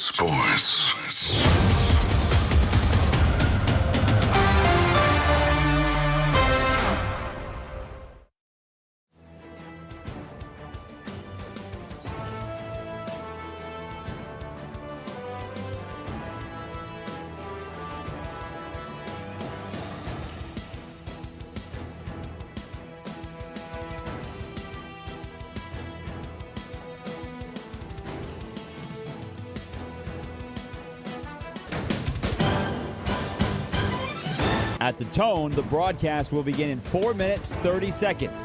Sports. At the tone, the broadcast will begin in 4 minutes, 30 seconds.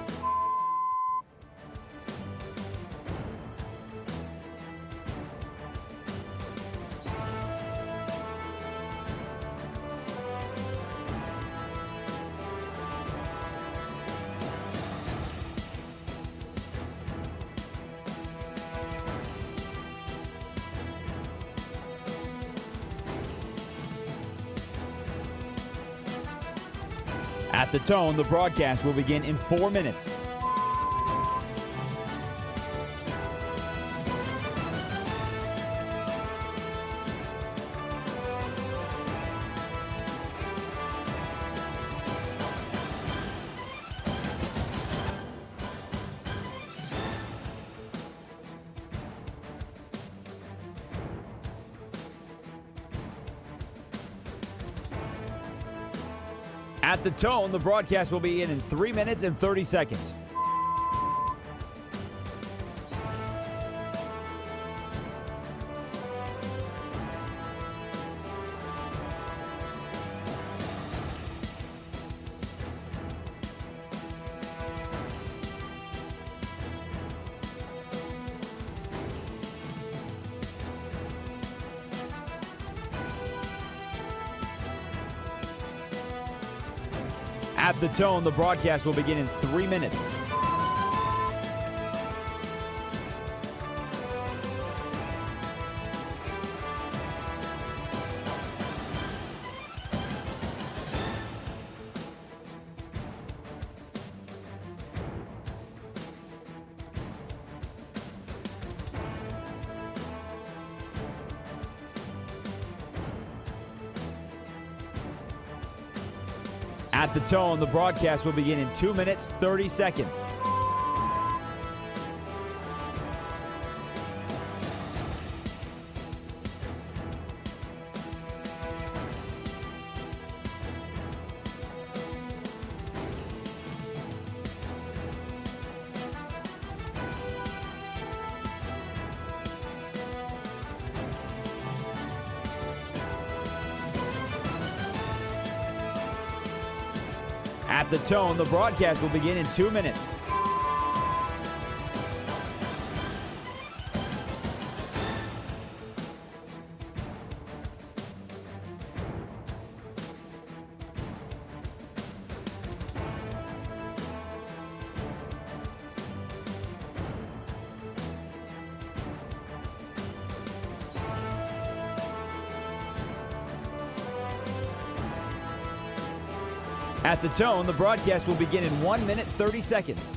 At the tone, the broadcast will begin in 4 minutes. At the tone, the broadcast will begin in 3 minutes and 30 seconds. At the tone, the broadcast will begin in 3 minutes. At the tone, the broadcast will begin in 2 minutes, 30 seconds. At the tone, the broadcast will begin in 2 minutes. At the tone, the broadcast will begin in 1 minute, 30 seconds.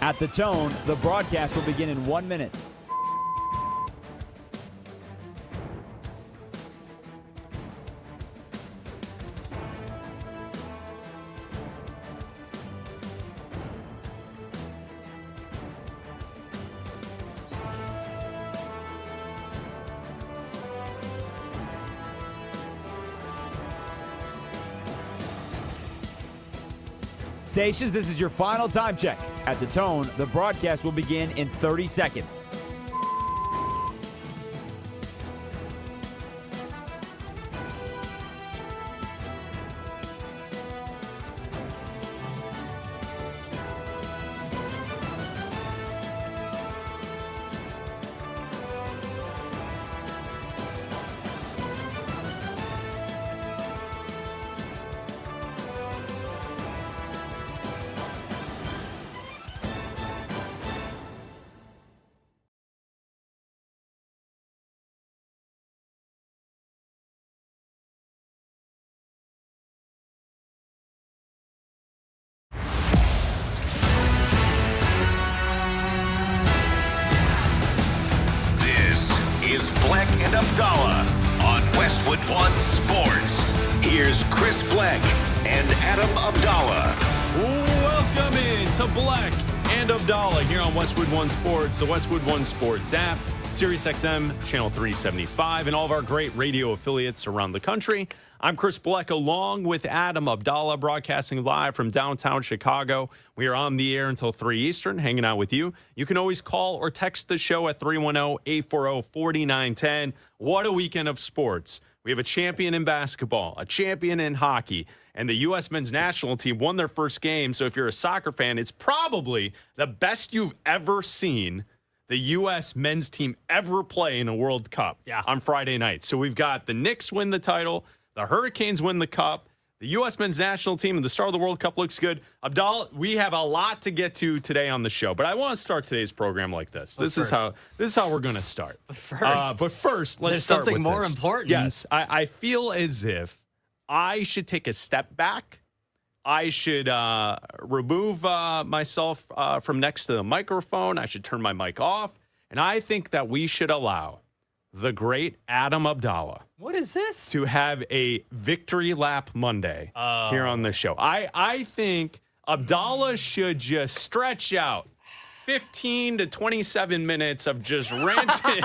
At the tone, the broadcast will begin in 1 minute. Stations, this is your final time check. At the tone, the broadcast will begin in 30 seconds. is Bleck and Abdalla on Westwood One Sports. Here's Chris Bleck and Adam Abdalla. Welcome in to Bleck and Abdalla here on Westwood One Sports, the Westwood One Sports app, Sirius XM, channel 375, and all of our great radio affiliates around the country. I'm Chris Bleck along with Adam Abdalla, broadcasting live from downtown Chicago. We are on the air until 3 Eastern, hanging out with you. You can always call or text the show at 310-840-4910. What a weekend of sports. We have a champion in basketball, a champion in hockey, and the U.S. men's national team won their first game. So if you're a soccer fan, it's probably the best you've ever seen the U.S. men's team ever play in a World Cup on Friday night. So we've got the Knicks win the title, the Hurricanes win the Cup, the U.S. men's national team, and the star of the World Cup looks good. Abdalla, we have a lot to get to today on the show, but I want to start today's program like this. This is how we're going to start. But first, let's there's start something with more this. important. Yes, I feel as if I should take a step back. I should remove myself from next to the microphone. I should turn my mic off, and I think that we should allow the great Adam Abdalla. What is this? To have a victory lap Monday here on the show. I think Abdalla should just stretch out 15 to 27 minutes of just ranting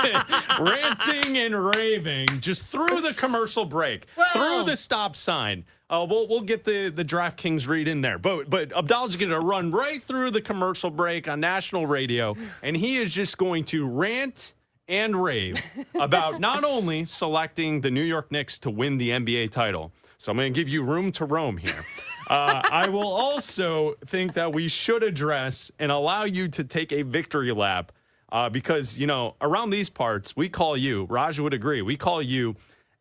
and raving just through the commercial break, through the stop sign. We'll get the DraftKings read in there. But Abdalla's going to run right through the commercial break on national radio, and he is just going to rant and rave about not only selecting the New York Knicks to win the NBA title. So I'm going to give you room to roam here. I will also think that we should address and allow you to take a victory lap because, you know, around these parts, we call you, Raj would agree, we call you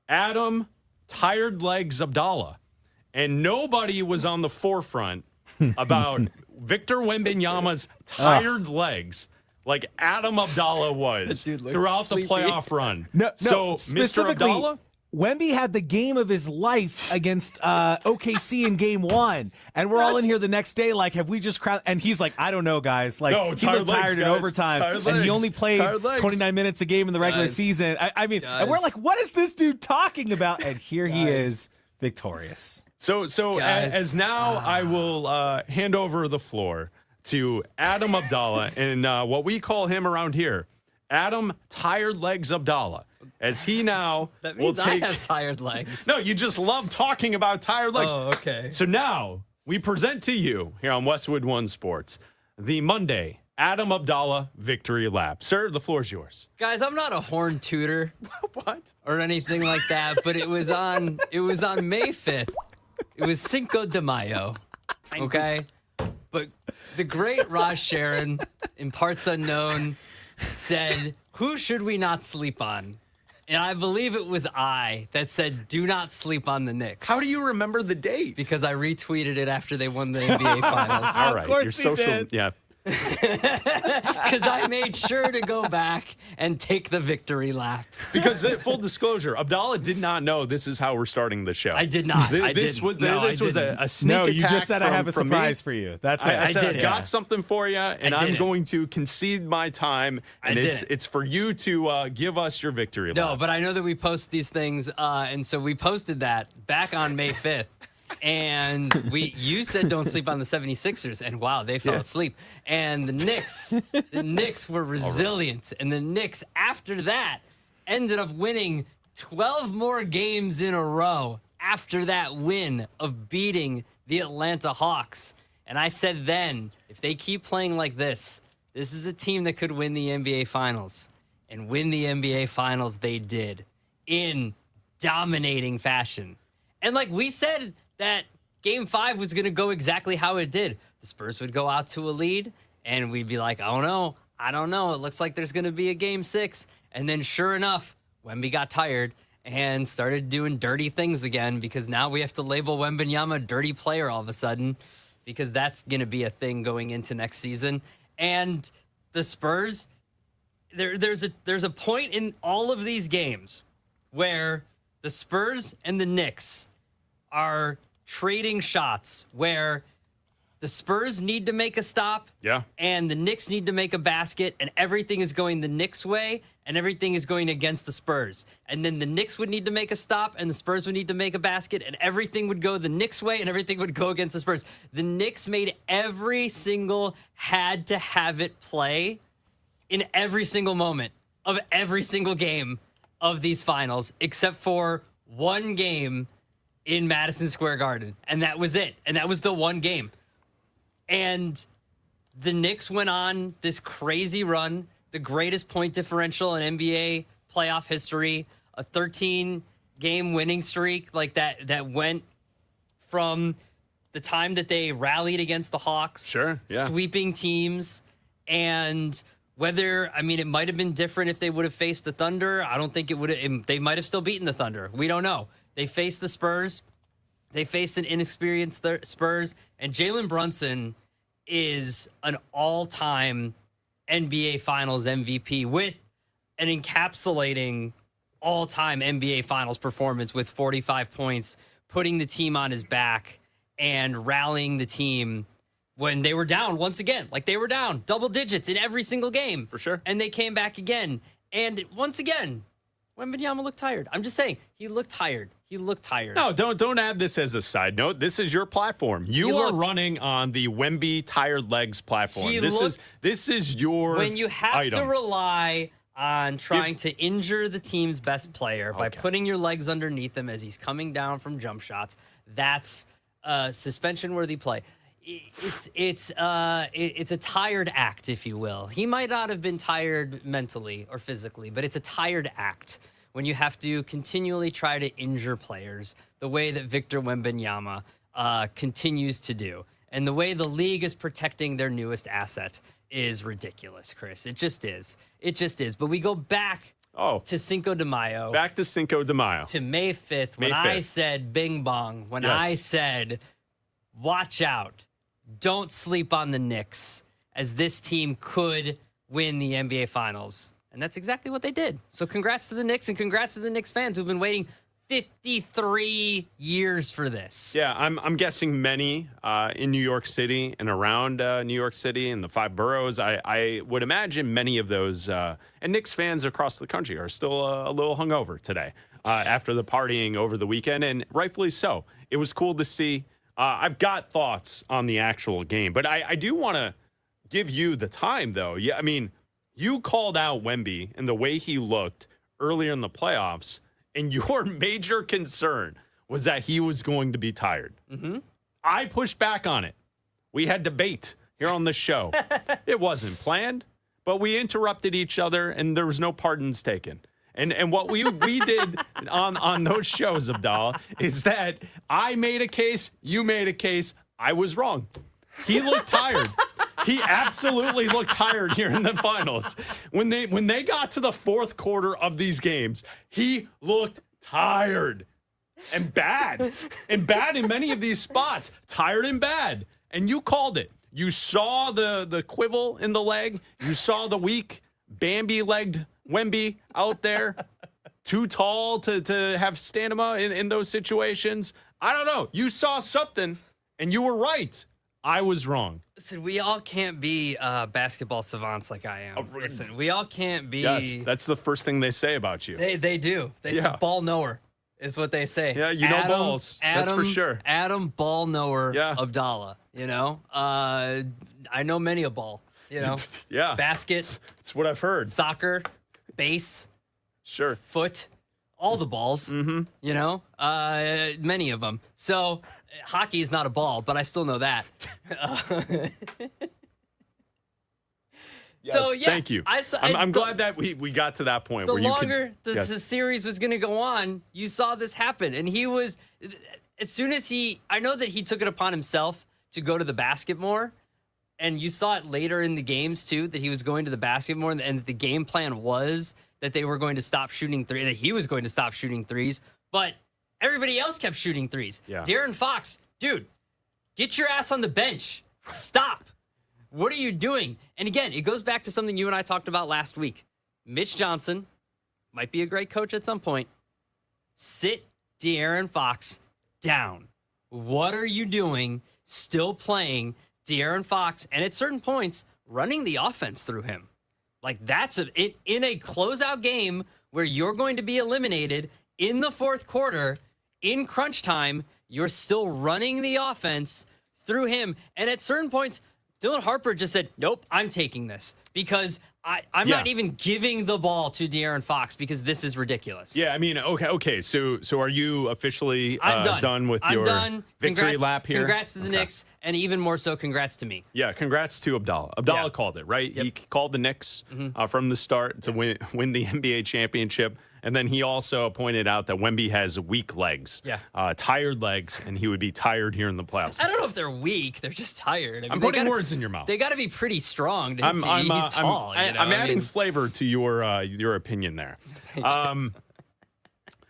Adam Tired Legs Abdalla. And nobody was on the forefront about Victor Wembanyama's tired legs like Adam Abdalla was throughout the playoff run. So, Mr. Abdalla? Wemby had the game of his life against OKC in game one. And we're all in here the next day like, have we just crowd? And he's like, I don't know, guys. Like, he looked tired in overtime. And he only played 29 minutes a game in the regular season. I mean, and we're like, what is this dude talking about? And here he is, victorious. So as now I will hand over the floor to Adam Abdalla and what we call him around here, Adam Tired Legs Abdalla. As he now that means I have tired legs. No, you just love talking about tired legs. Oh, okay. So now we present to you here on Westwood One Sports the Monday Adam Abdalla victory lap. Sir, the floor is yours. Guys, I'm not a horn tooter What? or anything like that, but it was on May 5th. It was Cinco de Mayo. Okay? But the great Raj Sharon, in parts unknown, said, who should we not sleep on? And I believe it was I that said, do not sleep on the Knicks. How do you remember the date? Because I retweeted it after they won the NBA Finals. All right, your social, did. yeah. Because I made sure to go back and take the victory lap. Because full disclosure, Abdalla did not know this is how we're starting the show. I did not. This was a sneak attack. No, you just said I have a from surprise me. for you. That's it. I said did I got something for you, and I'm going to concede my time, and it's for you to give us your victory lap. No, but I know that we post these things, and so we posted that back on May 5th. And you said don't sleep on the 76ers, and wow, they fell asleep. And the Knicks were resilient, and the Knicks after that ended up winning 12 more games in a row after that win of beating the Atlanta Hawks. And I said then, if they keep playing like this is a team that could win the NBA Finals. And win the NBA Finals they did in dominating fashion. And like we said, that Game 5 was going to go exactly how it did. The Spurs would go out to a lead, and we'd be like, oh, no, I don't know. It looks like there's going to be a Game 6. And then sure enough, Wemby got tired and started doing dirty things again because now we have to label Wembanyama a dirty player all of a sudden because that's going to be a thing going into next season. And the Spurs, there's a point in all of these games where the Spurs and the Knicks are trading shots where the Spurs need to make a stop. Yeah. And the Knicks need to make a basket, and everything is going the Knicks' way, and everything is going against the Spurs. And then the Knicks would need to make a stop, and the Spurs would need to make a basket, and everything would go the Knicks' way, and everything would go against the Spurs. The Knicks made every single had-to-have-it play in every single moment of every single game of these finals, except for one game in Madison Square Garden. And that was it. And that was the one game. And the Knicks went on this crazy run, the greatest point differential in NBA playoff history, a 13-game winning streak like that went from the time that they rallied against the Hawks, sweeping teams, and it might have been different if they would have faced the Thunder. I don't think it would have. They might have still beaten the Thunder. We don't know. They faced the Spurs. They faced an inexperienced Spurs, and Jalen Brunson is an all-time NBA Finals MVP with an encapsulating all-time NBA Finals performance with 45 points, putting the team on his back and rallying the team when they were down once again. Like, they were down double digits in every single game. For sure. And they came back again. And once again, Wembanyama looked tired. I'm just saying, he looked tired. He looked tired. No, don't add this as a side note. This is your platform. You are running on the Wemby tired legs platform. This is your when you have item. to rely on trying to injure the team's best player by putting your legs underneath him as he's coming down from jump shots. That's suspension-worthy play. It's a tired act, if you will. He might not have been tired mentally or physically, but it's a tired act when you have to continually try to injure players the way that Victor Wembanyama continues to do. And the way the league is protecting their newest asset is ridiculous, Chris. It just is. It just is. But we go back to Cinco de Mayo. Back to Cinco de Mayo. To May 5th, when I said bing bong, when I said, watch out, don't sleep on the Knicks, as this team could win the NBA Finals. And that's exactly what they did. So congrats to the Knicks, and congrats to the Knicks fans who've been waiting 53 years for this. Yeah, I'm guessing many in New York City and around New York City and the five boroughs. I would imagine many of those, and Knicks fans across the country are still a little hungover today after the partying over the weekend, and rightfully so. It was cool to see. I've got thoughts on the actual game, but I do want to give you the time, though. Yeah, I mean, you called out Wemby and the way he looked earlier in the playoffs, and your major concern was that he was going to be tired. Mm-hmm. I pushed back on it. We had debate here on the show. It wasn't planned, but we interrupted each other, and there was no pardons taken. And what we did on those shows, Abdalla, is that I made a case, you made a case, I was wrong. He looked tired. He absolutely looked tired here in the finals. When they got to the fourth quarter of these games, he looked tired and bad in many of these spots. Tired and bad. And you called it. You saw the quivel in the leg. You saw the weak, Bambi-legged Wemby out there. Too tall to have stamina in those situations. I don't know. You saw something, and you were right. I was wrong. Listen, we all can't be basketball savants like I am. Listen, we all can't be. Yes, that's the first thing they say about you. They do. They say ball knower is what they say. Yeah, you know balls. That's for sure. Adam ball knower Abdalla. You know, I know many a ball. You know, yeah, basket. It's what I've heard. Soccer, base, sure, foot, all the balls. Mm-hmm. You know, many of them. So. Hockey is not a ball, but I still know that. Yes, so, yeah, thank you. I'm glad that we got to that point. The where longer the series was going to go on, you saw this happen. And he was, as soon as I know that he took it upon himself to go to the basket more. And you saw it later in the games, too, that he was going to the basket more. And the game plan was that they were going to stop shooting threes, that he was going to stop shooting threes. But everybody else kept shooting threes. Yeah. De'Aaron Fox, dude, get your ass on the bench. Stop. What are you doing? And again, it goes back to something you and I talked about last week. Mitch Johnson might be a great coach at some point. Sit De'Aaron Fox down. What are you doing still playing De'Aaron Fox, and at certain points, running the offense through him. Like, that's in a closeout game where you're going to be eliminated in the fourth quarter, in crunch time, you're still running the offense through him. And at certain points, Dylan Harper just said, nope, I'm taking this because I'm not even giving the ball to De'Aaron Fox because this is ridiculous. Yeah, I mean, okay. So are you officially done with your victory lap here? Congrats to the Knicks, and even more so, congrats to me. Yeah, congrats to Abdalla. Abdalla called it, right? Yep. He called the Knicks from the start to win the NBA championship. And then he also pointed out that Wemby has weak legs, tired legs, and he would be tired here in the playoffs. I don't know if they're weak; they're just tired. I mean, I'm putting words in your mouth. They got to be pretty strong. He's tall. I'm adding flavor to your opinion there.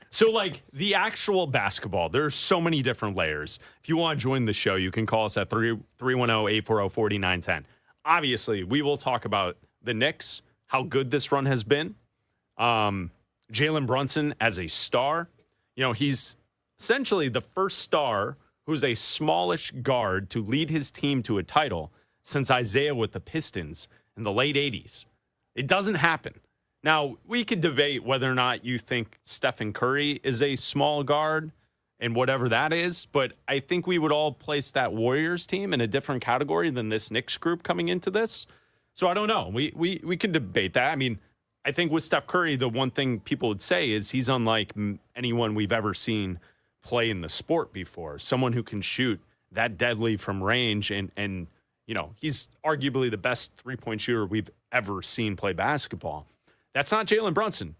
So, like, the actual basketball, there's so many different layers. If you want to join the show, you can call us at 310-840-4910. Obviously, we will talk about the Knicks, how good this run has been. Jalen Brunson as a star. You know, he's essentially the first star who's a smallish guard to lead his team to a title since Isaiah with the Pistons in the late 80s. It doesn't happen. Now, we could debate whether or not you think Stephen Curry is a small guard and whatever that is, but I think we would all place that Warriors team in a different category than this Knicks group coming into this. So I don't know. We can debate that. I mean, I think with Steph Curry, the one thing people would say is he's unlike anyone we've ever seen play in the sport before. Someone who can shoot that deadly from range, and you know, he's arguably the best three-point shooter we've ever seen play basketball. That's not Jalen Brunson,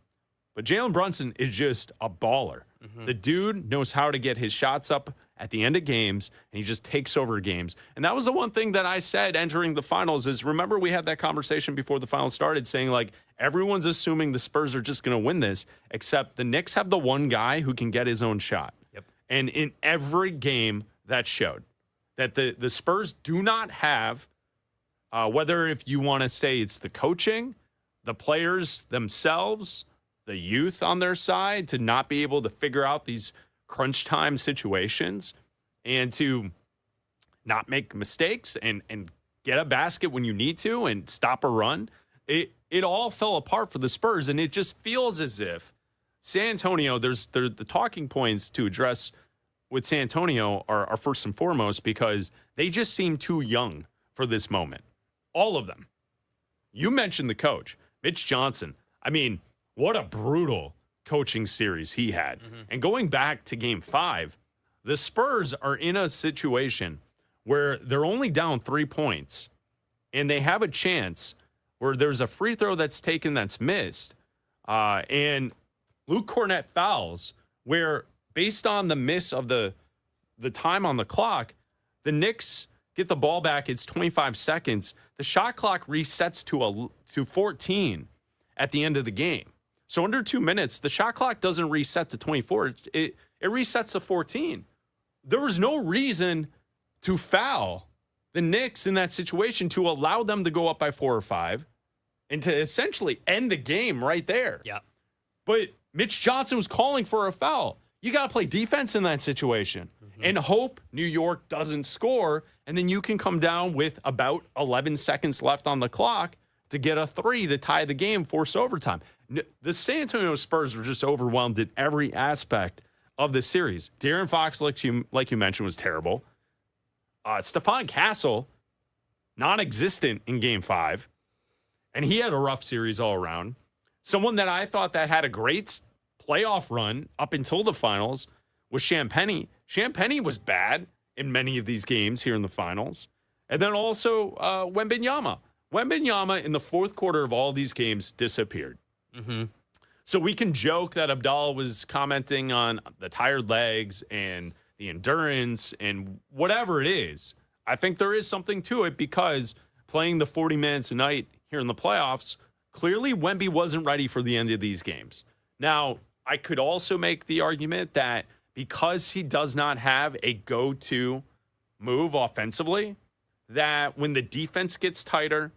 but Jalen Brunson is just a baller. The dude knows how to get his shots up at the end of games, and he just takes over games. And that was the one thing that I said entering the finals is, remember we had that conversation before the finals started saying, like, everyone's assuming the Spurs are just going to win this, except the Knicks have the one guy who can get his own shot. Yep. And in every game that showed that the Spurs do not have, whether if you want to say it's the coaching, the players themselves, the youth on their side, to not be able to figure out these crunch time situations and to not make mistakes and get a basket when you need to and stop a run. It all fell apart for the Spurs, and it just feels as if San Antonio, the talking points to address with San Antonio are first and foremost because they just seem too young for this moment. All of them. You mentioned the coach, Mitch Johnson. I mean, what a brutal coaching series he had. And going back to game 5, the Spurs are in a situation where they're only down 3 points, and they have a chance where there's a free throw that's taken that's missed, and Luke Cornett fouls, where based on the miss of the time on the clock, the Knicks get the ball back. It's 25 seconds. The shot clock resets to 14 at the end of the game. So under 2 minutes, the shot clock doesn't reset to 24. It resets to 14. There was no reason to foul the Knicks in that situation to allow them to go up by 4 or 5 and to essentially end the game right there. Yeah. But Mitch Johnson was calling for a foul. You got to play defense in that situation and hope New York doesn't score, and then you can come down with about 11 seconds left on the clock to get a 3 to tie the game, force overtime. The San Antonio Spurs were just overwhelmed in every aspect of the series. De'Aaron Fox, like you mentioned, was terrible. Stephon Castle, non-existent in Game 5, and he had a rough series all around. Someone that I thought that had a great playoff run up until the finals was Champagnie. Champagnie was bad in many of these games here in the finals. And then also Wembanyama. Wembanyama in the fourth quarter of all these games disappeared. So we can joke that Abdalla was commenting on the tired legs and the endurance and whatever it is. I think there is something to it because playing the 40 minutes a night here in the playoffs, clearly Wemby wasn't ready for the end of these games. Now, I could also make the argument that because he does not have a go-to move offensively, that when the defense gets tighter,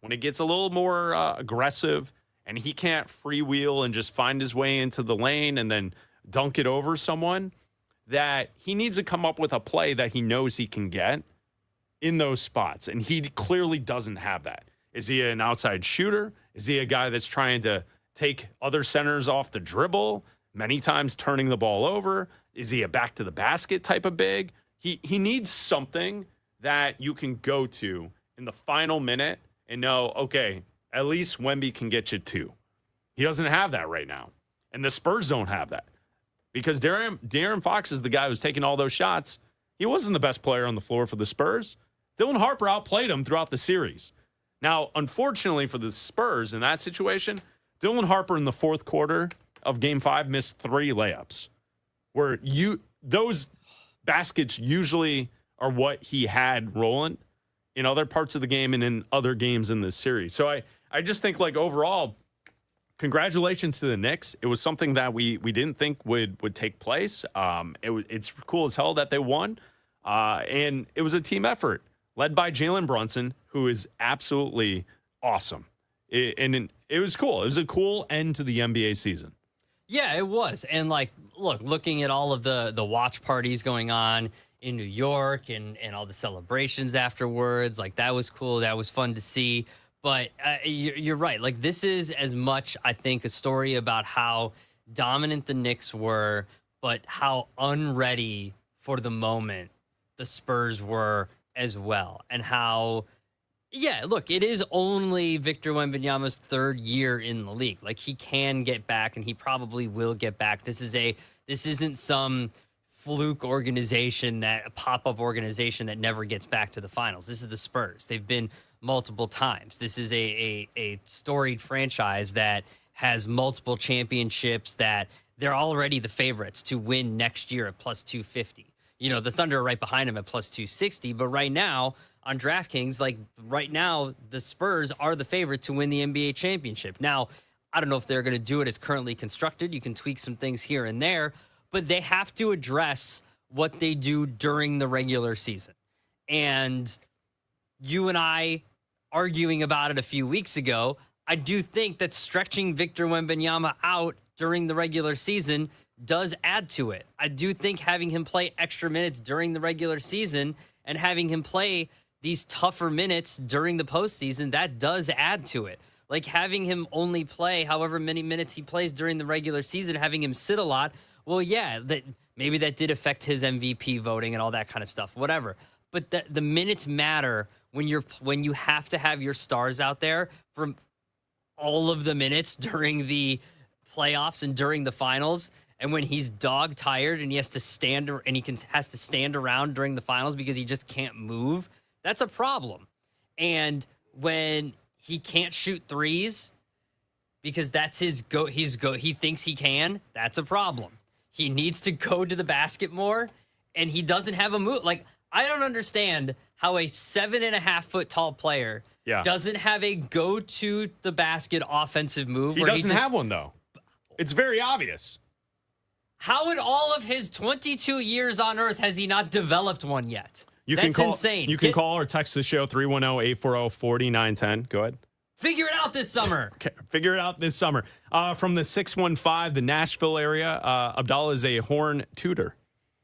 when it gets a little more aggressive, and he can't freewheel and just find his way into the lane and then dunk it over someone, that he needs to come up with a play that he knows he can get in those spots, and he clearly doesn't have that. Is he an outside shooter? Is he a guy that's trying to take other centers off the dribble, many times turning the ball over? Is he a back-to-the-basket type of big? He needs something that you can go to in the final minute and know, okay, at least Wemby can get you 2. He doesn't have that right now, and the Spurs don't have that because De'Aaron Fox is the guy who's taking all those shots. He wasn't the best player on the floor for the Spurs. Dylan Harper outplayed him throughout the series. Now, unfortunately for the Spurs in that situation, Dylan Harper in the fourth quarter of Game 5 missed 3 layups, where those baskets usually are what he had rolling in other parts of the game and in other games in this series. So I just think, like, overall, congratulations to the Knicks. It was something that we didn't think would take place. It's cool as hell that they won, and it was a team effort led by Jalen Brunson, who is absolutely awesome. And it was cool. It was a cool end to the NBA season. Yeah, it was. And, like, looking at all of the watch parties going on in New York and all the celebrations afterwards, like, that was cool. That was fun to see. But you're right. Like, this is as much, I think, a story about how dominant the Knicks were, but how unready for the moment the Spurs were as well. And how, yeah, look, it is only Victor Wembanyama's 3rd year in the league. Like, he can get back, and he probably will get back. This isn't some fluke organization, a pop-up organization that never gets back to the finals. This is the Spurs. They've been multiple times. This is a storied franchise that has multiple championships, that they're already the favorites to win next year at plus 250. You know, the Thunder are right behind them at plus 260, but right now on DraftKings, like, right now, the Spurs are the favorite to win the NBA championship. Now, I don't know if they're going to do it as currently constructed. You can tweak some things here and there, but they have to address what they do during the regular season. And you and I arguing about it a few weeks ago, I do think that stretching Victor Wembanyama out during the regular season does add to it. I do think having him play extra minutes during the regular season and having him play these tougher minutes during the postseason, that does add to it. Like, having him only play however many minutes he plays during the regular season, having him sit a lot, well, yeah, maybe that did affect his MVP voting and all that kind of stuff, whatever. But the minutes matter when you have to have your stars out there for all of the minutes during the playoffs and during the finals. And when he's dog tired and he has to stand around during the finals because he just can't move, that's a problem. And when he can't shoot threes because that's his he thinks he can, that's a problem. He needs to go to the basket more, and he doesn't have a move. Like, I don't understand how a 7.5 foot tall player doesn't have a go to the basket offensive move. He doesn't have one, though. It's very obvious. How in all of his 22 years on Earth has he not developed one yet? That's insane. You can call or text the show 310-840-4910. Go ahead. Figure it out this summer. Okay, figure it out this summer. From the 615, the Nashville area, Abdalla is a horn tutor.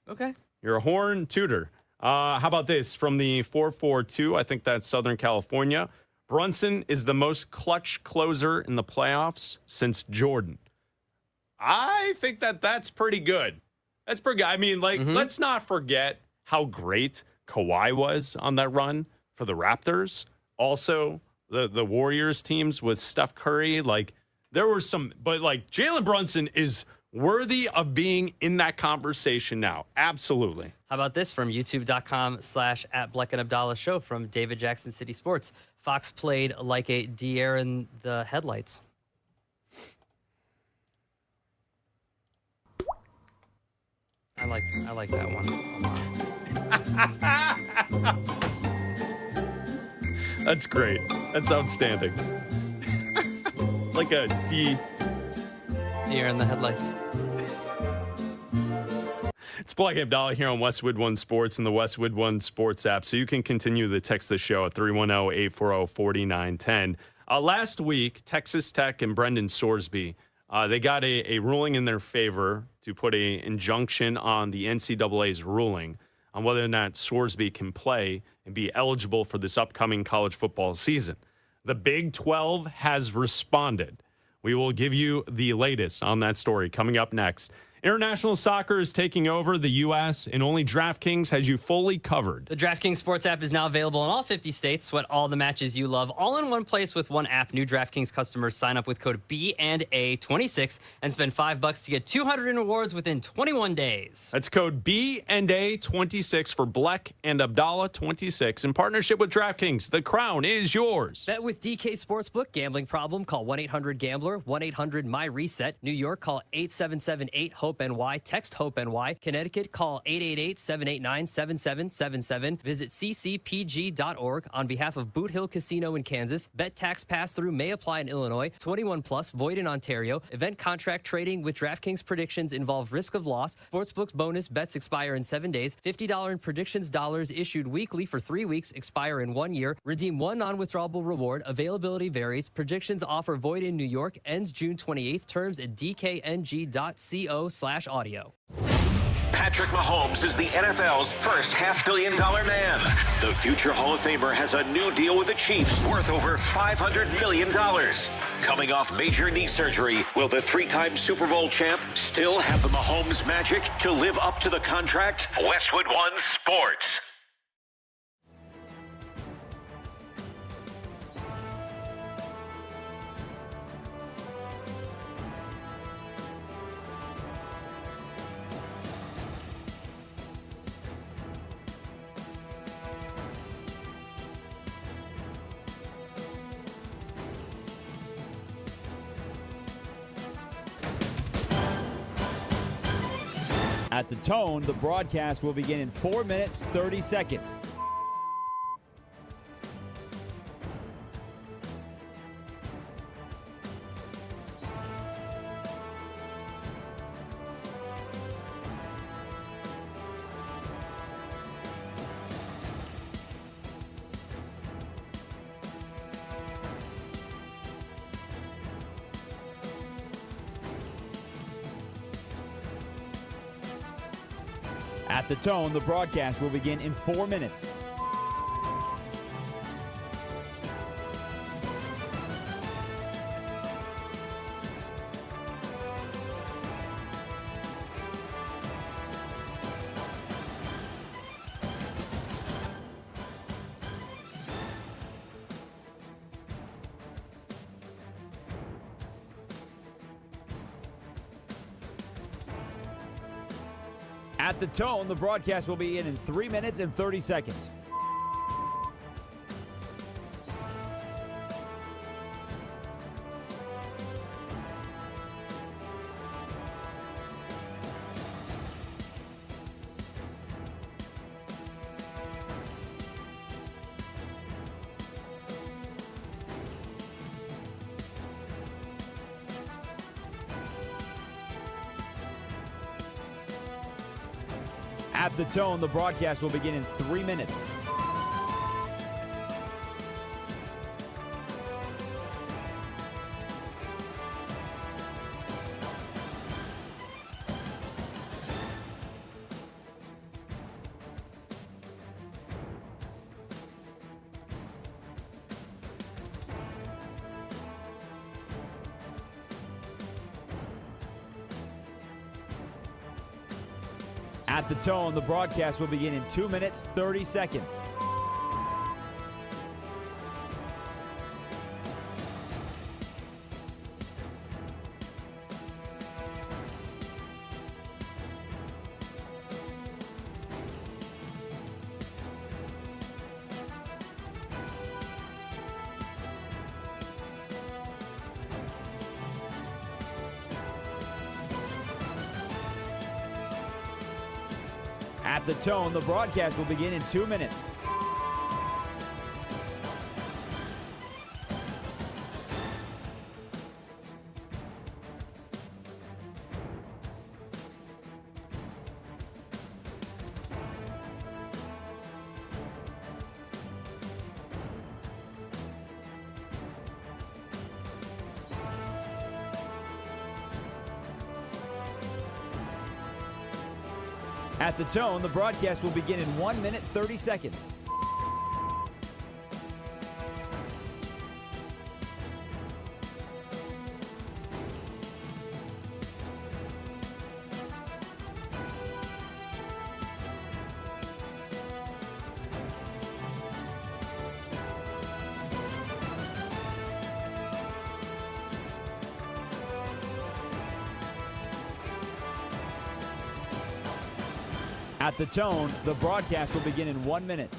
Okay. You're a horn tutor. How about this? From the 442, I think that's Southern California. Brunson is the most clutch closer in the playoffs since Jordan. I think that's pretty good. That's pretty good. I mean, let's not forget how great Kawhi was on that run for the Raptors. Also, the Warriors teams with Steph Curry. Like, there were some, but like, Jalen Brunson is worthy of being in that conversation now. Absolutely. How about this from youtube.com/@Bleck Abdalla show from David Jackson City Sports. Fox played like a deer in the headlights. I like that one a lot. That's great. That's outstanding. Like a deer in the headlights. It's Bleck Abdalla here on Westwood One Sports and the Westwood One Sports app. So you can continue to text the show at 310-840-4910. Last week, Texas Tech and Brendan Sorsby, they got a ruling in their favor to put an injunction on the NCAA's ruling on whether or not Sorsby can play and be eligible for this upcoming college football season. The Big 12 has responded. We will give you the latest on that story coming up next. International soccer is taking over the U.S., and only DraftKings has you fully covered. The DraftKings Sports app is now available in all 50 states. Sweat all the matches you love, all in one place with one app. New DraftKings customers sign up with code B&A26 and spend $5 to get 200 in rewards within 21 days. That's code B&A26 for Bleck and Abdalla 26 in partnership with DraftKings. The crown is yours. Bet with DK Sportsbook. Gambling problem? Call 1-800-GAMBLER, 1-800-MY-RESET. New York, call 877-8-HOPE-NY. Text HOPE-NY. Connecticut, call 888-789-7777. Visit ccpg.org on behalf of Boot Hill Casino in Kansas. Bet tax pass-through may apply in Illinois. 21 plus, void in Ontario. Event contract trading with DraftKings predictions involve risk of loss. Sportsbook bonus bets expire in 7 days. $50 in predictions dollars issued weekly for 3 weeks, expire in 1 year. Redeem one non-withdrawable reward. Availability varies. Predictions offer void in New York. Ends June 28th. Terms at dkng.co/audio. Patrick Mahomes is the NFL's first $500 million man. The future Hall of Famer has a new deal with the Chiefs worth over $500 million. Coming off major knee surgery, will the three-time Super Bowl champ still have the Mahomes magic to live up to the contract? Westwood One Sports. At the tone, the broadcast will begin in 4 minutes, 30 seconds. At the tone, the broadcast will begin in 4 minutes. At the tone, the broadcast will be in 3 minutes and 30 seconds. At the tone, the broadcast will begin in 3 minutes. At the tone, the broadcast will begin in 2 minutes, 30 seconds. At the tone, the broadcast will begin in 2 minutes. At the tone, the broadcast will begin in 1 minute, 30 seconds. At the tone, the broadcast will begin in 1 minute.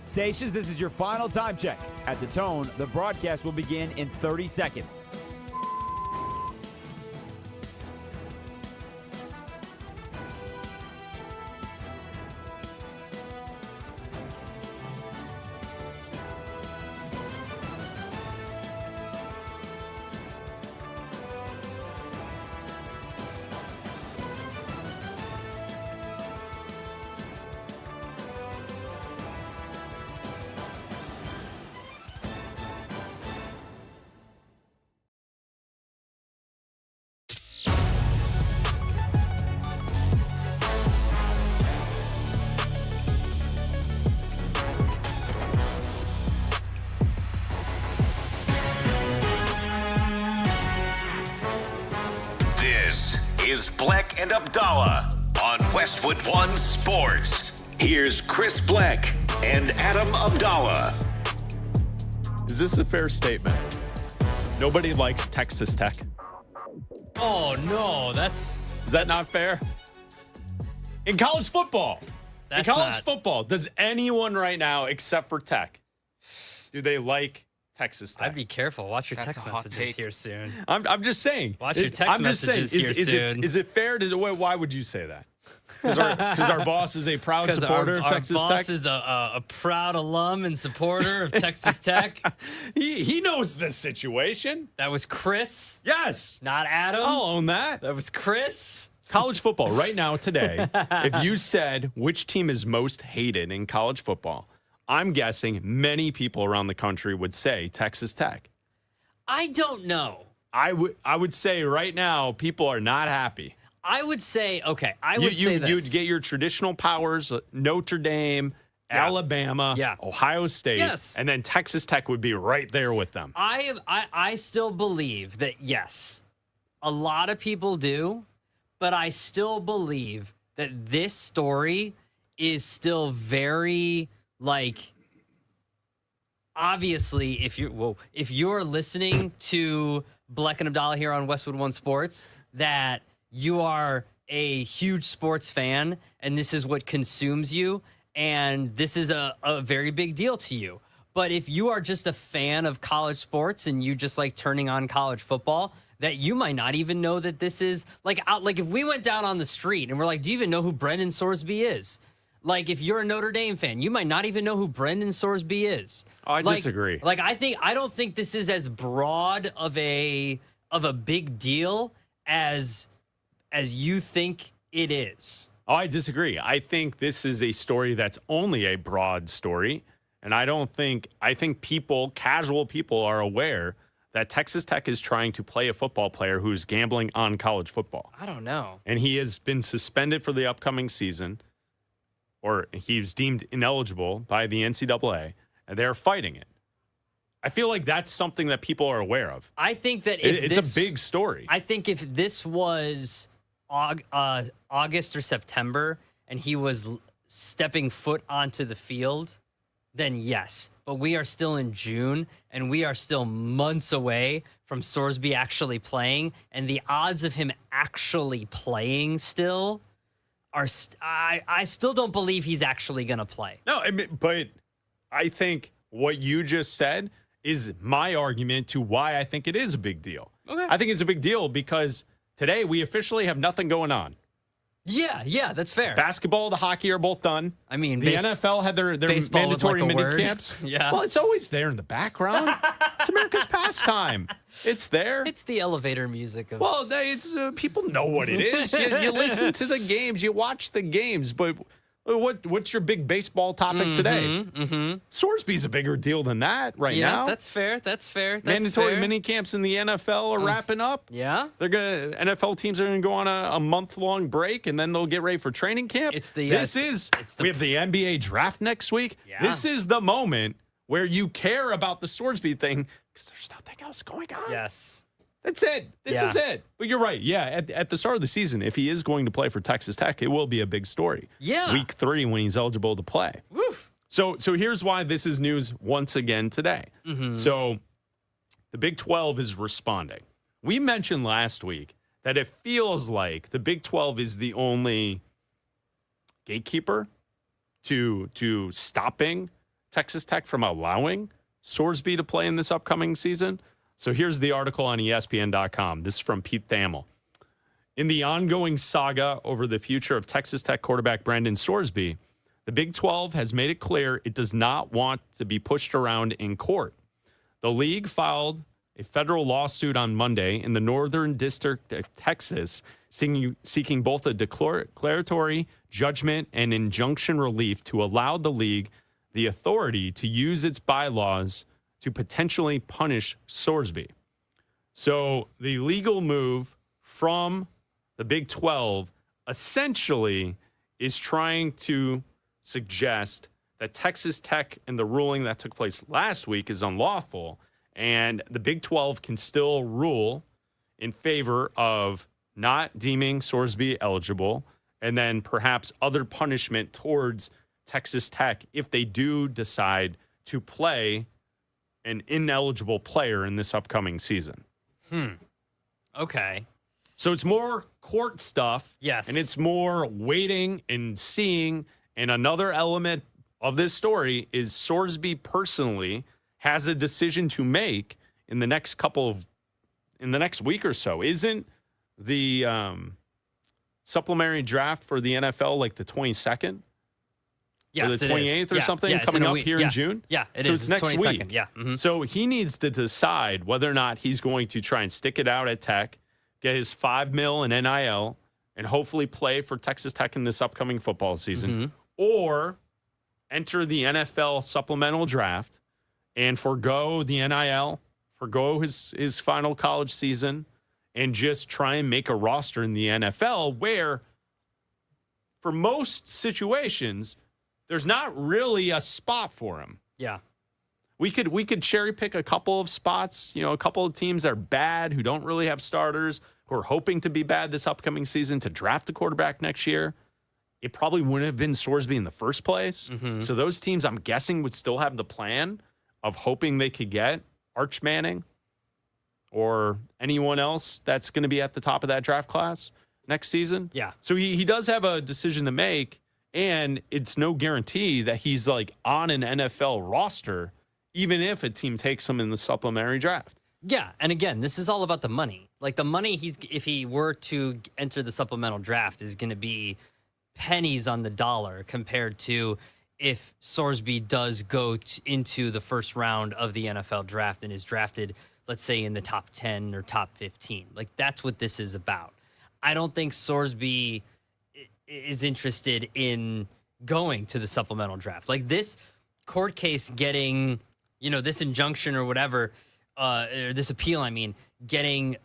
Stations, this is your final time check. At the tone, the broadcast will begin in 30 seconds. This is Bleck and Abdalla on Westwood One Sports. Here's Chris Bleck and Adam Abdalla. Is this a fair statement? Nobody likes Texas Tech. Oh, no, Is that not fair? In college football. Football, does anyone right now, except for Tech, do they like Texas Tech? I'd be careful. Watch your text messages here soon. I'm just saying. Watch your text messages here soon. Is it fair? Why would you say that? Because our boss is a proud supporter of Texas Tech? Our boss is a proud alum and supporter of Texas Tech. He knows this situation. That was Chris. Yes. Not Adam. I'll own that. That was Chris. College football right now today, if you said which team is most hated in college football, I'm guessing many people around the country would say Texas Tech. I don't know. I would say right now people are not happy. I would say, okay, I would say this. You'd get your traditional powers, Notre Dame, Alabama, Ohio State, and then Texas Tech would be right there with them. I still believe that, yes, a lot of people do, but I still believe that this story is still very, like, obviously, if you're listening to Bleck and Abdalla here on Westwood One Sports, that you are a huge sports fan and this is what consumes you, and this is a very big deal to you. But if you are just a fan of college sports and you just like turning on college football, that you might not even know that this is like if we went down on the street and we're like, do you even know who Brendan Sorsby is? Like, if you're a Notre Dame fan, you might not even know who Brendan Sorsby is. Oh, I disagree. Like, I don't think this is as broad of a big deal as you think it is. Oh, I disagree. I think this is a story that's only a broad story. And I think casual people are aware that Texas Tech is trying to play a football player who's gambling on college football. I don't know. And he has been suspended for the upcoming season, or he's deemed ineligible by the NCAA, and they're fighting it. I feel like that's something that people are aware of. I think that it's a big story. I think if this was August or September and he was stepping foot onto the field, then yes. But we are still in June, and we are still months away from Sorsby actually playing, and the odds of him actually playing still are I still don't believe he's actually going to play. No, but I think what you just said is my argument to why I think it is a big deal. Okay. I think it's a big deal because today we officially have nothing going on. Yeah, that's fair. Basketball, the hockey are both done. I mean, the NFL had their mandatory mini camps. Yeah. Well, it's always there in the background. It's America's pastime. It's there. It's the elevator music of. Well, it's people know what it is. You listen to the games, you watch the games, but what's your big baseball topic today? Sorsby's a bigger deal than that now. Yeah, that's fair. Mandatory mini camps in the NFL are wrapping up. Yeah, NFL teams are gonna go on a month-long break, and then they'll get ready for training camp. We have the NBA draft next week. Yeah. This is the moment where you care about the Sorsby thing because there's nothing else going on. Yes. That's it. This is it. But you're right. Yeah, at the start of the season, if he is going to play for Texas Tech, it will be a big story. Yeah. Week 3 when he's eligible to play. Woof. So here's why this is news once again today. So the Big 12 is responding. We mentioned last week that it feels like the Big 12 is the only gatekeeper to stopping Texas Tech from allowing Sorsby to play in this upcoming season. So here's the article on ESPN.com. This is from Pete Thamel. In the ongoing saga over the future of Texas Tech quarterback Brandon Sorsby, the Big 12 has made it clear it does not want to be pushed around in court. The league filed a federal lawsuit on Monday in the Northern District of Texas, seeking both a declaratory judgment and injunction relief to allow the league the authority to use its bylaws to potentially punish Sorsby. So the legal move from the Big 12 essentially is trying to suggest that Texas Tech and the ruling that took place last week is unlawful, and the Big 12 can still rule in favor of not deeming Sorsby eligible, and then perhaps other punishment towards Texas Tech if they do decide to play an ineligible player in this upcoming season. Okay. So it's more court stuff. Yes. And it's more waiting and seeing. And another element of this story is Sorsby personally has a decision to make in the next week or so. Isn't the supplementary draft for the NFL like the 22nd? Yes, or the 28th or something coming up here in June? Yeah, it so is. It's next 22nd. week. Yeah. So he needs to decide whether or not he's going to try and stick it out at Tech, get his $5 million in NIL, and hopefully play for Texas Tech in this upcoming football season, or enter the NFL supplemental draft and forgo the NIL, forgo his final college season, and just try and make a roster in the NFL where, for most situations, there's not really a spot for him. Yeah. We could cherry pick a couple of spots, a couple of teams that are bad, who don't really have starters, who are hoping to be bad this upcoming season to draft a quarterback next year. It probably wouldn't have been Sorsby in the first place. So those teams, I'm guessing, would still have the plan of hoping they could get Arch Manning or anyone else that's going to be at the top of that draft class next season. Yeah. So he does have a decision to make, and it's no guarantee that he's like on an NFL roster, even if a team takes him in the supplementary draft. Yeah, and again, this is all about the money. Like the money if he were to enter the supplemental draft is going to be pennies on the dollar compared to if Sorsby does go into the first round of the NFL draft and is drafted, let's say, in the top 10 or top 15. Like that's what this is about. I don't think Sorsby is interested in going to the supplemental draft. Like this court case getting, this injunction or whatever, or this appeal, getting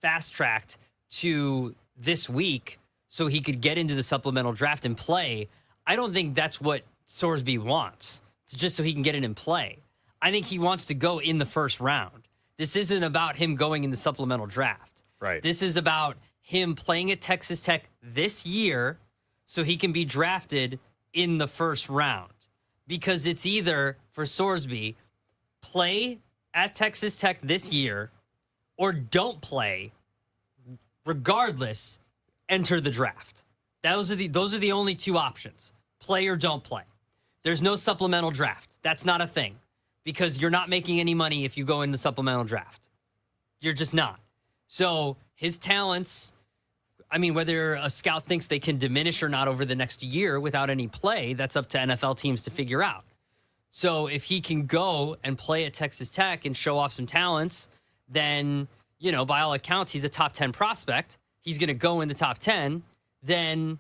fast-tracked to this week so he could get into the supplemental draft and play. I don't think that's what Sorsby wants, just so he can get in and play. I think he wants to go in the first round. This isn't about him going in the supplemental draft. Right. This is about him playing at Texas Tech this year so he can be drafted in the first round. Because it's either, for Sorsby, play at Texas Tech this year or don't play, regardless, enter the draft. Those are the only two options. Play or don't play. There's no supplemental draft. That's not a thing because you're not making any money if you go in the supplemental draft. You're just not. So his talents I mean, whether a scout thinks they can diminish or not over the next year without any play, that's up to NFL teams to figure out. So if he can go and play at Texas Tech and show off some talents, then, by all accounts, he's a top 10 prospect. He's going to go in the top 10. Then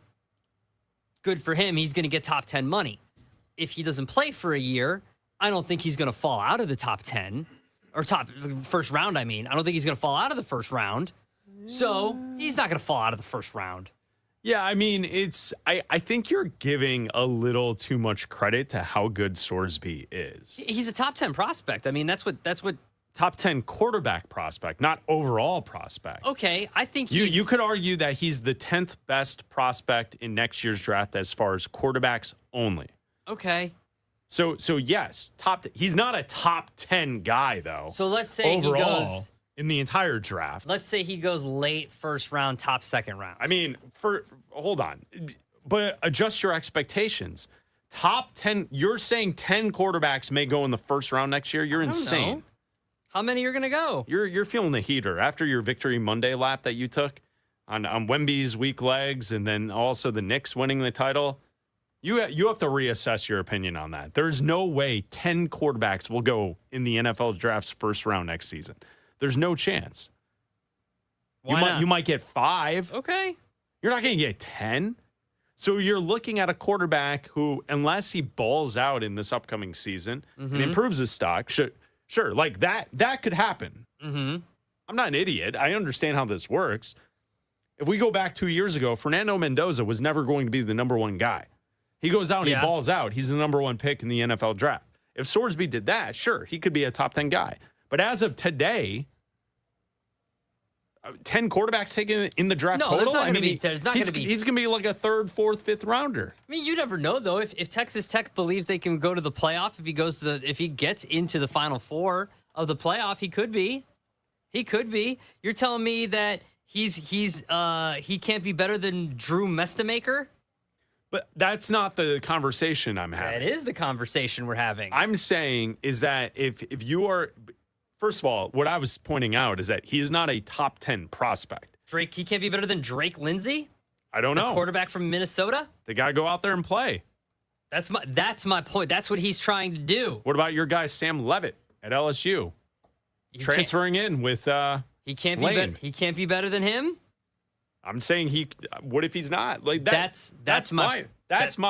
good for him. He's going to get top 10 money. If he doesn't play for a year, I don't think he's going to fall out of the top 10 or first round. I don't think he's going to fall out of the first round. So he's not going to fall out of the first round. Yeah, I think you're giving a little too much credit to how good Sorsby is. He's a top 10 prospect. That's what top 10 quarterback prospect, not overall prospect. Okay, I think you could argue that he's the 10th best prospect in next year's draft as far as quarterbacks only. Okay. So yes, he's not a top 10 guy though. So let's say overall, he goes in the entire draft. Let's say he goes late first round, top second round. Hold on. But adjust your expectations. Top 10, you're saying 10 quarterbacks may go in the first round next year? You're insane. Know. How many are going to go? You're feeling the heater after your Victory Monday lap that you took on Wemby's weak legs and then also the Knicks winning the title. You have to reassess your opinion on that. There's no way 10 quarterbacks will go in the NFL draft's first round next season. There's no chance. Why not? You might get 5. Okay. You're not going to get 10. So you're looking at a quarterback who, unless he balls out in this upcoming season and improves his stock, sure, like that could happen. Mm-hmm. I'm not an idiot. I understand how this works. If we go back 2 years ago, Fernando Mendoza was never going to be the number one guy. He goes out and he balls out. He's the number one pick in the NFL draft. If Sorsby did that, sure, he could be a top 10 guy. But as of today, 10 quarterbacks taken in the draft total? He's going to be like a 3rd, 4th, 5th rounder. You never know, though. If Texas Tech believes they can go to the playoff, if he gets into the Final Four of the playoff, he could be. He could be. You're telling me that he can't be better than Drew Mestamaker? But that's not the conversation I'm having. That is the conversation we're having. I'm saying is that if you are, first of all, what I was pointing out is that he is not a top 10 prospect. Drake, he can't be better than Drake Lindsey? I don't know. Quarterback from Minnesota? The guy go out there and play. That's my point. That's what he's trying to do. What about your guy Sam Levitt at LSU? Transferring in with he can't Lane. He can't be better than him? I'm saying what if he's not? Like that's my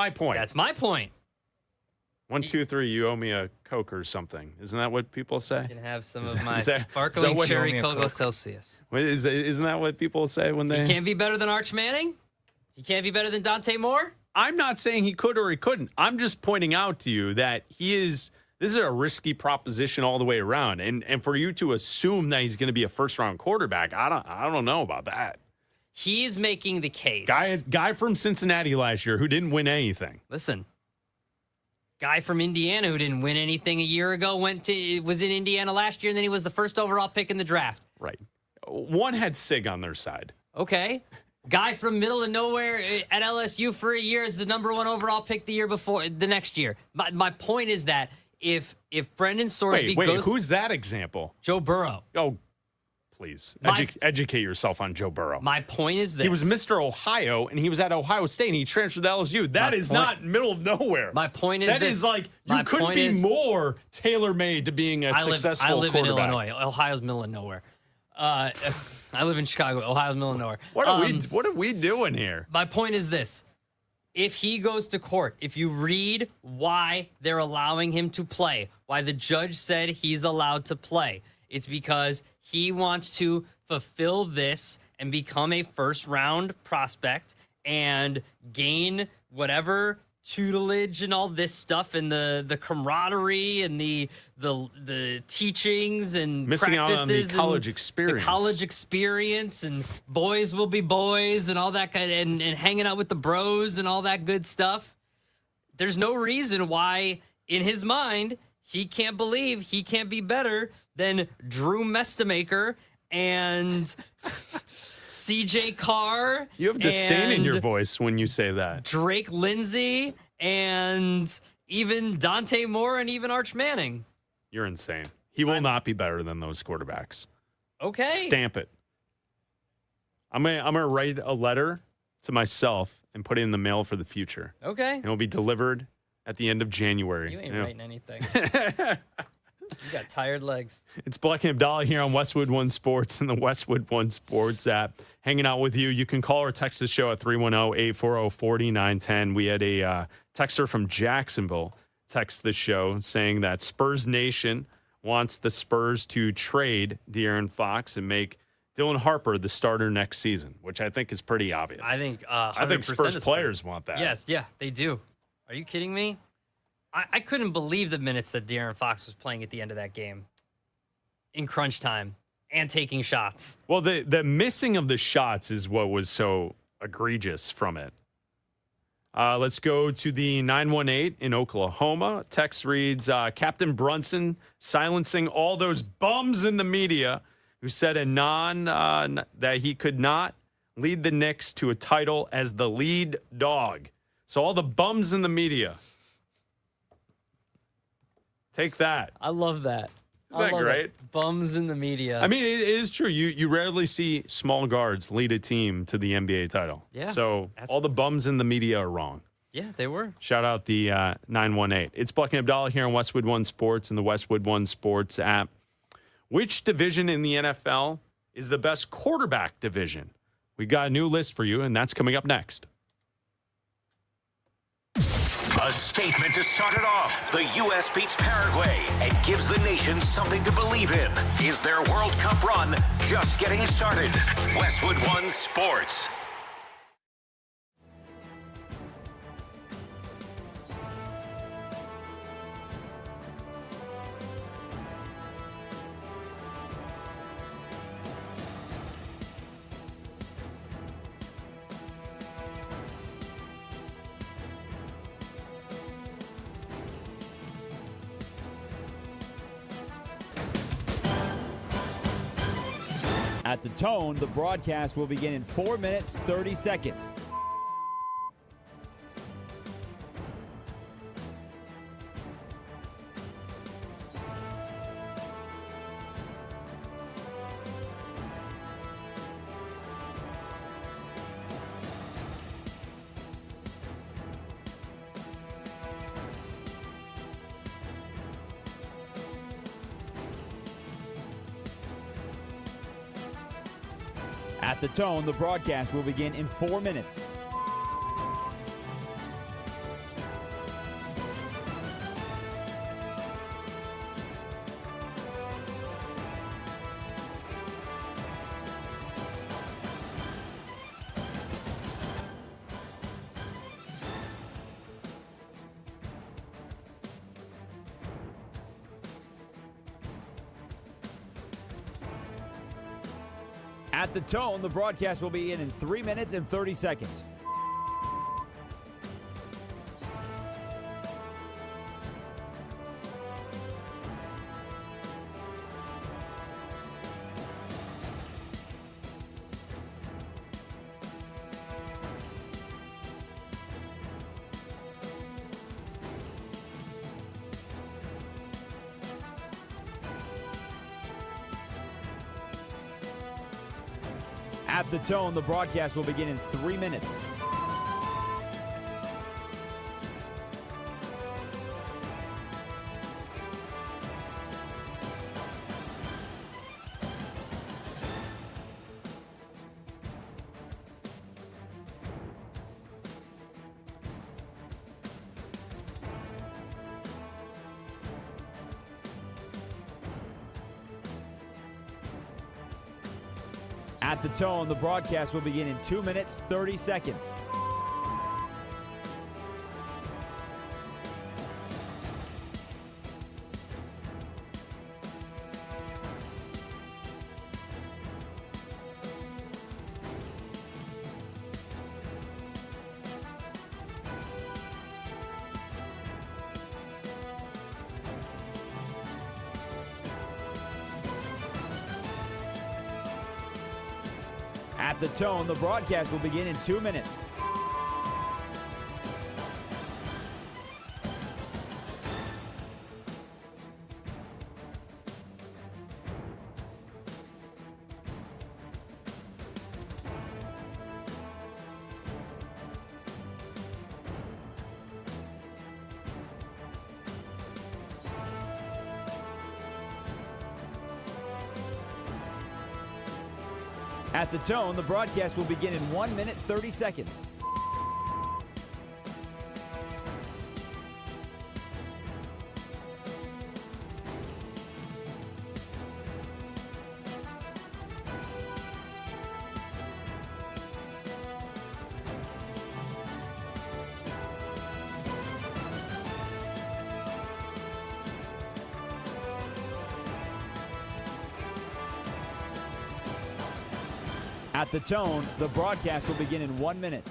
point. That's my point. 1, 2, 3. You owe me a Coke or something. Isn't that what people say? You can have some of my sparkling cherry Cocoa Celsius. Isn't that what people say when they? He can't be better than Arch Manning. He can't be better than Dante Moore. I'm not saying he could or he couldn't. I'm just pointing out to you that he is. This is a risky proposition all the way around, and for you to assume that he's going to be a first round quarterback, I don't know about that. He's making the case. Guy from Cincinnati last year who didn't win anything. Listen, guy from Indiana who didn't win anything a year ago was in Indiana last year, and then he was the first overall pick in the draft. Right. One had Sig on their side. Okay. Guy from middle of nowhere at LSU for a year is the number 1 overall pick the next year. My point is that if Brendan Sorsby goes... who's that example? Joe Burrow. Oh, please. Educate yourself on Joe Burrow. My point is this. He was Mr. Ohio, and he was at Ohio State, and he transferred to LSU. That is not middle of nowhere. My point is that is like, you couldn't be more tailor-made to being a successful quarterback. I live in Illinois. Ohio's middle of nowhere. I live in Chicago. Ohio's middle of nowhere. What are we doing here? My point is this. If he goes to court, if you read why they're allowing him to play, why the judge said he's allowed to play, it's because he wants to fulfill this and become a first-round prospect and gain whatever tutelage and all this stuff and the camaraderie and the teachings and missing out on the college experience. The college experience and boys will be boys and all that kind of, and hanging out with the bros and all that good stuff. There's no reason why, in his mind, he can't believe he can't be better than Drew Mestamaker and CJ Carr. You have disdain in your voice when you say that. Drake Lindsey and even Dante Moore and even Arch Manning. You're insane. He will not be better than those quarterbacks. Okay. Stamp it. I'm gonna write a letter to myself and put it in the mail for the future. Okay. And it'll be delivered at the end of January. You ain't writing anything. You got tired legs. It's Bleck Abdalla here on Westwood One Sports and the Westwood One Sports app. Hanging out with you. You can call or text the show at 310-840-4910. We had a texter from Jacksonville text the show saying that Spurs Nation wants the Spurs to trade De'Aaron Fox and make Dylan Harper the starter next season, which I think is pretty obvious. I think Spurs players want that. Yes, yeah, they do. Are you kidding me? I couldn't believe the minutes that De'Aaron Fox was playing at the end of that game in crunch time and taking shots. Well, the missing of the shots is what was so egregious from it. Let's go to the 918 in Oklahoma. Text reads, Captain Brunson silencing all those bums in the media who said that he could not lead the Knicks to a title as the lead dog. So all the bums in the media. Take that. I love that. Isn't that great? It. Bums in the media. I mean, it is true. You rarely see small guards lead a team to the NBA title. Yeah. So all the bums in the media are wrong. Yeah, they were. Shout out the 918. It's Bleck Abdalla here on Westwood One Sports and the Westwood One Sports app. Which division in the NFL is the best quarterback division? We got a new list for you, and that's coming up next. A statement to start it off. The U.S. beats Paraguay and gives the nation something to believe in. Is their World Cup run just getting started? Westwood One Sports. At the tone, the broadcast will begin in 4 minutes, 30 seconds. At the tone, the broadcast will begin in 4 minutes. At the tone, the broadcast will begin in 3 minutes and 30 seconds. At the tone, the broadcast will begin in 3 minutes. At the tone, the broadcast will begin in 2 minutes, 30 seconds. At the tone, the broadcast will begin in 2 minutes. At the tone, the broadcast will begin in 1 minute, 30 seconds. At the tone, the broadcast will begin in 1 minute.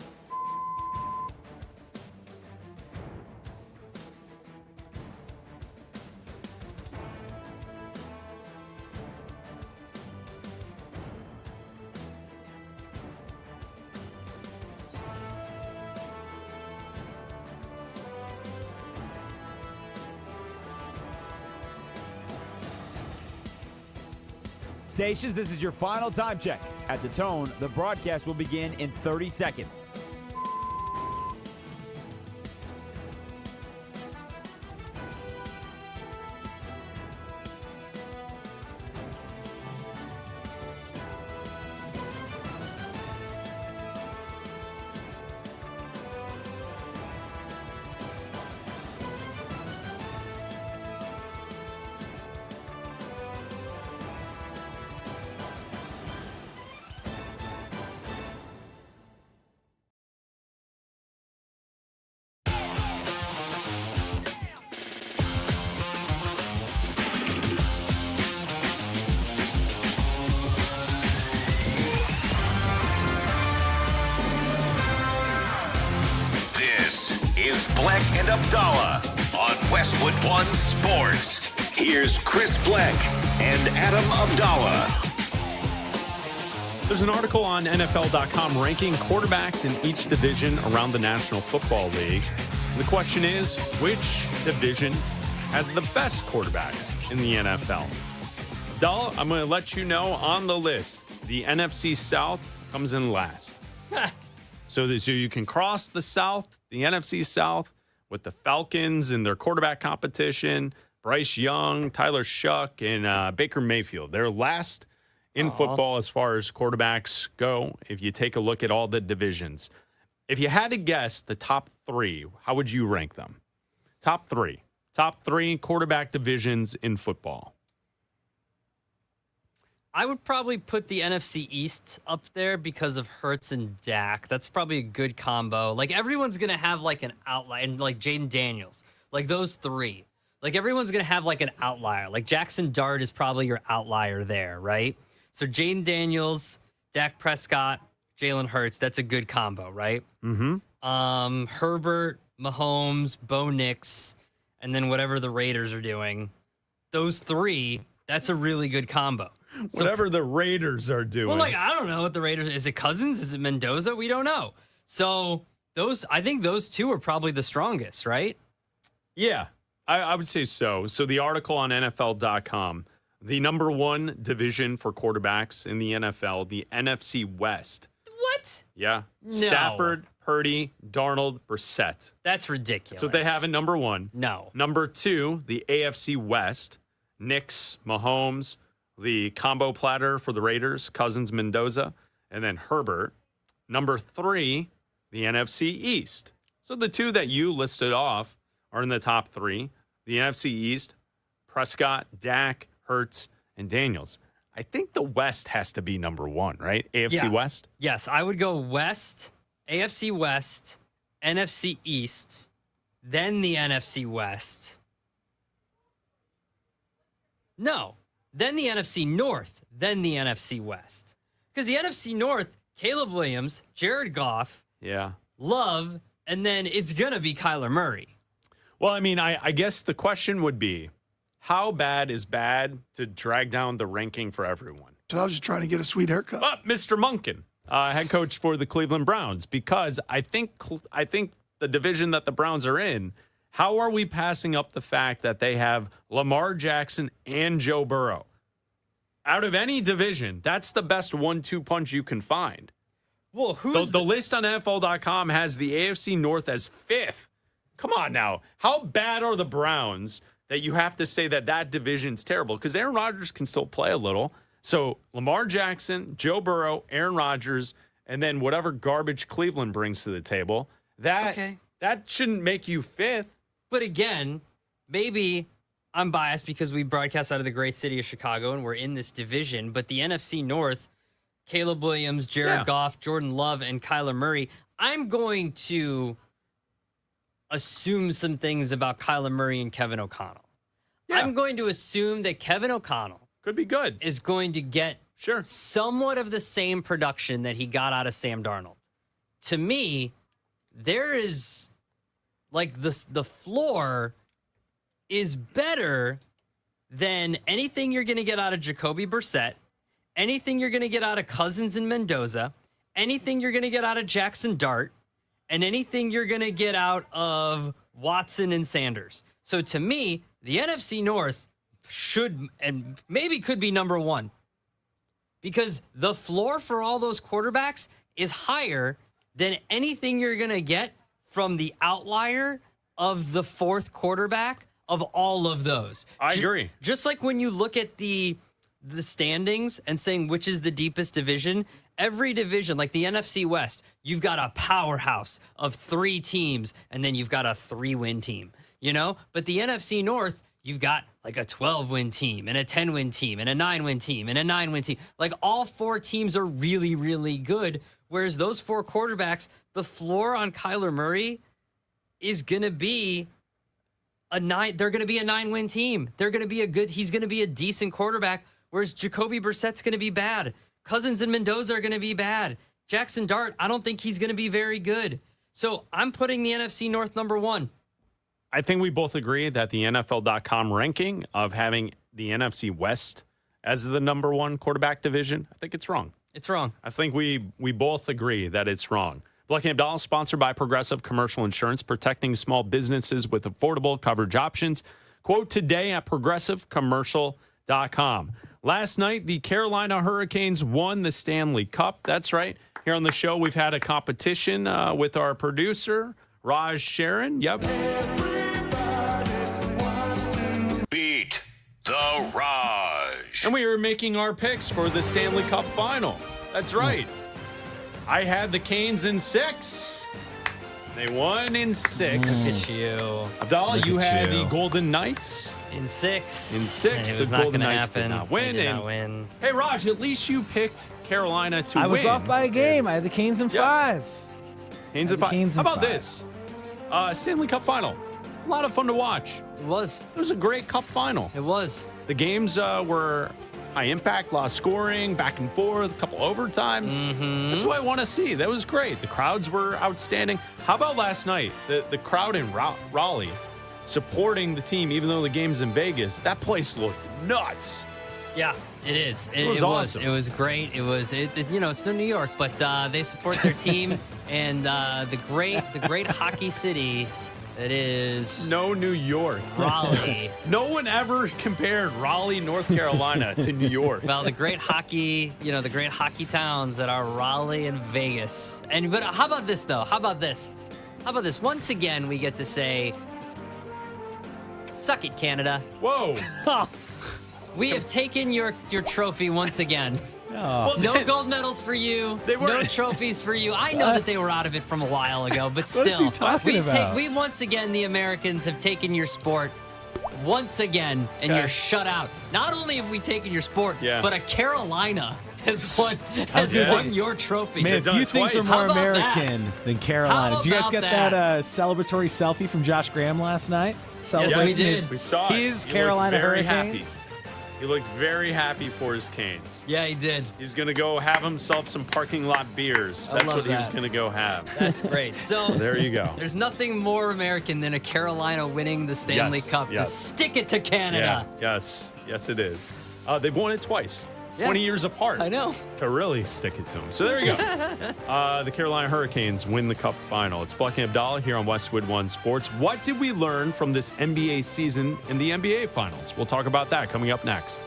Stations, this is your final time check. At the tone, the broadcast will begin in 30 seconds. Is Bleck and Abdalla on Westwood One Sports. Here's Chris Bleck and Adam Abdalla. There's an article on NFL.com ranking quarterbacks in each division around the National Football League. And the question is, which division has the best quarterbacks in the NFL? Abdalla, I'm going to let you know on the list, the NFC South comes in last. So you can cross the South, the NFC South, with the Falcons and their quarterback competition, Bryce Young, Tyler Shuck, and Baker Mayfield. They're last in football as far as quarterbacks go, if you take a look at all the divisions. If you had to guess the top three, how would you rank them? Top three quarterback divisions in football. I would probably put the NFC East up there because of Hurts and Dak. That's probably a good combo. Like, everyone's going to have, like, an outlier. And, like, Jaden Daniels. Like, those three. Like, everyone's going to have, like, an outlier. Like, Jackson Dart is probably your outlier there, right? So, Jaden Daniels, Dak Prescott, Jalen Hurts. That's a good combo, right? Mm-hmm. Herbert, Mahomes, Bo Nix, and then whatever the Raiders are doing. Those three, that's a really good combo. Whatever the Raiders are doing. Well, like, I don't know what the Raiders... Is it Cousins? Is it Mendoza? We don't know. So, I think those two are probably the strongest, right? Yeah, I would say so. So the article on NFL.com, the number one division for quarterbacks in the NFL, the NFC West. What? Yeah. No. Stafford, Purdy, Darnold, Brissett. That's ridiculous. That's what they have in number one. No. Number two, the AFC West, Knicks, Mahomes, the combo platter for the Raiders, Cousins, Mendoza, and then Herbert. Number three, the NFC East. So the two that you listed off are in the top three. The NFC East, Prescott, Dak, Hurts, and Daniels. I think the West has to be number one, right? AFC West? Yes, I would go West, AFC West, NFC East, then the NFC West. No. Then the NFC North, then the NFC West. Because the NFC North, Caleb Williams, Jared Goff, Love, and then it's going to be Kyler Murray. Well, I mean, I guess the question would be, how bad is bad to drag down the ranking for everyone? So I was just trying to get a sweet haircut. Mr. Monken, head coach for the Cleveland Browns, because I think the division that the Browns are in, how are we passing up the fact that they have Lamar Jackson and Joe Burrow? Out of any division, that's the best 1-2 punch you can find. Well, who's the list on NFL.com has the AFC North as fifth. Come on now. How bad are the Browns that you have to say that division's terrible? Because Aaron Rodgers can still play a little. So Lamar Jackson, Joe Burrow, Aaron Rodgers, and then whatever garbage Cleveland brings to the table, that shouldn't make you fifth. But again, maybe I'm biased because we broadcast out of the great city of Chicago and we're in this division, but the NFC North, Caleb Williams, Jared Goff, Jordan Love, and Kyler Murray, I'm going to assume some things about Kyler Murray and Kevin O'Connell. Yeah. I'm going to assume that Kevin O'Connell could be good. Is going to get somewhat of the same production that he got out of Sam Darnold. To me, there is like the floor is better than anything you're going to get out of Jacoby Brissett, anything you're going to get out of Cousins and Mendoza, anything you're going to get out of Jackson Dart, and anything you're going to get out of Watson and Sanders. So to me, the NFC North should and maybe could be number one because the floor for all those quarterbacks is higher than anything you're going to get from the outlier of the fourth quarterback of all of those. I agree. Just like when you look at the standings and saying which is the deepest division, every division, like the NFC West, you've got a powerhouse of 3 teams, and then you've got a 3-win team, you know? But the NFC North, you've got like a 12-win team and a 10-win team and a 9-win team and a 9-win team. Like all 4 teams are really, really good, whereas those 4 quarterbacks, the floor on Kyler Murray is going to be they're going to be a 9-win team. They're going to be he's going to be a decent quarterback, whereas Jacoby Brissett's going to be bad. Cousins and Mendoza are going to be bad. Jackson Dart, I don't think he's going to be very good. So I'm putting the NFC North number 1. I think we both agree that the NFL.com ranking of having the NFC West as the number 1 quarterback division, I think it's wrong. It's wrong. I think we both agree that it's wrong. Bleck Abdalla, sponsored by Progressive Commercial Insurance, protecting small businesses with affordable coverage options. Quote today at progressivecommercial.com. Last night, the Carolina Hurricanes won the Stanley Cup. That's right. Here on the show, we've had a competition with our producer, Raj Sharon. Yep. Beat the Raj. And we are making our picks for the Stanley Cup final. That's right. I had the Canes in 6. They won in 6. Look at you. Abdalla, you had the Golden Knights in 6. In 6, the Golden Knights happen. did not win. They did not win. Hey, Raj, at least you picked Carolina to win. I was off by a game. I had the Canes in 5. Canes in 5. How about this? Stanley Cup final. A lot of fun to watch. It was. It was a great Cup final. It was. The games were high impact, lot of scoring, back and forth, a couple overtimes. Mm-hmm. That's what I want to see. That was great. The crowds were outstanding. How about last night? The crowd in Raleigh supporting the team, even though the game's in Vegas. That place looked nuts. Yeah, it is. It was awesome. It was great. It's no New York, but they support their team and the great hockey city. It is no New York. Raleigh. No one ever compared Raleigh, North Carolina to New York. Well, the great hockey towns that are Raleigh and Vegas. But how about this though? How about this? Once again, we get to say, suck it, Canada. Whoa. We have taken your trophy once again. Oh. Well, no gold medals for you. No trophies for you. I know that they were out of it from a while ago, but still. What is he talking about? We once again, the Americans have taken your sport once again, and you're shut out. Not only have we taken your sport, but a Carolina has won your trophy. Man, few things are more American than Carolina. Did you guys get that celebratory selfie from Josh Graham last night? Yes, we did. We saw it. His Carolina Hurricanes. He looked very happy for his Canes. Yeah, he did. He's going to go have himself some parking lot beers. That's what he was going to go have. That's great. So there you go. There's nothing more American than a Carolina winning the Stanley Cup to stick it to Canada. Yeah, yes, it is. They've won it twice. Yeah. 20 years apart. I know. To really stick it to them. So there you go. The Carolina Hurricanes win the Cup final. It's Bleck Abdalla here on Westwood One Sports. What did we learn from this NBA season in the NBA Finals? We'll talk about that coming up next.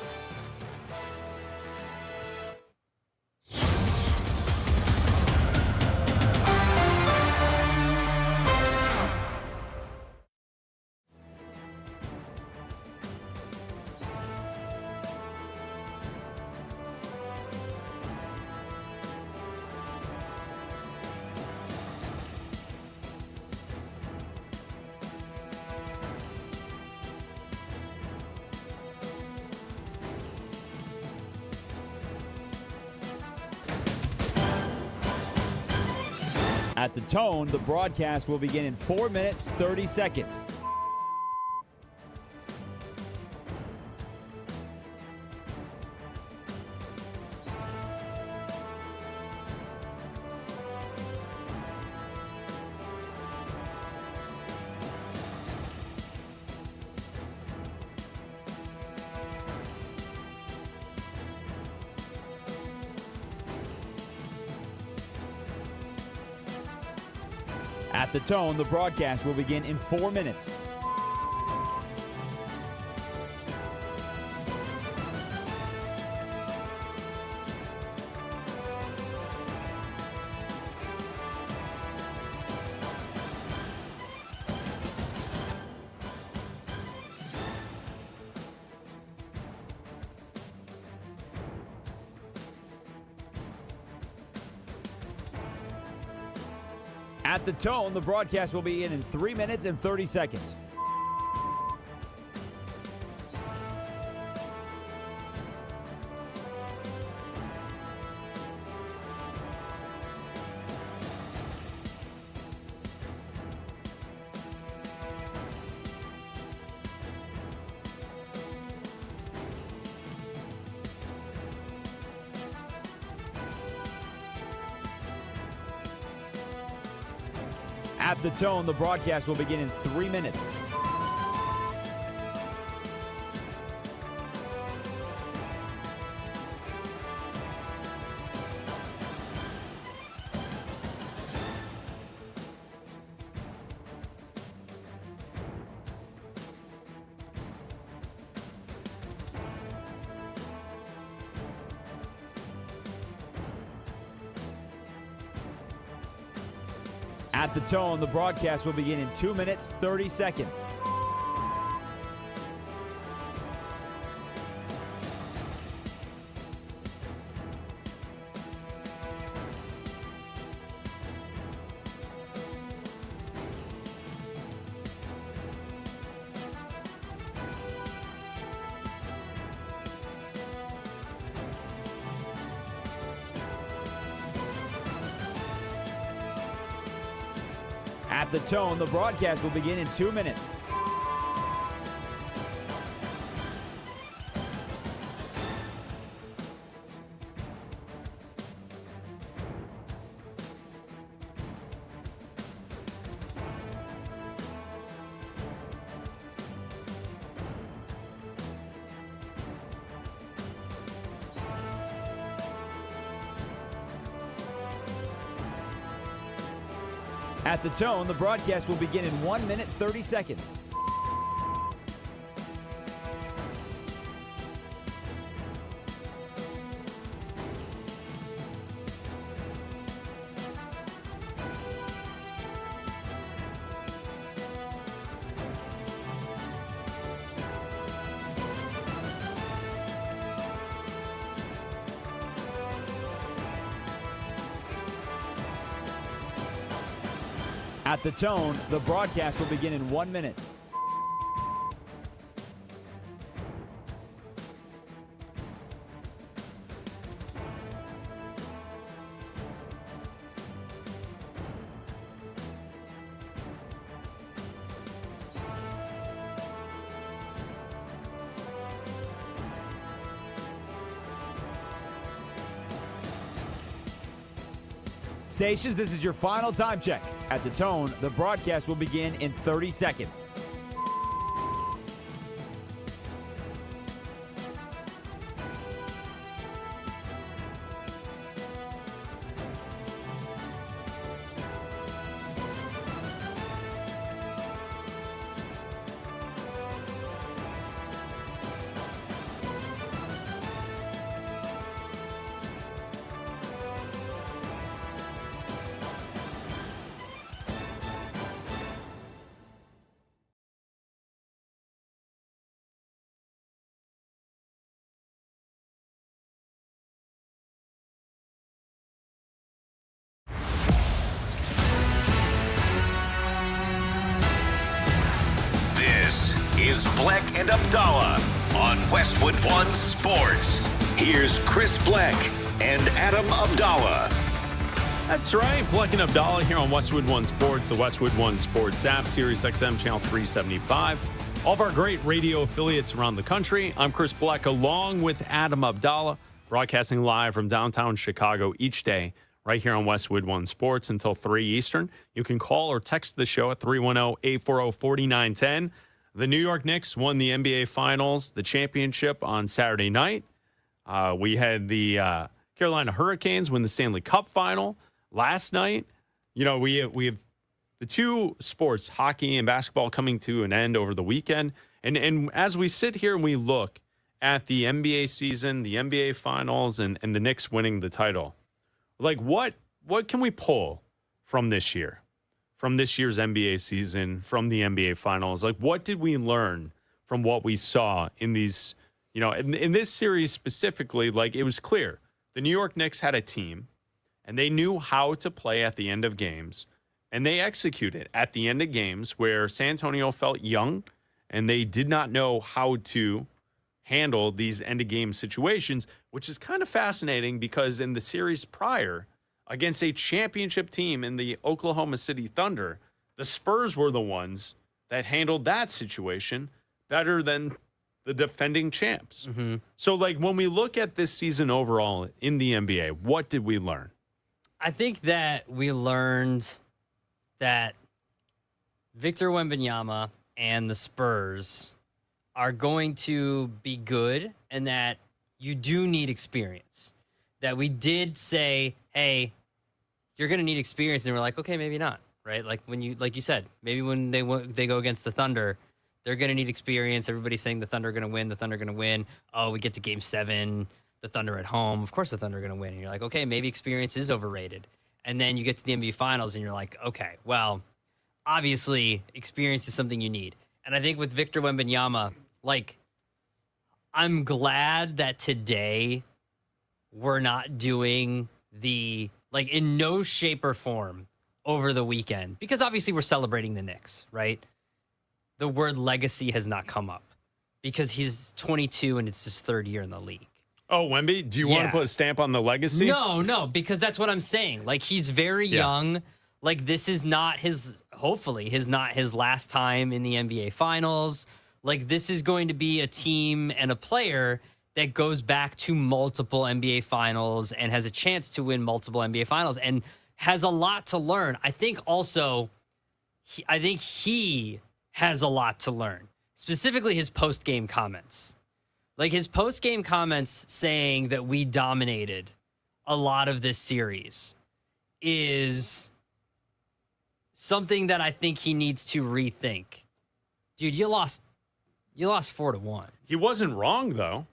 At the tone, the broadcast will begin in 4 minutes, 30 seconds. At the tone, the broadcast will begin in 4 minutes. At the tone, the broadcast will begin in 3 minutes and 30 seconds. At the tone, the broadcast will begin in 3 minutes. At the tone, the broadcast will begin in 2 minutes, 30 seconds. At the tone, the broadcast will begin in 2 minutes. At the tone, the broadcast will begin in 1 minute, 30 seconds. At the tone, the broadcast will begin in 1 minute. Stations, this is your final time check. At the tone, the broadcast will begin in 30 seconds. This is Bleck and Abdalla on Westwood One Sports. Here's Chris Bleck and Adam Abdalla. That's right. Bleck Abdalla here on Westwood One Sports, the Westwood One Sports app, Sirius XM Channel 375. All of our great radio affiliates around the country. I'm Chris Bleck along with Adam Abdalla, broadcasting live from downtown Chicago each day right here on Westwood One Sports until 3 Eastern. You can call or text the show at 310-840-4910. The New York Knicks won the NBA Finals, the championship on Saturday night. We had the Carolina Hurricanes win the Stanley Cup final last night. You know, we have the two sports, hockey and basketball, coming to an end over the weekend. And as we sit here and we look at the NBA season, the NBA Finals, and the Knicks winning the title, like what can we pull from this year, from this year's NBA season, from the NBA Finals? Like, what did we learn from what we saw in these, you know, in this series specifically? Like, it was clear the New York Knicks had a team, and they knew how to play at the end of games, and they executed at the end of games where San Antonio felt young, and they did not know how to handle these end-of-game situations, which is kind of fascinating because in the series prior, against a championship team in the Oklahoma City Thunder, the Spurs were the ones that handled that situation better than the defending champs. Mm-hmm. So, like, when we look at this season overall in the NBA, what did we learn? I think that we learned that Victor Wembanyama and the Spurs are going to be good, and that you do need experience. That we did say, hey, you're going to need experience, and we're like, okay, maybe not, right? Like like you said, maybe when they go against the Thunder, they're going to need experience. Everybody's saying the Thunder are going to win. The Thunder are going to win. Oh, we get to Game 7, the Thunder at home. Of course the Thunder are going to win. And you're like, okay, maybe experience is overrated. And then you get to the NBA Finals, and you're like, okay, well, obviously experience is something you need. And I think with Victor Wembanyama, like, I'm glad that today we're not doing like, in no shape or form over the weekend, because obviously we're celebrating the Knicks, right? The word legacy has not come up because he's 22 and it's his third year in the league. Oh, Wemby, do you want to put a stamp on the legacy? No, because that's what I'm saying. Like, he's very young. Like, this is not hopefully not his last time in the NBA Finals. Like, this is going to be a team and a player that goes back to multiple NBA Finals and has a chance to win multiple NBA Finals and has a lot to learn. I think also, he has a lot to learn, specifically his post-game comments. Like, his post-game comments saying that we dominated a lot of this series is something that I think he needs to rethink. Dude, you lost 4-1. He wasn't wrong, though.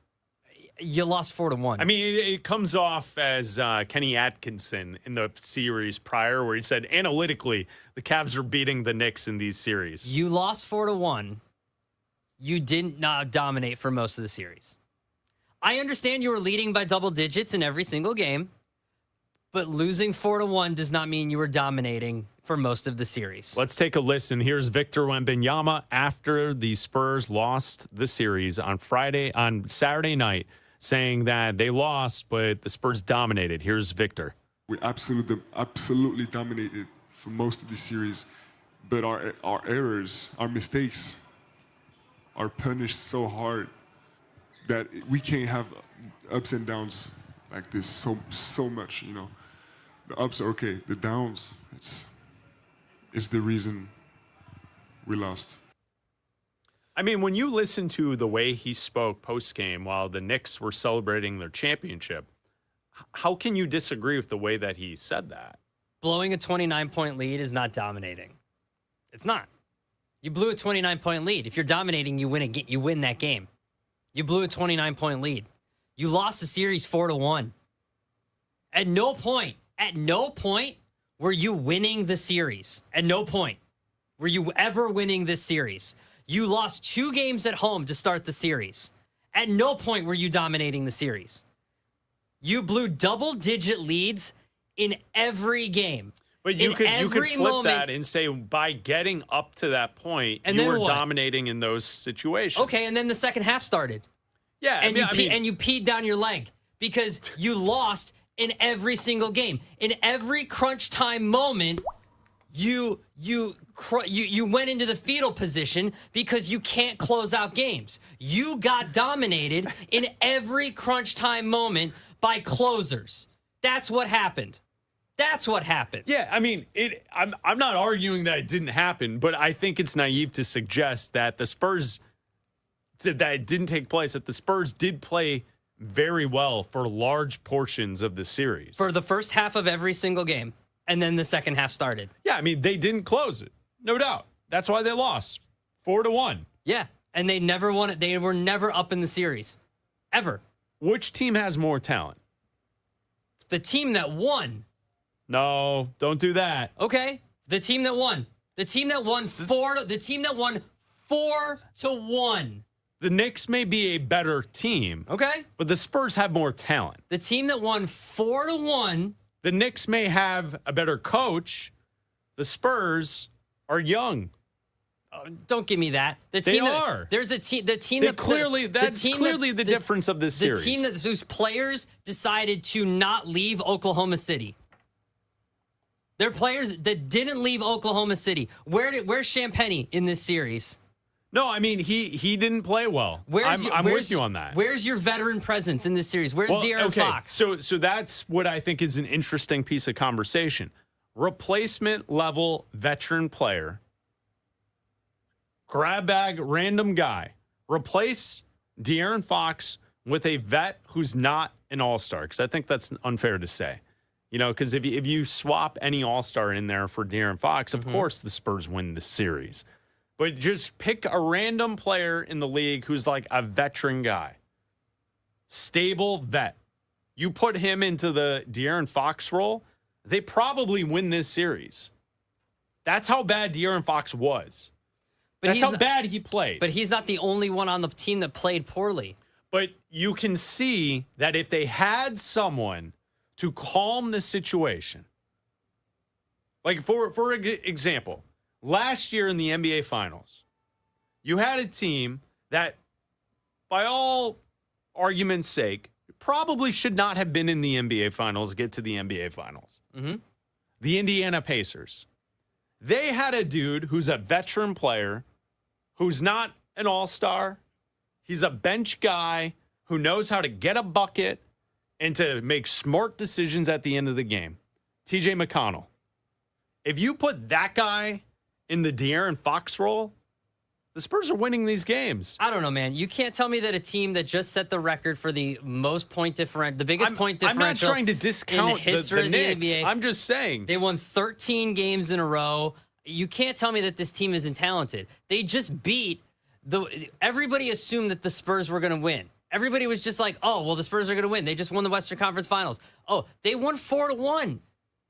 You lost 4-1. I mean, it comes off as Kenny Atkinson in the series prior, where he said, analytically, the Cavs are beating the Knicks in these series. You lost 4-1. You didn't not dominate for most of the series. I understand you were leading by double digits in every single game, but losing 4-1 does not mean you were dominating for most of the series. Let's take a listen. Here's Victor Wembanyama after the Spurs lost the series on Saturday night, saying that they lost, but the Spurs dominated. Here's Victor. We absolutely dominated for most of the series, but our errors, our mistakes are punished so hard that we can't have ups and downs like this so much, you know. The ups are okay, the downs, it's the reason we lost. I mean, when you listen to the way he spoke post-game while the Knicks were celebrating their championship, how can you disagree with the way that he said that? Blowing a 29-point lead is not dominating. It's not. You blew a 29-point lead. If you're dominating, you win that game. You blew a 29-point lead. You lost the series 4-1. At no point were you winning the series. At no point were you ever winning this series. You lost 2 games at home to start the series. At no point were you dominating the series. You blew double-digit leads in every game. But you could flip that and say by getting up to that point, and you were dominating in those situations. Okay, and then the second half started. Yeah, and you peed down your leg because you lost in every single game. In every crunch time moment, you went into the fetal position because you can't close out games. You got dominated in every crunch time moment by closers. That's what happened. That's what happened. Yeah, I mean, I'm not arguing that it didn't happen, but I think it's naive to suggest that that it didn't take place, that the Spurs did play very well for large portions of the series. For the first half of every single game, and then the second half started. Yeah, I mean, they didn't close it. No doubt. That's why they lost 4-1. Yeah, and they never won it. They were never up in the series. Ever. Which team has more talent? The team that won. No, don't do that. Okay, the team that won. The team that won 4-1. The Knicks may be a better team. Okay. But the Spurs have more talent. The team that won 4-1. The Knicks may have a better coach. The Spurs are young. Don't give me that. They are. There's a team. The team that's clearly the difference of this series. The team whose players decided to not leave Oklahoma City. They're players that didn't leave Oklahoma City. Where's Champagnie in this series? No, I mean he didn't play well. I'm with you on that. Where's your veteran presence in this series? Where's De'Aaron Fox? So that's what I think is an interesting piece of conversation. Replacement level veteran player, grab bag, random guy. Replace De'Aaron Fox with a vet who's not an all-star, because I think that's unfair to say. You know, because if you swap any all-star in there for De'Aaron Fox, of course the Spurs win the series. But just pick a random player in the league who's like a veteran guy. Stable vet. You put him into the De'Aaron Fox role, they probably win this series. That's how bad De'Aaron Fox was. That's how bad he played. But he's not the only one on the team that played poorly. But you can see that if they had someone to calm the situation, like for example, last year in the NBA Finals, you had a team that, by all argument's sake, probably should not have been in the NBA Finals, get to the NBA Finals. Mm-hmm. The Indiana Pacers. They had a dude who's a veteran player, who's not an all-star. He's a bench guy who knows how to get a bucket and to make smart decisions at the end of the game. TJ McConnell. If you put that guy in the De'Aaron Fox role, the Spurs are winning these games. I don't know, man. You can't tell me that a team that just set the record for the most point differential, the biggest point differential. I'm not trying to discount in the history the Knicks. of the NBA. I'm just saying. They won 13 games in a row. You can't tell me that this team isn't talented. They just beat everybody assumed that the Spurs were going to win. Everybody was just like, oh, well, the Spurs are going to win. They just won the Western Conference Finals. Oh, they won 4-1.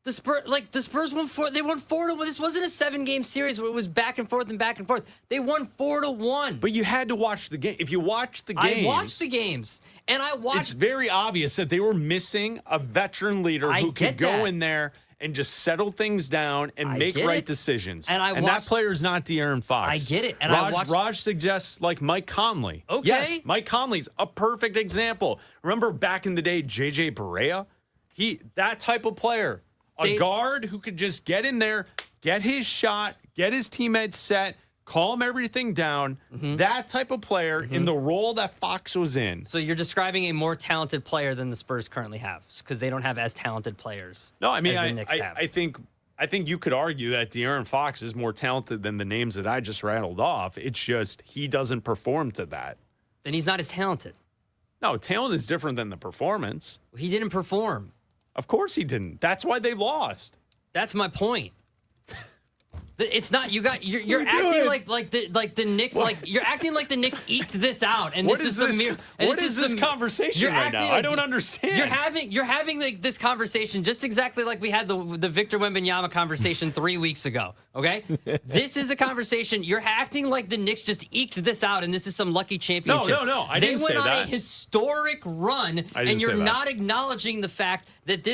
The Spurs won 4. They won 4-1. This wasn't a 7-game series where it was back and forth and back and forth. They won 4-1. But you had to watch the game. If you watch the games, I watched the games, and I watched. It's very obvious that they were missing a veteran leader who could go in there and just settle things down and make right decisions. And that player is not De'Aaron Fox. I get it. And Raj suggests like Mike Conley. Okay. Yes, Mike Conley's a perfect example. Remember back in the day, JJ Barea? That type of player. A guard who could just get in there, get his shot, get his teammates set, calm everything down. Mm-hmm. That type of player in the role that Fox was in. So you're describing a more talented player than the Spurs currently have because they don't have as talented players. No, I mean, I think you could argue that De'Aaron Fox is more talented than the names that I just rattled off. It's just he doesn't perform to that. Then he's not as talented. No, talent is different than the performance. He didn't perform. Of course he didn't. That's why they lost. That's my point. It's not you're acting like the Knicks you're acting like the Knicks eked this out and what is this conversation right now? I don't understand. You're having this conversation just exactly like we had the Victor Wembanyama conversation 3 weeks ago. Okay, this is a conversation. You're acting like the Knicks just eked this out and this is some lucky championship. No. I didn't say that. They went on a historic run, and you're not acknowledging the fact that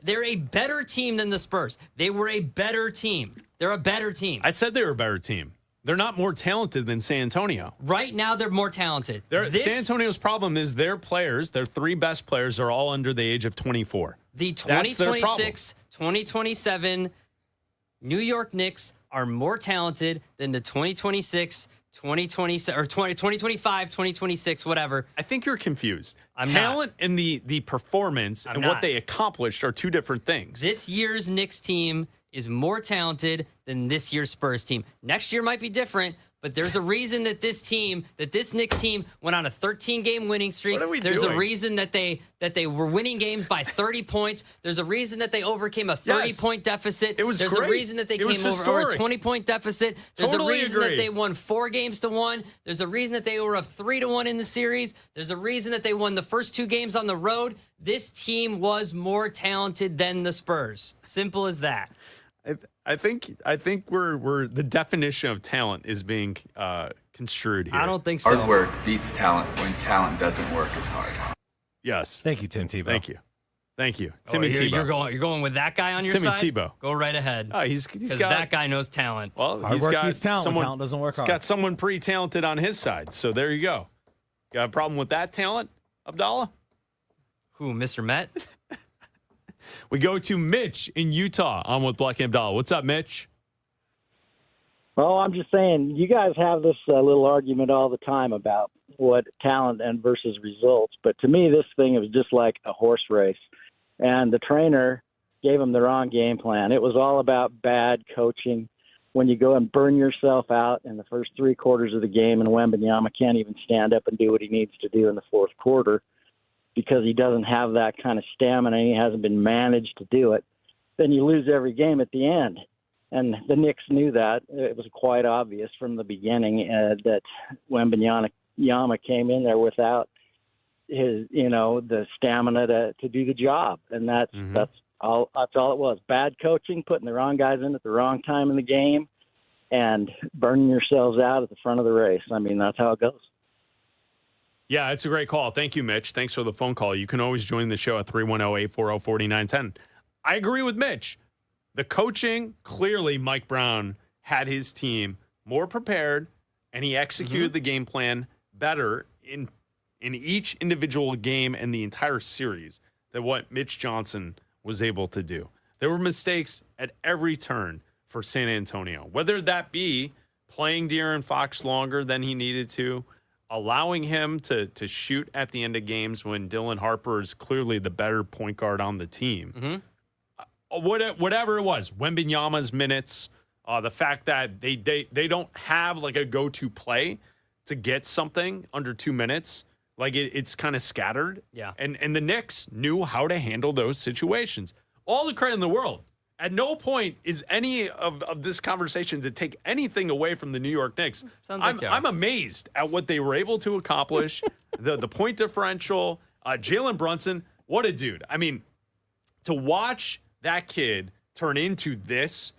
they're a better team than the Spurs. They were a better team. They're a better team. I said they were a better team. They're not more talented than San Antonio. Right now, they're more talented. San Antonio's problem is their players, their 3 best players, are all under the age of 24. The That's their problem. 2026-2027 New York Knicks are more talented than the 2026, 2027, or 2025, 2026, whatever. I think you're confused. I'm Talent and the performance and what not. they accomplished are two different things. This year's Knicks team is more talented than this year's Spurs team. Next year might be different, but there's a reason that this Knicks team went on a 13-game winning streak. What are we There's doing? a reason that they were winning games by 30 points. There's a reason that they overcame a 30-point deficit. It was There's great. a reason that they It was came over a historic. 20-point deficit. There's Totally a reason agree. that they won 4 games to 1. There's a reason that they were up 3-1 in the series. There's a reason that they won the first 2 games on the road. This team was more talented than the Spurs. Simple as that. I think we're the definition of talent is being construed here. I don't think so. Hard work beats talent when talent doesn't work as hard. Yes. Thank you, Tim Tebow. Thank you. Timmy you're, Tebow. you're going with that guy on your Timmy side? Tebow. Go right ahead. Oh, he's Because got that guy knows talent. Well, Hard he's work got beats talent when someone, talent doesn't work he's hard. got someone pretty talented on his side. So there you go. Got a problem with that talent, Abdalla? Who, Mr. Met? We go to Mitch in Utah on with Bleck Abdalla. What's up, Mitch? Well, I'm just saying, you guys have this little argument all the time about what talent and versus results. But to me, this thing was just like a horse race. And the trainer gave them the wrong game plan. It was all about bad coaching. When you go and burn yourself out in the first 3 quarters of the game, and Wembanyama can't even stand up and do what he needs to do in the fourth quarter because he doesn't have that kind of stamina and he hasn't been managed to do it, then you lose every game at the end. And the Knicks knew that. It was quite obvious from the beginning that Wembanyama came in there without his, the stamina to do the job. And that's all it was. Bad coaching, putting the wrong guys in at the wrong time in the game, and burning yourselves out at the front of the race. I mean, that's how it goes. Yeah, it's a great call. Thank you, Mitch. Thanks for the phone call. You can always join the show at 310-840-4910. I agree with Mitch. The coaching, clearly Mike Brown had his team more prepared, and he executed the game plan better in each individual game and the entire series than what Mitch Johnson was able to do. There were mistakes at every turn for San Antonio, whether that be playing De'Aaron Fox longer than he needed to, allowing him to shoot at the end of games when Dylan Harper is clearly the better point guard on the team. Whatever it was, Wembanyama's minutes, the fact that they don't have like a go-to play to get something under 2 minutes, like it's kind of scattered. Yeah. And the Knicks knew how to handle those situations. All the credit in the world. At no point is any of this conversation to take anything away from the New York Knicks. Sounds like you are. I'm amazed at what they were able to accomplish, the point differential. Jalen Brunson, what a dude. I mean, to watch that kid turn into this,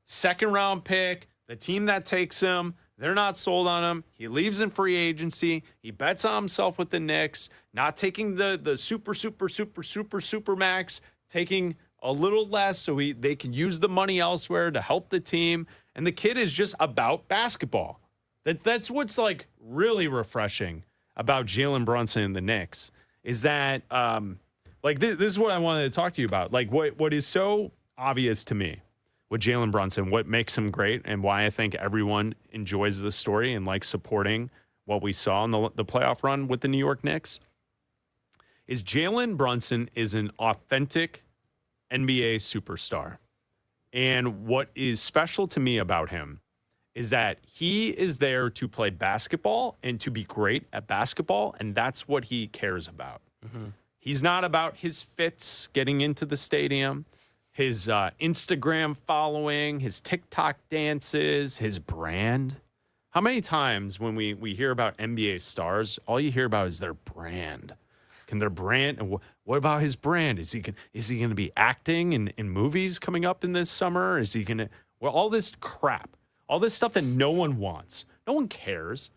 second round pick, the team that takes him, they're not sold on him. He leaves in free agency. He bets on himself with the Knicks, not taking the super max, taking a little less so they can use the money elsewhere to help the team. And the kid is just about basketball. That's what's like really refreshing about Jalen Brunson and the Knicks is that this is what I wanted to talk to you about. Like what is so obvious to me with Jalen Brunson, what makes him great and why I think everyone enjoys this story and likes supporting what we saw in the playoff run with the New York Knicks is Jalen Brunson is an authentic NBA superstar. And what is special to me about him is that he is there to play basketball and to be great at basketball, and that's what he cares about. He's not about his fits getting into the stadium, his Instagram following, his TikTok dances, his brand. How many times when we hear about NBA stars, all you hear about is their brand? Can their brand? What about his brand? Is he going to be acting in movies coming up in this summer? Is he going to? Well, all this crap, all this stuff that no one wants, no one cares.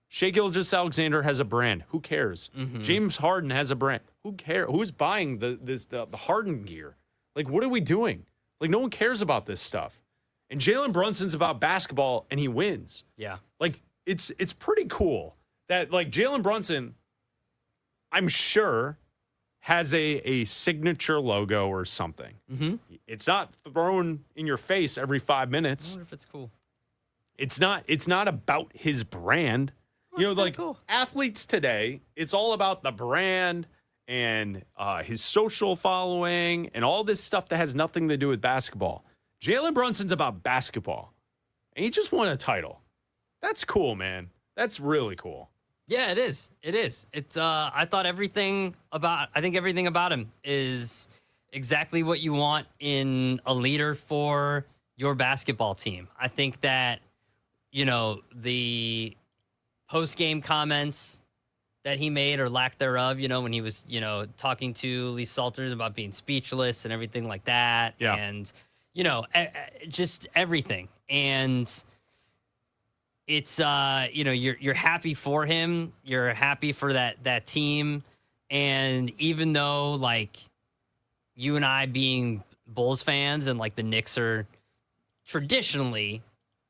Shai Gilgeous-Alexander has a brand. Who cares? James Harden has a brand. Who cares? Who's buying the Harden gear? Like, what are we doing? Like, no one cares about this stuff. And Jalen Brunson's about basketball, and he wins. Yeah. Like, it's pretty cool that, like, Jalen Brunson, I'm sure, has a signature logo or something. Mm-hmm. It's not thrown in your face every 5 minutes. I wonder if it's cool. It's not about his brand. Like cool. Athletes today, it's all about the brand and his social following and all this stuff that has nothing to do with basketball. Jalen Brunson's about basketball, and he just won a title. That's cool, man. That's really cool. Yeah, it is. It is. It's. I think everything about him is exactly what you want in a leader for your basketball team. I think that, the post-game comments that he made or lack thereof, when he was, talking to Lee Salters about being speechless and everything like that. Yeah. And, just everything. And it's, you're happy for him. You're happy for that team. And even though, like, you and I being Bulls fans and, like, the Knicks are traditionally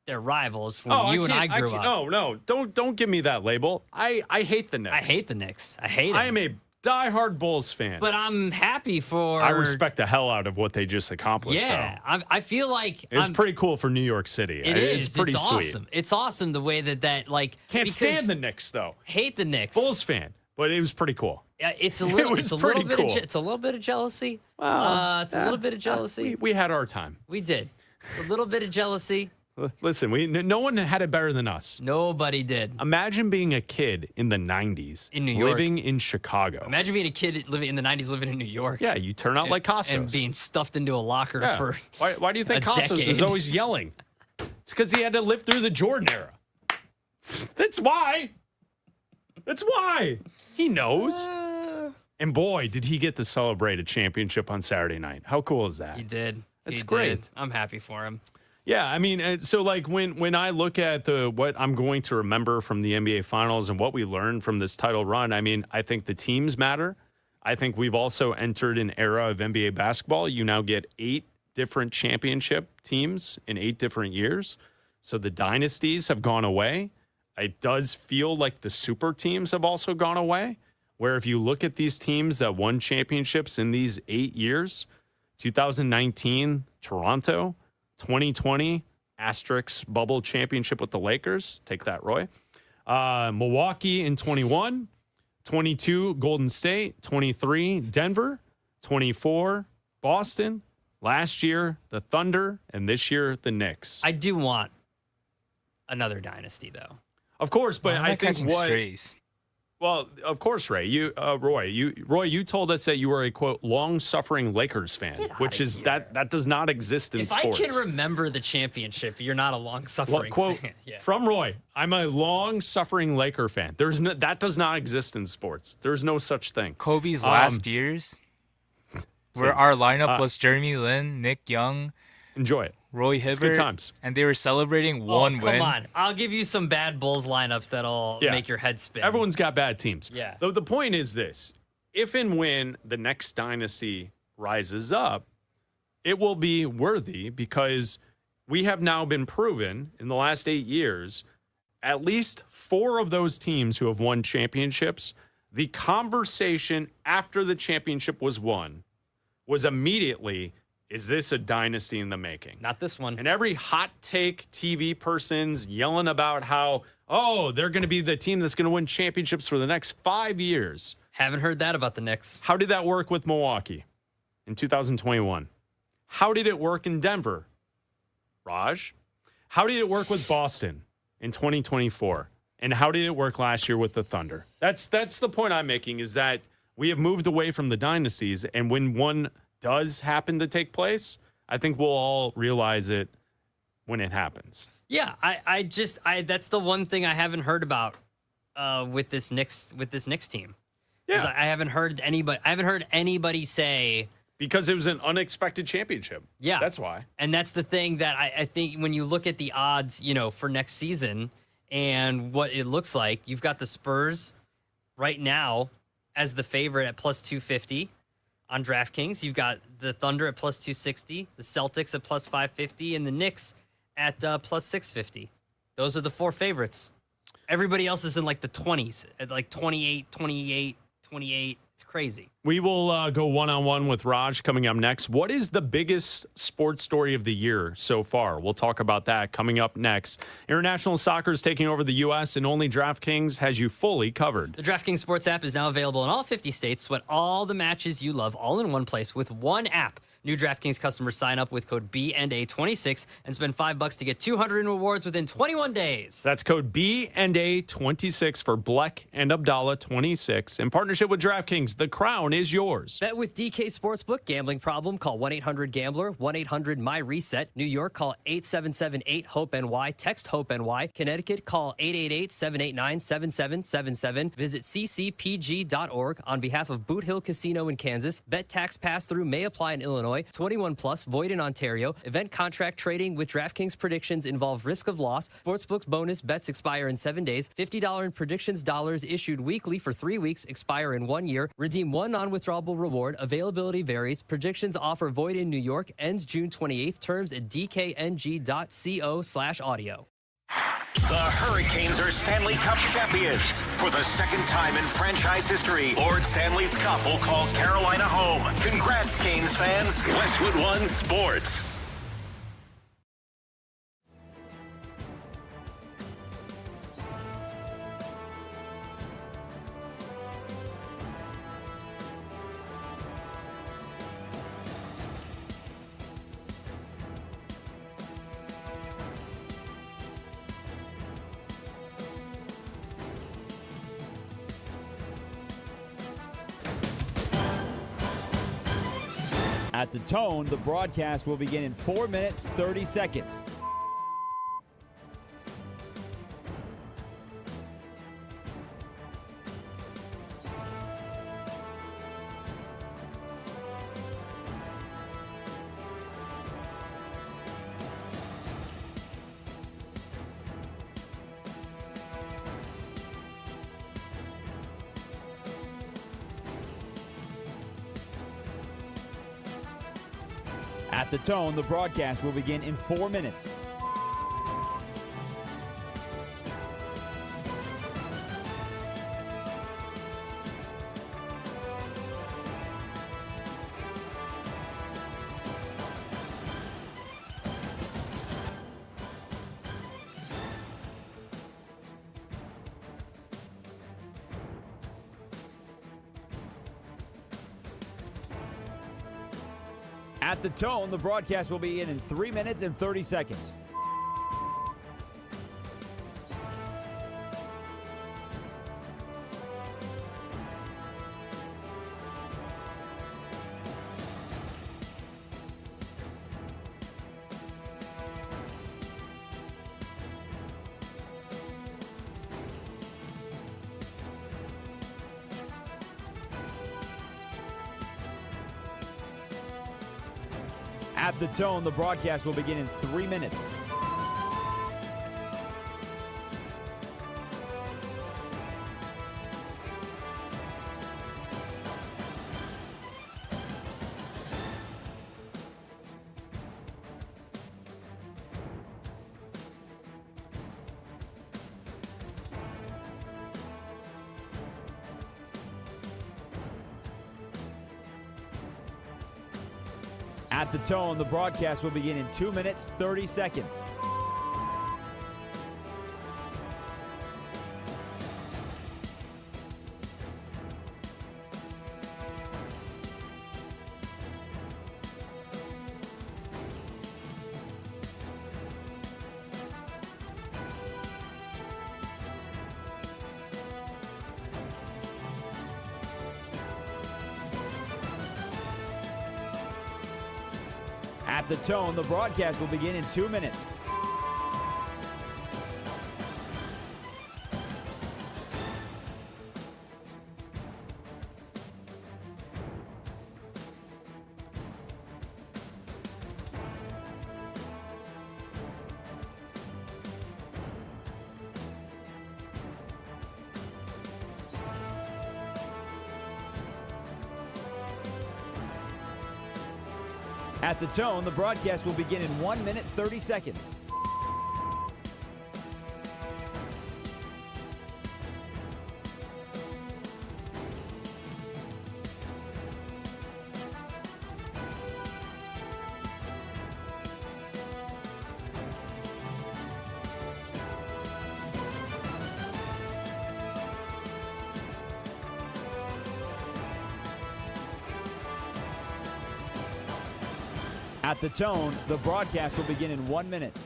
their rivals from when you and I grew up. No, don't give me that label. I hate the Knicks. I hate the Knicks. I hate them. I am a diehard Bulls fan. But I'm happy for... I respect the hell out of what they just accomplished, yeah, though. I feel like... It's pretty cool for New York City. It's pretty sweet. Awesome. It's awesome the way that like... Can't stand the Knicks, though. Hate the Knicks. Bulls fan, but it was pretty cool. Yeah, it's a little bit cool. It's a little bit of jealousy. It's a little bit of jealousy. We had our time. We did. A little bit of jealousy. Listen, no one had it better than us. Nobody did. Imagine being a kid in the 90s. In New York. Living in Chicago. Imagine being a kid living in the 90s living in New York. Yeah, you turn out like Cossos. And being stuffed into a locker for Why do you think Cossos decade. is always yelling? It's because he had to live through the Jordan era. That's why. That's why. He knows. And boy, did he get to celebrate a championship on Saturday night. How cool is that? He did. That's great. Did. I'm happy for him. Yeah, I mean, so like when I look at what I'm going to remember from the NBA Finals and what we learned from this title run, I mean, I think the teams matter. I think we've also entered an era of NBA basketball. You now get 8 different championship teams in 8 different years. So the dynasties have gone away. It does feel like the super teams have also gone away, where if you look at these teams that won championships in these 8 years, 2019, Toronto, 2020, asterisk bubble championship with the Lakers. Take that, Roy. Milwaukee in 21, 22, Golden State, 23, Denver, 24, Boston. Last year, the Thunder, and this year, the Knicks. I do want another dynasty, though. Of course, but I think what... Strays. Well, of course, Ray. Roy, you told us that you were a quote long-suffering Lakers fan, which is that does not exist in sports. If I can remember the championship, you're not a long-suffering quote fan. Yeah. From Roy, I'm a long-suffering Laker fan. That does not exist in sports. There's no such thing. Kobe's last years, where our lineup was Jeremy Lin, Nick Young, enjoy it. Roy Hibbert, it's good times. And they were celebrating one win. Come on. I'll give you some bad Bulls lineups that'll make your head spin. Everyone's got bad teams. Yeah. The point is this. If and when the next dynasty rises up, it will be worthy because we have now been proven in the last 8 years, at least 4 of those teams who have won championships, the conversation after the championship was won was immediately, is this a dynasty in the making? Not this one. And every hot take TV person's yelling about how, they're going to be the team that's going to win championships for the next 5 years. Haven't heard that about the Knicks. How did that work with Milwaukee in 2021? How did it work in Denver? Raj? How did it work with Boston in 2024? And how did it work last year with the Thunder? That's the point I'm making, is that we have moved away from the dynasties, and when one does happen to take place, I think we'll all realize it when it happens. Yeah, I that's the one thing I haven't heard about with this Knicks team. Yeah, I haven't heard anybody say, because it was an unexpected championship. Yeah, that's why. And that's the thing that I think when you look at the odds, for next season and what it looks like, you've got the Spurs right now as the favorite at plus 250. On DraftKings, you've got the Thunder at plus 260, the Celtics at plus 550, and the Knicks at plus 650. Those are the 4 favorites. Everybody else is in like the 20s, at like 28, 28, 28. It's crazy. We will go one-on-one with Raj coming up next. What is the biggest sports story of the year so far? We'll talk about that coming up next. International soccer is taking over the U.S., and only DraftKings has you fully covered. The DraftKings Sports app is now available in all 50 states. Sweat all the matches you love all in one place with one app. New DraftKings customers sign up with code BNA26 and spend $5 to get $200 in rewards within 21 days. That's code BNA26 for Bleck and Abdalla 26. In partnership with DraftKings, the crown is yours. Bet with DK Sportsbook. Gambling problem? Call 1-800-GAMBLER, 1-800-MY-RESET. New York, call 877-8-HOPE-NY. Text HOPE-NY. Connecticut, call 888-789-7777. Visit ccpg.org. On behalf of Boot Hill Casino in Kansas, bet tax pass-through may apply in Illinois. 21 plus, void in Ontario. Event contract trading with DraftKings predictions involve risk of loss. Sportsbook's bonus bets expire in 7 days. $50 in predictions dollars issued weekly for 3 weeks, expire in 1 year. Redeem one non-withdrawable reward. Availability varies. Predictions offer void in New York. Ends June 28th. Terms at dkng.co/audio. The Hurricanes are Stanley Cup champions. For the second time in franchise history, Lord Stanley's Cup will call Carolina home. Congrats, Canes fans. Westwood One Sports. At the tone, the broadcast will begin in 4 minutes, 30 seconds. At the tone, the broadcast will begin in 4 minutes. At the tone, the broadcast will begin in 3 minutes and 30 seconds. At the tone, the broadcast will begin in 3 minutes. At the tone, the broadcast will begin in 2 minutes, 30 seconds. At the tone, the broadcast will begin in 2 minutes. At the tone, the broadcast will begin in 1 minute, 30 seconds. At the tone, the broadcast will begin in 1 minute.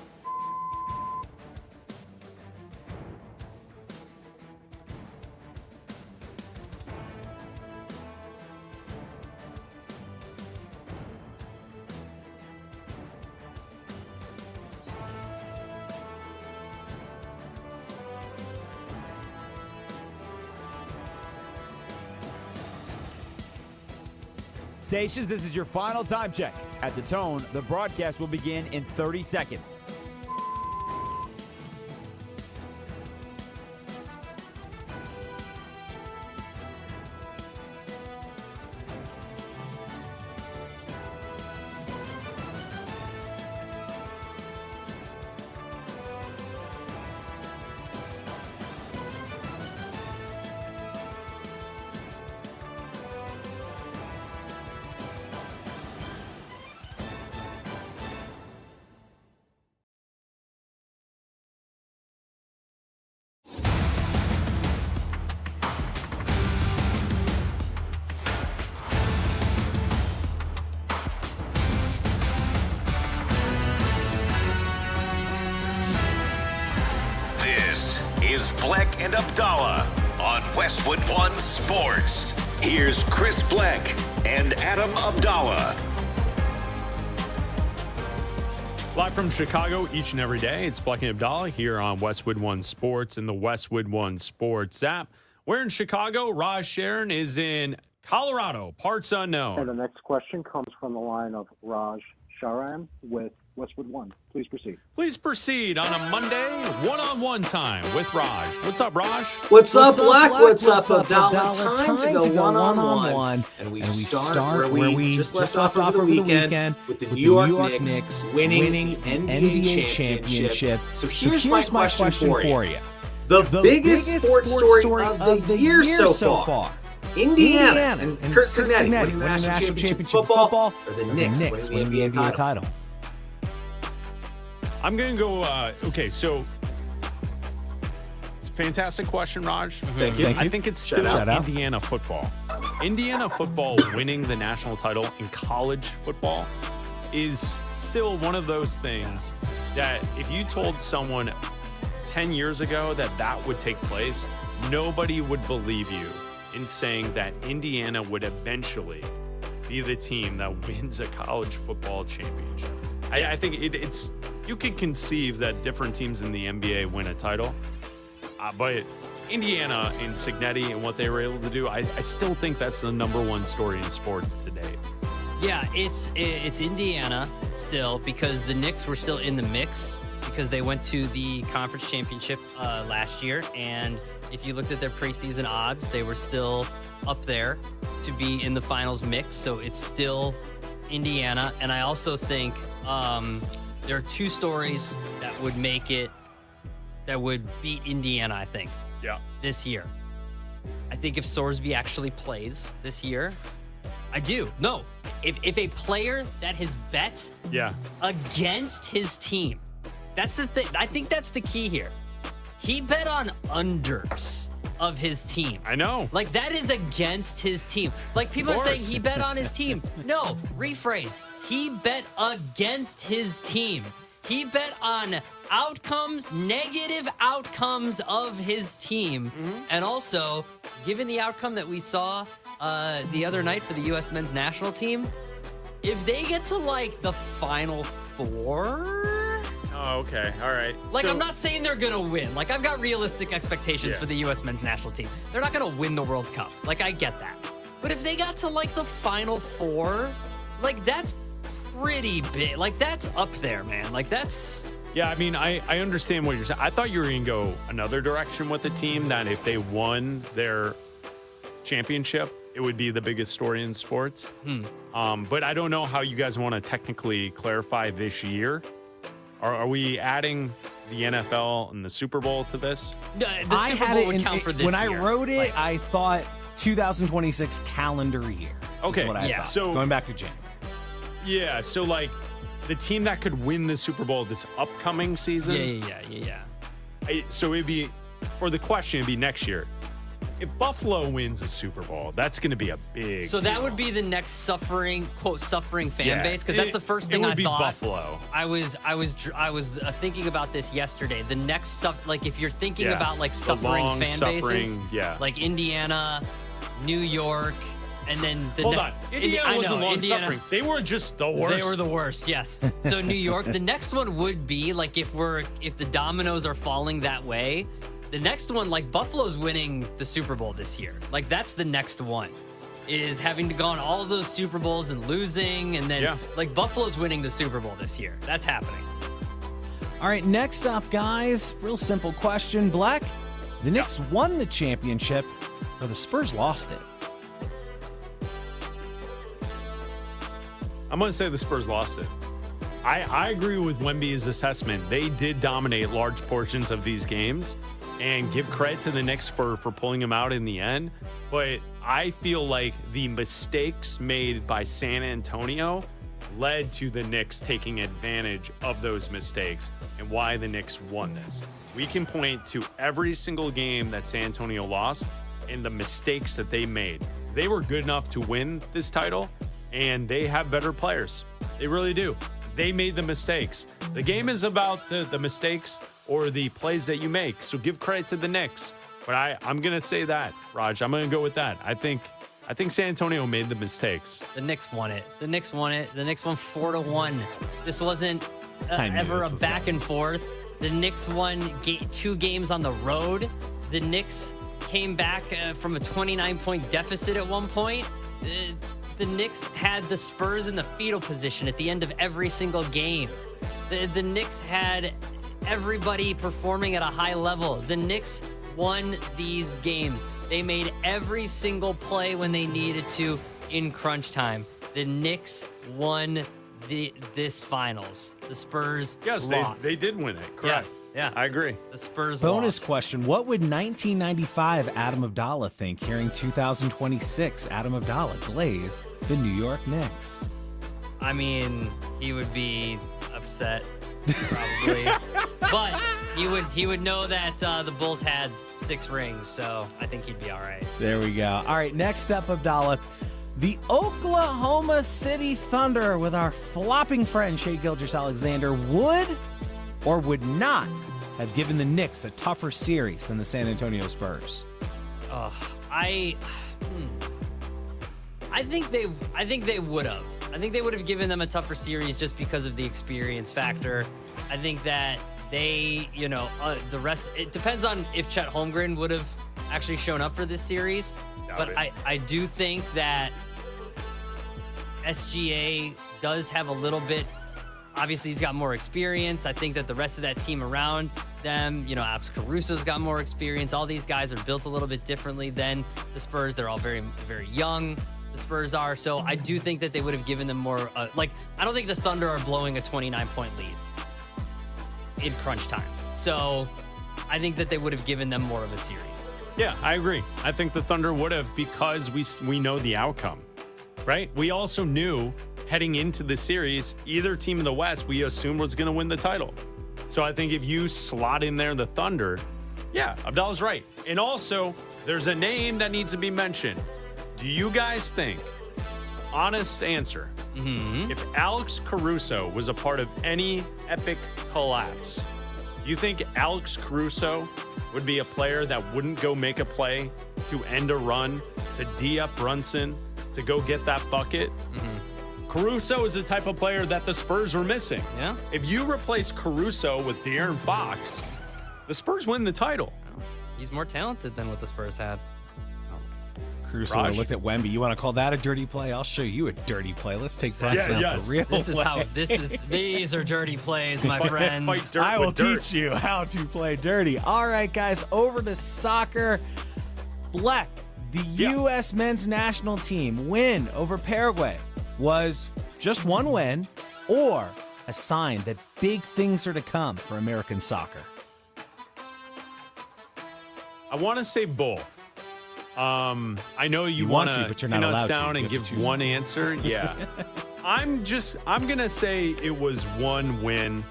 Stations, this is your final time check. At the tone, the broadcast will begin in 30 seconds. This is Bleck and Abdalla on Westwood One Sports. Here's Chris Bleck and Adam Abdalla. Live from Chicago each and every day, it's Bleck and Abdalla here on Westwood One Sports and the Westwood One Sports app. We're in Chicago. Raj Sharon is in Colorado, parts unknown. And the next question comes from the line of Raj Sharan with Westwood One. Please proceed. Please proceed on a Monday, one-on-one time with Raj. What's up, Raj? What's up, Bleck? What's up, Abdalla? Time to go one-on-one. And we start where we just left off over the weekend with the New York Knicks winning the NBA championship. So here's my question for you. The biggest sports story of the year so far. Indiana and Kurt Signetti winning the national championship in football, or the Knicks winning the NBA title? I'm going to go, okay, so it's a fantastic question, Raj. Thank you. I think it's still Indiana football. Indiana football winning the national title in college football is still one of those things that if you told someone 10 years ago that that would take place, nobody would believe you in saying that Indiana would eventually be the team that wins a college football championship. I think it's you could conceive that different teams in the NBA win a title, but Indiana and Signetti and what they were able to do, I still think that's the number one story in sports today. Yeah, it's Indiana still because the Knicks were still in the mix because they went to the conference championship last year, and if you looked at their preseason odds, they were still up there to be in the finals mix. So it's still Indiana, and I also think there are two stories that would make it, that would beat Indiana, I think, this year. I think if Sorsby actually plays this year, I do. No, if a player that has bet against his team, that's the thing. I think that's the key here. He bet on unders of his team. I know. Like, that is against his team. Like, people are saying he bet on his team. No, rephrase. He bet against his team. He bet on outcomes, negative outcomes of his team. And also, given the outcome that we saw the other night for the U.S. men's national team, if they get to, like, the Final Four... Oh, okay. All right. Like, so, I'm not saying they're going to win. Like, I've got realistic expectations for the U.S. men's national team. They're not going to win the World Cup. Like, I get that. But if they got to, like, the Final Four, like, that's pretty big. Like, that's up there, man. Like, that's... Yeah, I mean, I understand what you're saying. I thought you were going to go another direction with the team, that if they won their championship, it would be the biggest story in sports. But I don't know how you guys want to technically clarify this year. Are we adding the NFL and the Super Bowl to this? No, the Super Bowl would count for this year. When I wrote it, like, I thought 2026 calendar year. Okay, is what I thought. So going back to January. Yeah, so like the team that could win the Super Bowl this upcoming season. Yeah. So it'd be, for the question, it'd be next year. if Buffalo wins a Super Bowl, that's going to be a big So that deal. would be the next suffering fan base, because that's the first thing it would I be thought. Buffalo. I was thinking about this yesterday. The next like if you're thinking about like suffering fan bases, like Indiana, New York, and then Hold on, Indiana wasn't long suffering. They were just the worst. They were the worst, yes. So New York, the next one would be like if the dominoes are falling that way. The next one, like Buffalo's winning the Super Bowl this year. Like that's the next one, is having to go on all those Super Bowls and losing, and then like Buffalo's winning the Super Bowl this year. That's happening. All right, next up, guys, real simple question. Bleck, the Knicks won the championship, or the Spurs lost it? I'm going to say the Spurs lost it. I agree with Wemby's assessment. They did dominate large portions of these games, and give credit to the Knicks for pulling them out in the end. But I feel like the mistakes made by San Antonio led to the Knicks taking advantage of those mistakes and why the Knicks won this. We can point to every single game that San Antonio lost and the mistakes that they made. They were good enough to win this title, and they have better players. They really do. They made the mistakes. The game is about the mistakes or the plays that you make. So give credit to the Knicks. But I'm going to say that, Raj. I'm going to go with that. I think San Antonio made the mistakes. The Knicks won it. The Knicks won 4-1. This wasn't ever a back and forth. The Knicks won 2 games on the road. The Knicks came back from a 29-point deficit at one point. The Knicks had the Spurs in the fetal position at the end of every single game. The Knicks had everybody performing at a high level. The Knicks won these games. They made every single play when they needed to in crunch time. The Knicks won this finals. The Spurs lost. They did win it. Correct. Yeah, I agree. The Spurs Bonus lost. question. What would 1995 Adam Abdalla think hearing 2026 Adam Abdalla glaze the New York Knicks? I mean, he would be upset, probably. But he would know that the Bulls had 6 rings, so I think he'd be all right. There we go. All right, next up, Abdalla. The Oklahoma City Thunder with our flopping friend Shai Gilgeous-Alexander would or would not have given the Knicks a tougher series than the San Antonio Spurs? I think they would have. I think they would have given them a tougher series just because of the experience factor. I think that they, the rest, it depends on if Chet Holmgren would have actually shown up for this series. But I do think that SGA does have a little bit, obviously he's got more experience. I think that the rest of that team around them, Alex Caruso's got more experience. All these guys are built a little bit differently than the Spurs. They're all very, very young. The Spurs are. So I do think that they would have given them more, I don't think the Thunder are blowing a 29-point lead in crunch time. So I think that they would have given them more of a series. Yeah, I agree. I think the Thunder would have, because we know the outcome, right? We also knew heading into the series, either team in the West we assumed was going to win the title. So I think if you slot in there the Thunder, yeah, Abdalla's right. And also, there's a name that needs to be mentioned. Do you guys think, honest answer, if Alex Caruso was a part of any epic collapse, do you think Alex Caruso would be a player that wouldn't go make a play to end a run, to D up Brunson, to go get that bucket? Caruso is the type of player that the Spurs were missing. Yeah. If you replace Caruso with De'Aaron Fox, the Spurs win the title. He's more talented than what the Spurs had. Caruso looked at Wemby. You want to call that a dirty play? I'll show you a dirty play. Let's take Brunson out the real These are dirty plays, my friends. I will teach you how to play dirty. All right, guys, over to soccer. Bleck, the U.S. men's national team win over Paraguay was just one win or a sign that big things are to come for American soccer? I want to say both. I know you want to but you're not allowed us down to. and give one answer. Yeah. I'm going to say it was one win,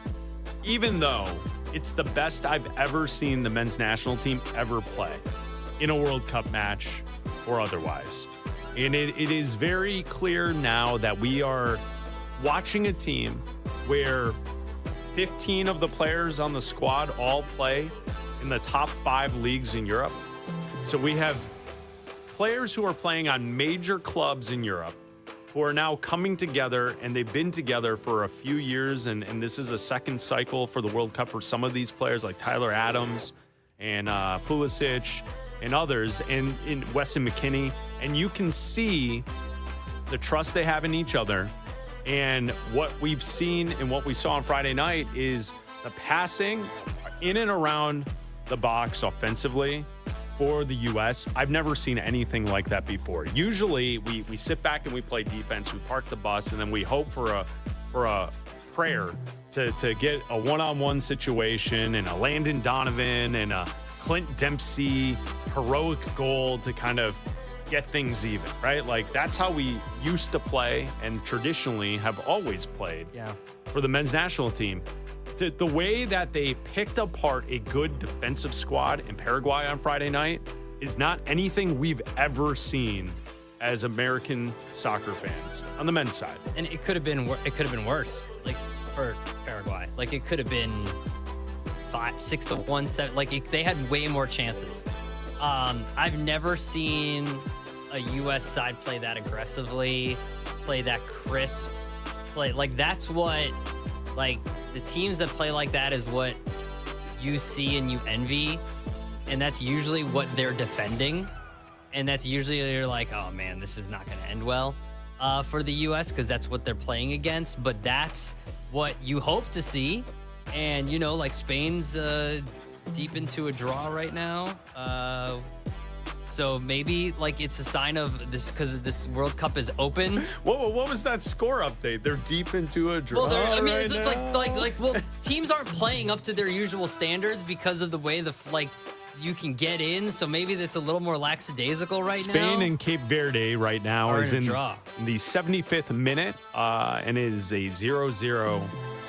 even though it's the best I've ever seen the men's national team ever play. in a World Cup match or otherwise. And it is very clear now that we are watching a team where 15 of the players on the squad all play in the top 5 leagues in Europe. So we have players who are playing on major clubs in Europe who are now coming together, and they've been together for a few years, and this is a second cycle for the World Cup for some of these players like Tyler Adams and Pulisic and others, and in Weston McKennie. And you can see the trust they have in each other. And what we've seen and what we saw on Friday night is the passing in and around the box offensively for the U.S. I've never seen anything like that before. Usually we sit back and we play defense, we park the bus, and then we hope for a prayer to get a one-on-one situation and a Landon Donovan and a Clint Dempsey heroic goal to kind of get things even, right? Like, that's how we used to play and traditionally have always played for the men's national team. The way that they picked apart a good defensive squad in Paraguay on Friday night is not anything we've ever seen as American soccer fans on the men's side. And it could have been worse, like for Paraguay. Like, it could have been 6-1, 7. Like, they had way more chances. I've never seen a U.S. side play that aggressively, play that crisp, play like that's what, like, the teams that play like that is what you see and you envy, and that's usually what they're defending, and that's usually you're like, oh man, this is not going to end well for the U.S. because that's what they're playing against. But that's what you hope to see, and you know, like Spain's deep into a draw right now. So maybe like it's a sign of this because this World Cup is open. What was that score update? They're deep into a draw. Well, I mean, right it's like well, teams aren't playing up to their usual standards because of the way you can get in. So maybe that's a little more lackadaisical right now. Spain and Cape Verde right now is in the 75th minute, and it is a 0-0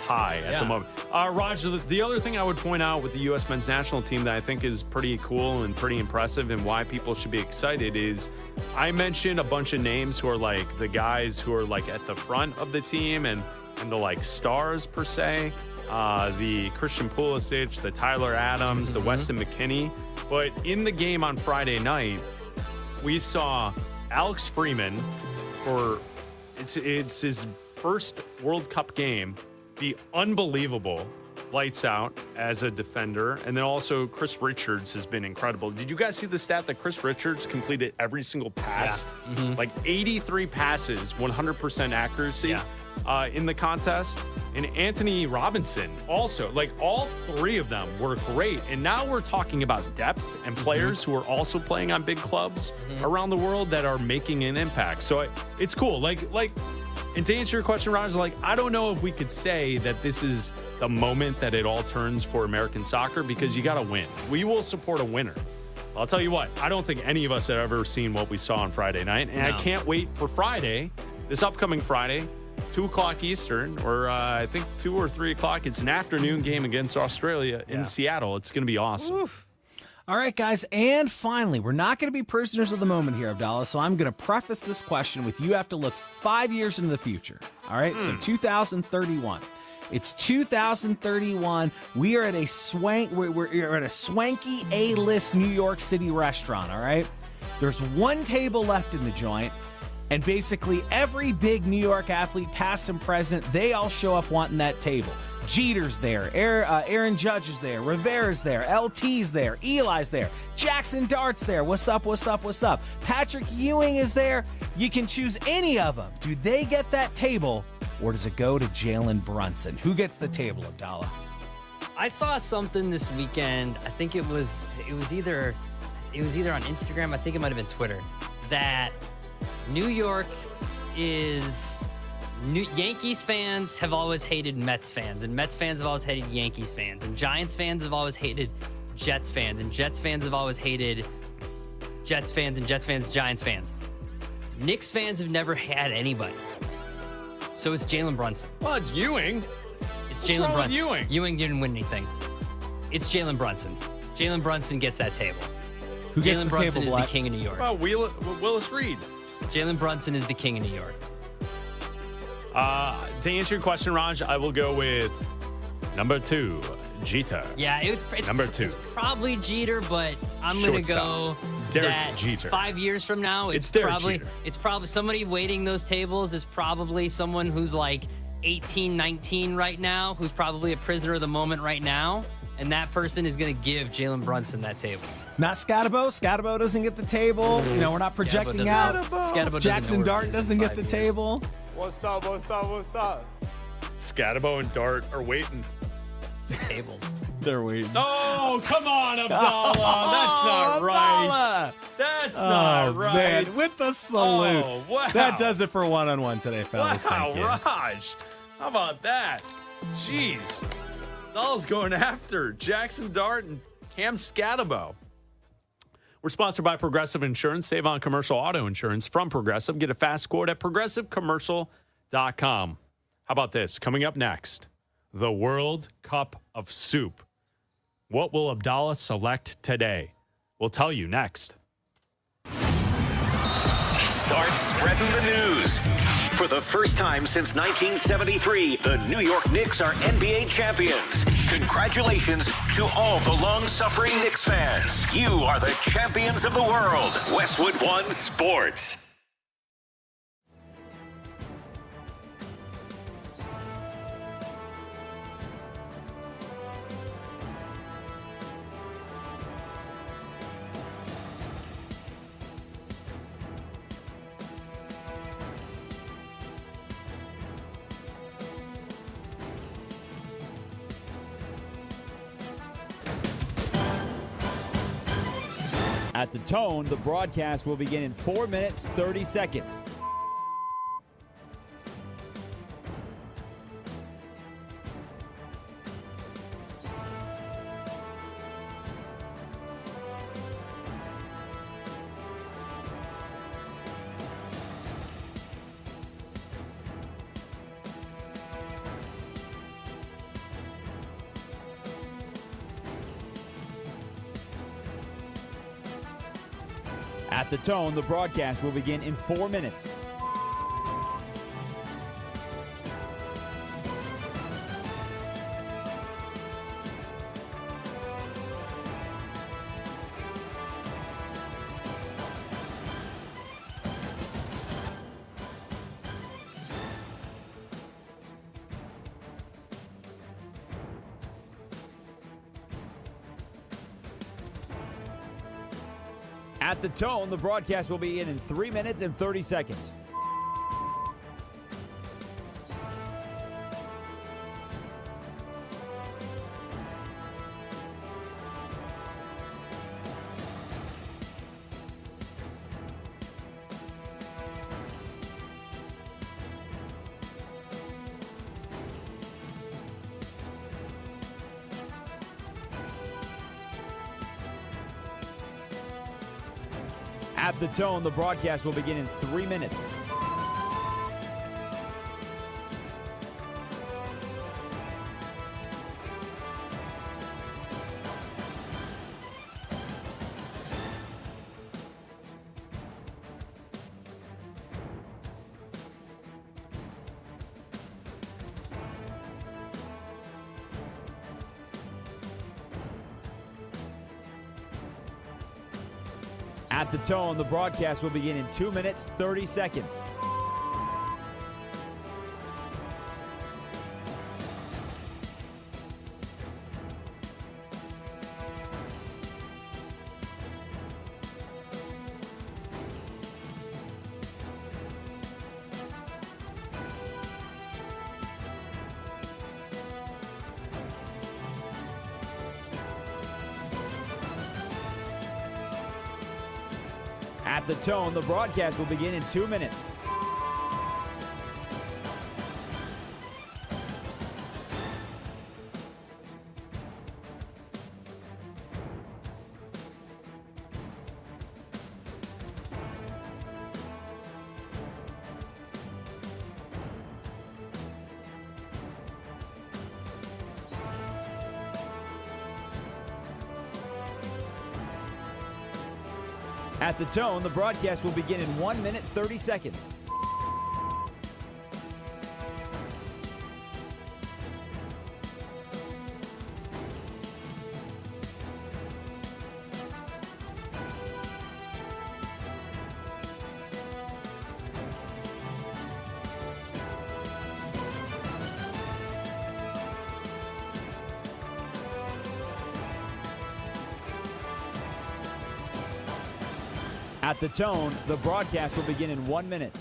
tie at the moment. Raj, the other thing I would point out with the U.S. men's national team that I think is pretty cool and pretty impressive and why people should be excited is I mentioned a bunch of names who are like the guys who are like at the front of the team and the like stars per se. The Christian Pulisic, the Tyler Adams, the Weston McKennie. But in the game on Friday night, we saw Alex Freeman for it's his first World Cup game be unbelievable, lights out as a defender. And then also Chris Richards has been incredible. Did you guys see the stat that Chris Richards completed every single pass? Yeah. Like 83 passes, 100% accuracy in the contest. And Anthony Robinson also, like all 3 of them were great. And now we're talking about depth and players who are also playing on big clubs around the world that are making an impact. So it's cool. And to answer your question, Raj, like, I don't know if we could say that this is the moment that it all turns for American soccer because you got to win. We will support a winner. I'll tell you what, I don't think any of us have ever seen what we saw on Friday night. And I can't wait for Friday, this upcoming Friday, 2 o'clock Eastern, or I think 2 or 3 o'clock. It's an afternoon game against Australia in Seattle. It's going to be awesome. Oof. All right, guys, and finally, we're not going to be prisoners of the moment here, Abdalla, so I'm going to preface this question with you have to look 5 years into the future. All right, so 2031. It's 2031. We are at a we're at a swanky A-list New York City restaurant, all right? There's one table left in the joint, and basically every big New York athlete, past and present, they all show up wanting that table. Jeter's there, Aaron Judge is there, Rivera's there, LT's there, Eli's there, Jackson Dart's there. What's up, what's up, what's up? Patrick Ewing is there. You can choose any of them. Do they get that table, or does it go to Jalen Brunson? Who gets the table, Abdalla? I saw something this weekend. I think it was either on Instagram. I think it might have been Twitter. That New York is. Yankees fans have always hated Mets fans, and Mets fans have always hated Yankees fans, and Giants fans have always hated Jets fans, and Jets fans have always hated Jets fans, and Jets fans, Giants fans. Knicks fans have never had anybody. So it's Jalen Brunson. Well, it's Ewing. It's Jalen Brunson. Ewing didn't win anything. It's Jalen Brunson. Jalen Brunson gets that table. Who gets Jalen the Brunson table, is Bleck? the king of New York. How about Willis Reed? Jalen Brunson is the king of New York. To answer your question, Raj, I will go with number 2, Jeter. Yeah, it's number 2. It's probably Jeter, but I'm going to go Derek that Jeter. 5 years from now, It's Derek Jeter. It's probably somebody waiting those tables is probably someone who's like 18, 19 right now, who's probably a prisoner of the moment right now, and that person is going to give Jalen Brunson that table. Not Scatabo. Scatabo doesn't get the table. You know, we're not projecting out. Scatabo Jackson Dart doesn't get the table. What's up? Scatabo and Dart are waiting. Tables. They're waiting. Oh, come on, Abdalla. That's not right. That's not right. Man, with the salute. Oh, wow. That does it for one-on-one today, fellas. Wow, Thank you. Raj. How about that? Jeez. Abdalla's going after Jackson Dart and Cam Scatabo. We're sponsored by Progressive Insurance. Save on commercial auto insurance from Progressive. Get a fast quote at progressivecommercial.com. How about this? Coming up next, the World Cup of Soup. What will Abdalla select today? We'll tell you next. Start spreading the news. For the first time since 1973, the New York Knicks are NBA champions. Congratulations to all the long-suffering Knicks fans. You are the champions of the world. Westwood One Sports. At the tone, the broadcast will begin in 4 minutes, 30 seconds. At the tone, the broadcast will begin in 4 minutes. At the tone, the broadcast will begin in 3 minutes and 30 seconds. At the tone, the broadcast will begin in 3 minutes. At the tone, the broadcast will begin in 2 minutes, 30 seconds. At the tone, the broadcast will begin in 2 minutes. At the tone, the broadcast will begin in 1 minute, 30 seconds. At the tone, the broadcast will begin in 1 minute.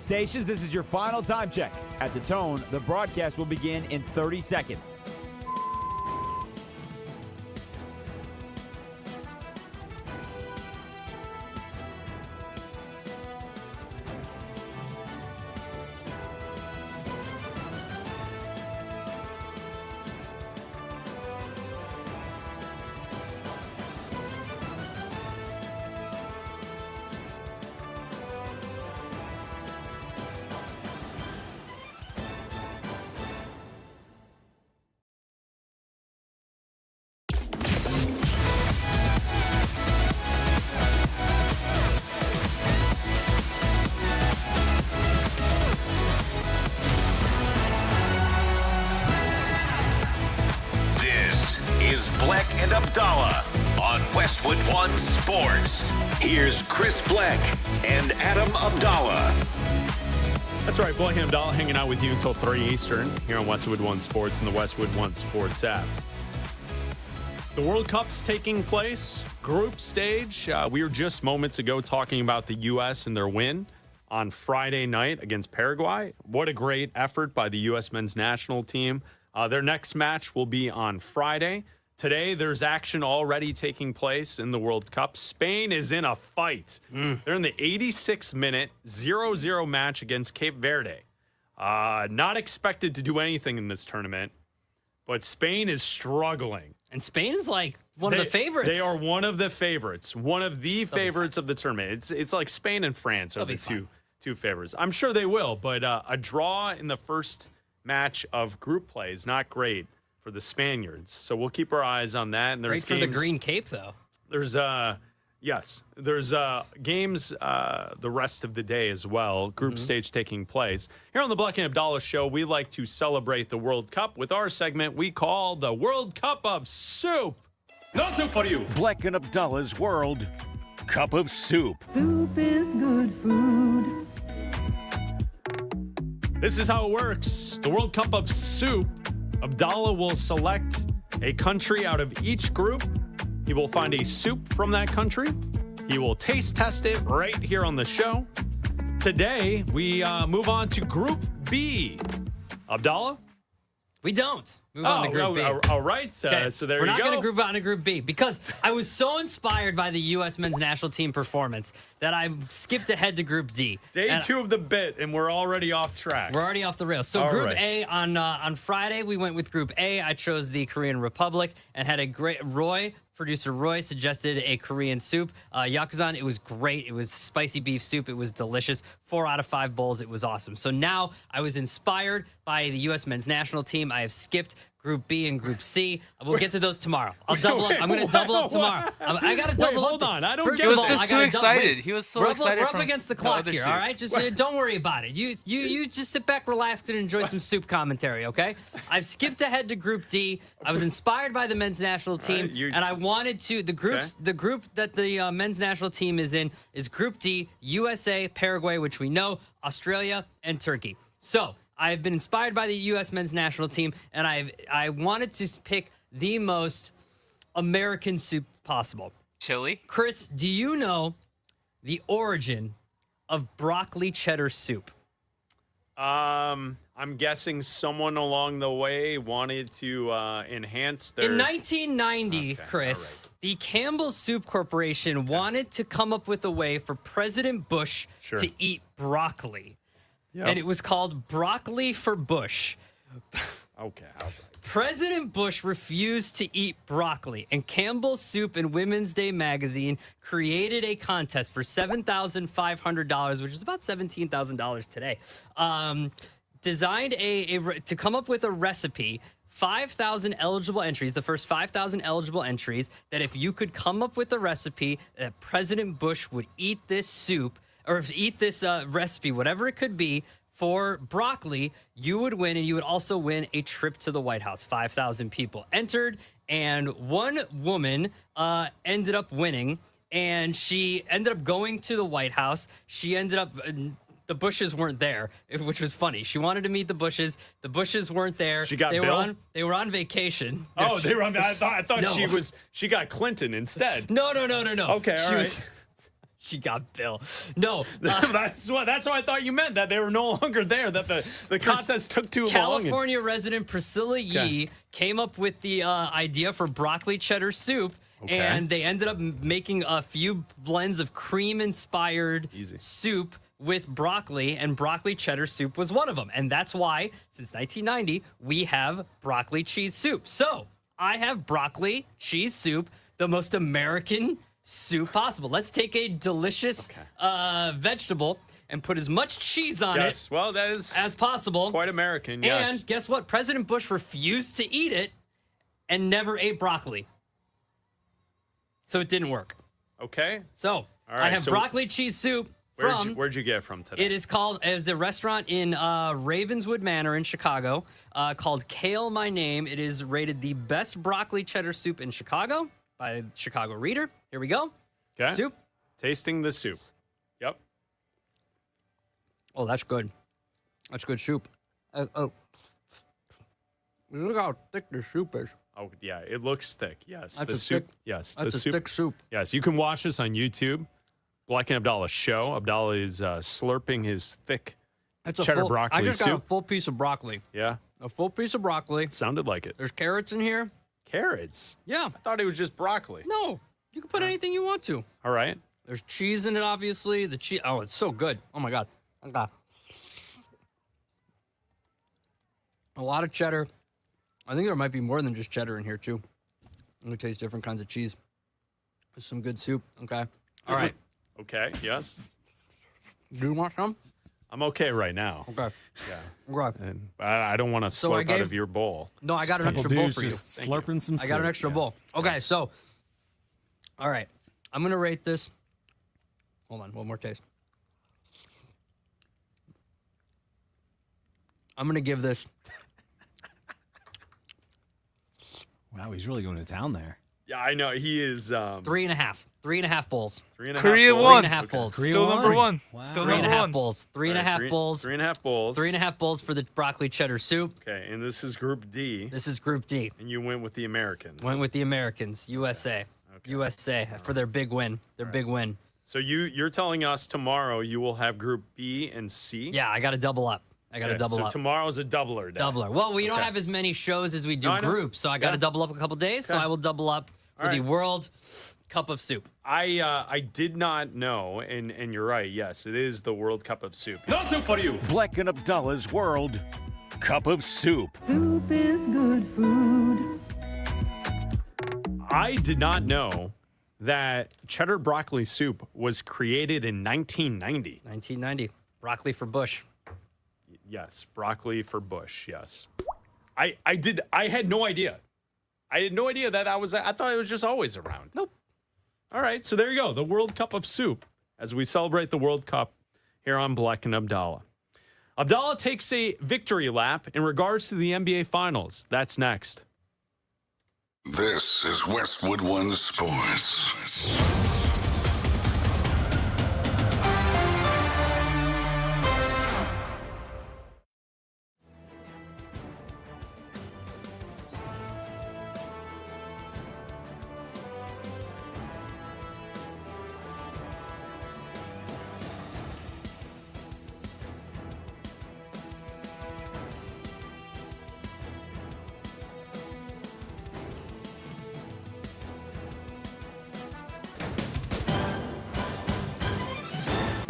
Stations, this is your final time check. At the tone, the broadcast will begin in 30 seconds. is Bleck and Abdalla on Westwood One Sports. Here's Chris Bleck and Adam Abdalla. That's right, Bleck and Abdalla hanging out with you until 3 Eastern here on Westwood One Sports and the Westwood One Sports app. The World Cup's taking place, group stage. We were just moments ago talking about the U.S. and their win on Friday night against Paraguay. What a great effort by the U.S. men's national team. Their next match will be on Friday. Today, there's action already taking place in the World Cup. Spain is in a fight. They're in the 86th minute, 0-0 match against Cape Verde. Not expected to do anything in this tournament, but Spain is struggling. And Spain is like one of the favorites. They are one of the favorites. One of the favorites of the tournament. It's like Spain and France are the two favorites. I'm sure they will, but a draw in the first match of group play is not great for the Spaniards. So we'll keep our eyes on that. And there's great for the Green Cape, though. There's there's games the rest of the day as well. Group stage taking place. Here on the Bleck and Abdalla Show, we like to celebrate the World Cup with our segment we call the World Cup of Soup. No soup for you. Bleck and Abdalla's World Cup of Soup. Soup is good food. This is how it works. The World Cup of Soup. Abdalla will select a country out of each group. He will find a soup from that country. He will taste test it right here on the show. Today, we move on to Group B. Abdalla? We don't move on to Group B. All right. Okay. So there We're you go. not going to group on to Group B because I was so inspired by the U.S. men's national team performance that I skipped ahead to Group D. Day 2 of the bit, and we're already off track. We're already off the rails. So Group A on Friday, we went with Group A. I chose the Korean Republic and had a great Producer Roy suggested a Korean soup. Yakuzan, it was great. It was spicy beef soup. It was delicious. 4 out of 5 bowls. It was awesome. So now I was inspired by the U.S. men's national team. I have skipped Group B and Group C. We'll get to those tomorrow. I'll double up. I'm going to double up tomorrow. I got to double up. Hold on. I don't get it. He was just so excited. He was so excited. We're up against the clock here, all right? Just don't worry about it. You just sit back, relax, and enjoy some soup commentary, okay? I've skipped ahead to Group D. I was inspired by the men's national team, and I wanted to the group that the men's national team is in is Group D: USA, Paraguay, which we know, Australia, and Turkey. So I've been inspired by the U.S. men's national team, and I wanted to pick the most American soup possible. Chili. Chris, do you know the origin of broccoli cheddar soup? I'm guessing someone along the way wanted to enhance their... In 1990, Chris, the Campbell Soup Corporation wanted to come up with a way for President Bush to eat broccoli. and it was called Broccoli for Bush. Okay. President Bush refused to eat broccoli, and Campbell's Soup and Women's Day magazine created a contest for $7,500, which is about $17,000 today. Designed to come up with a recipe. 5,000 eligible entries, the first 5,000 eligible entries, that if you could come up with a recipe that President Bush would eat this soup, or eat this recipe, whatever it could be, for broccoli, you would win, and you would also win a trip to the White House. 5,000 people entered, and one woman ended up winning, and she ended up going to the White House. She ended up... The Bushes weren't there, which was funny. She wanted to meet the Bushes. The Bushes weren't there. She got they Bill? They were on vacation. Oh, they were on. I thought No. she got Clinton instead. No. Okay, all right. She got Bill. No, that's what I thought you meant, that they were no longer there. That the contest took too long. California resident Priscilla Yee came up with the idea for broccoli cheddar soup. Okay. And they ended up making a few blends of cream-inspired soup with broccoli, and broccoli cheddar soup was one of them. And that's why, since 1990, we have broccoli cheese soup. So I have broccoli cheese soup, the most American soup possible. Let's take a delicious vegetable and put as much cheese on it well, that is as possible. Quite American, yes. And guess what? President Bush refused to eat it and never ate broccoli. So it didn't work. Okay. So All right, I have broccoli cheese soup from... Where'd you get it from today? It's a restaurant in Ravenswood Manor in Chicago called Kale My Name. It is rated the best broccoli cheddar soup in Chicago by Chicago Reader. Here we go. Okay. Soup. Tasting the soup. Yep. Oh, that's good. That's good soup. Look how thick the soup is. Oh, yeah, it looks thick. Yes, That's the a soup. thick- Yes, that's the a soup. thick soup. Yes, you can watch this on YouTube. Bleck and Abdalla show. Abdalla is slurping his thick That's a cheddar full, broccoli I just soup. got a full piece of broccoli. Yeah, A full piece of broccoli. sounded like it. There's carrots in here. Carrots. Yeah. I thought it was just broccoli. No, you can put anything you want to. All right. There's cheese in it, obviously. The cheese. Oh, it's so good. Oh my god. Okay. A lot of cheddar. I think there might be more than just cheddar in here too. I'm gonna taste different kinds of cheese. There's some good soup. Okay. All right. Okay. Yes. Do you want some? I'm okay right now. Okay. Yeah. Okay. And I don't want to So I slurp out gave- of your bowl. No, I got an Couple extra bowl dudes for you. just slurping some I got an soup. extra bowl. Okay, so, all right. I'm going to rate this. Hold on, one more taste. I'm going to give this. Wow, he's really going to town there. Yeah, I know. He is 3.5. 3.5 bowls. 3.5 Korea bowls. won. 3.5 bowls. Still number one. Still number 3.5 one. bowls. 3.5 All right, bowls. 3.5 bowls. 3.5 bowls for the broccoli cheddar soup. Okay, and this is Group D. This is Group D. And you went with the Americans. Went with the Americans, USA. Okay. USA for their big win. Their big win. So you're telling us tomorrow you will have Group B and C? Yeah, I got to double up. I got to double so up. tomorrow's a doubler day. Doubler. Well, we don't have as many shows as we do No, I know. groups, so I got to double up a couple days. So Okay. I will double up for All the right. World Cup of Soup. I did not know, and you're right. Yes, it is the World Cup of Soup. No soup for you. Bleck and Abdalla's World Cup of Soup. Soup is good food. I did not know that cheddar broccoli soup was created in 1990. 1990. Broccoli for Bush. Yes, broccoli for Bush. Yes, I had no idea. I had no idea that was. I thought it was just always around. Nope. All right, so there you go. The World Cup of Soup as we celebrate the World Cup here on Bleck and Abdalla. Abdalla takes a victory lap in regards to the NBA Finals. That's next. This is Westwood One Sports.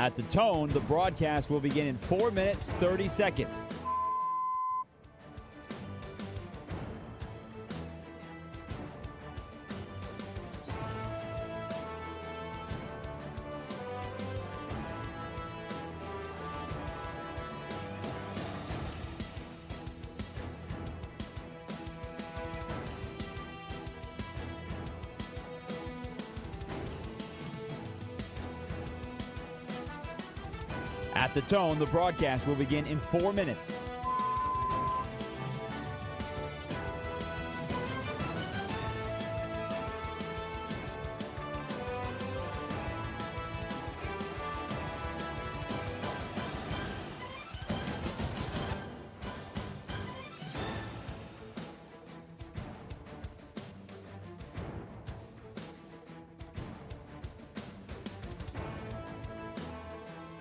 At the tone, the broadcast will begin in 4 minutes, 30 seconds. At the tone, the broadcast will begin in 4 minutes.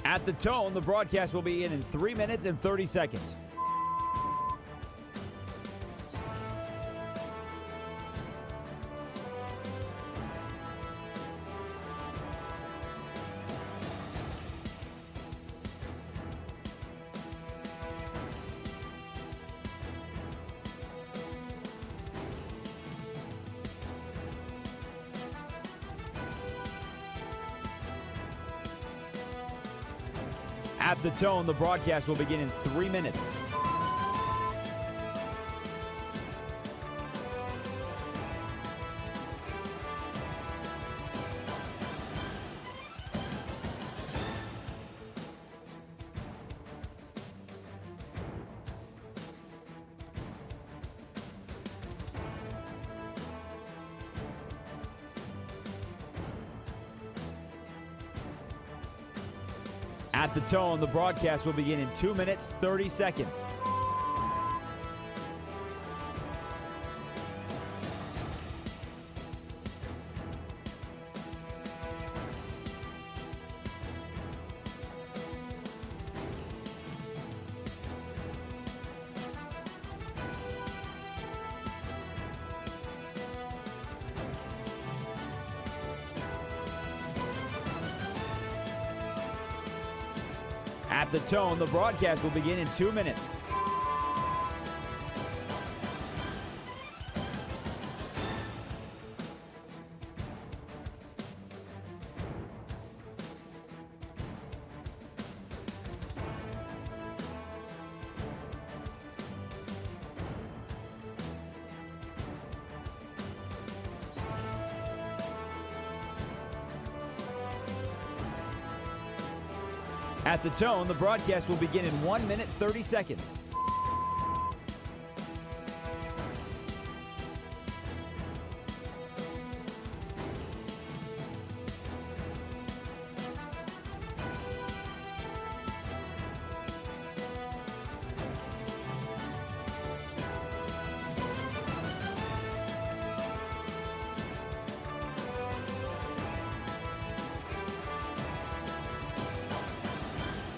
At the tone, the broadcast will be in 3 minutes and 30 seconds. At the tone, the broadcast will begin in 3 minutes. At the tone, the broadcast will begin in 2 minutes, 30 seconds. At the tone, the broadcast will begin in 2 minutes. At the tone, the broadcast will begin in 1 minute, 30 seconds.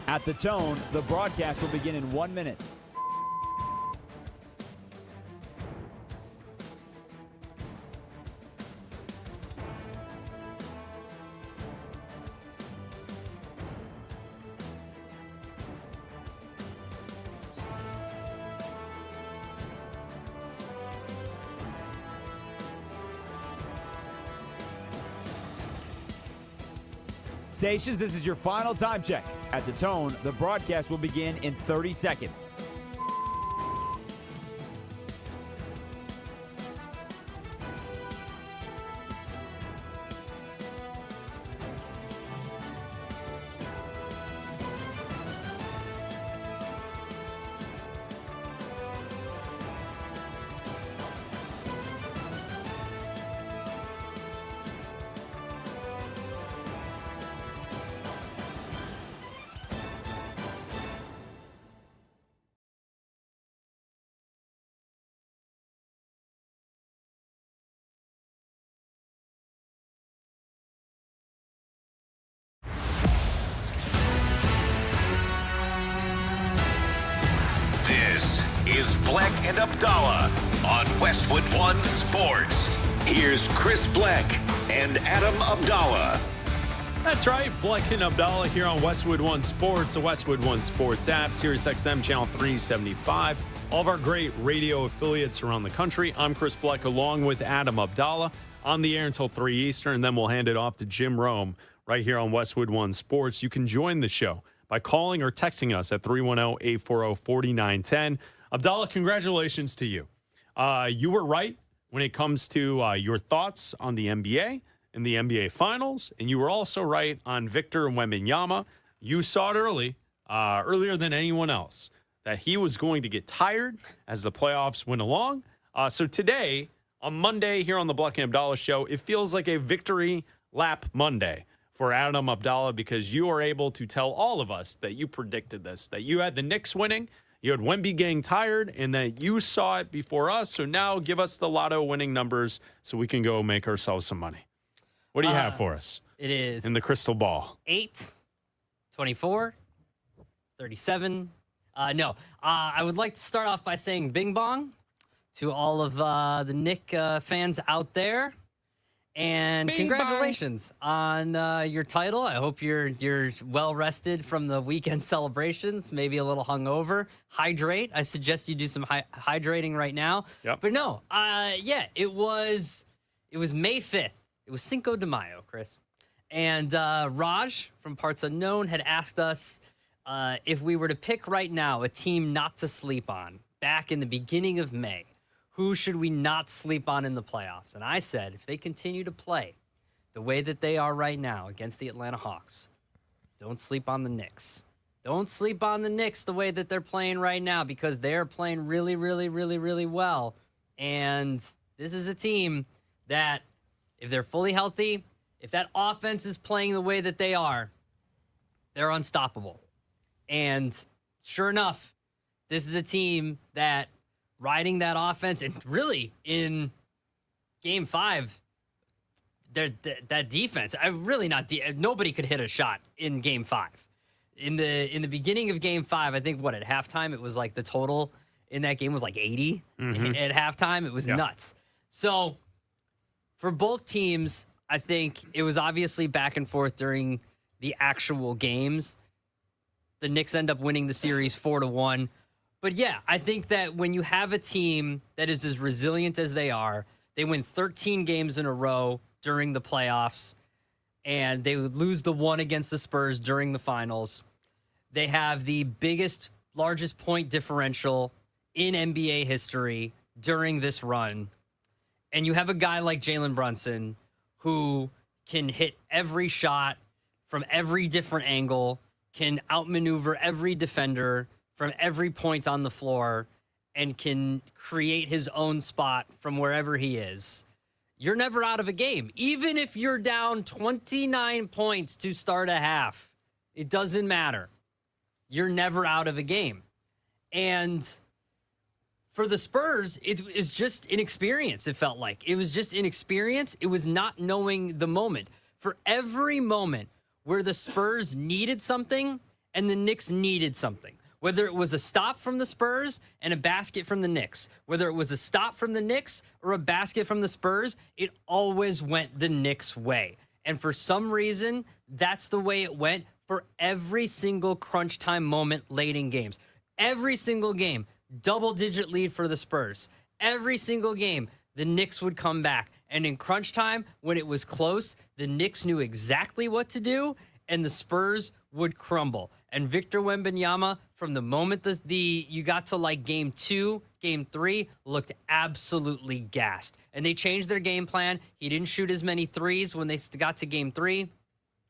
At the tone, the broadcast will begin in 1 minute. Stations, this is your final time check. At the tone, the broadcast will begin in 30 seconds. This is Bleck and Abdalla on Westwood One Sports. Here's Chris Bleck and Adam Abdalla. That's right. Bleck and Abdalla here on Westwood One Sports, the Westwood One Sports app, Sirius XM channel 375. All of our great radio affiliates around the country. I'm Chris Bleck along with Adam Abdalla on the air until 3 Eastern, and then we'll hand it off to Jim Rome right here on Westwood One Sports. You can join the show by calling or texting us at 310-840-4910. Abdalla, congratulations to you. You were right when it comes to your thoughts on the NBA and the NBA Finals, and you were also right on Victor Wembanyama. You saw it earlier than anyone else, that he was going to get tired as the playoffs went along. So today, on Monday here on the Bleck and Abdalla Show, it feels like a victory lap Monday for Adam Abdalla, because you are able to tell all of us that you predicted this, that you had the Knicks winning, you had Wemby getting tired, and that you saw it before us. So now give us the lotto winning numbers so we can go make ourselves some money. What do you have for us? It is in the crystal ball. 8, 24, 37. I would like to start off by saying bing bong to all of the Knick fans out there. And bing congratulations on your title. I hope you're well rested from the weekend celebrations, maybe a little hungover. Hydrate. I suggest you do some hydrating right now. Yep. But no, it was May 5th. It was Cinco de Mayo, Chris. And Raj from Parts Unknown had asked us if we were to pick right now a team not to sleep on back in the beginning of May, who should we not sleep on in the playoffs? And I said, if they continue to play the way that they are right now against the Atlanta Hawks, don't sleep on the Knicks. Don't sleep on the Knicks the way that they're playing right now, because they're playing really, really, really, really well. And this is a team that, if they're fully healthy, if that offense is playing the way that they are, they're unstoppable. And sure enough, this is a team that, riding that offense, and really in Game 5, that defense, nobody could hit a shot in Game 5. In the beginning of Game 5, I think at halftime it was like the total in that game was like 80. Mm-hmm. At halftime, it was nuts. So for both teams, I think it was obviously back and forth during the actual games. The Knicks end up winning the series 4-1. But yeah, I think that when you have a team that is as resilient as they are, they win 13 games in a row during the playoffs, and they would lose the one against the Spurs during the finals. They have the largest point differential in NBA history during this run. And you have a guy like Jalen Brunson who can hit every shot from every different angle, can outmaneuver every defender from every point on the floor, and can create his own spot from wherever he is. You're never out of a game. Even if you're down 29 points to start a half, it doesn't matter. You're never out of a game. And for the Spurs, it was just inexperience, it felt like. It was just inexperience. It was not knowing the moment. For every moment where the Spurs needed something and the Knicks needed something, whether it was a stop from the Spurs and a basket from the Knicks, whether it was a stop from the Knicks or a basket from the Spurs, it always went the Knicks' way. And for some reason, that's the way it went for every single crunch time moment late in games. Every single game, double-digit lead for the Spurs. Every single game, the Knicks would come back. And in crunch time, when it was close, the Knicks knew exactly what to do, and the Spurs would crumble. And Victor Wembanyama, from the moment you got to like Game 2, Game 3, looked absolutely gassed. And they changed their game plan. He didn't shoot as many threes when they got to Game 3.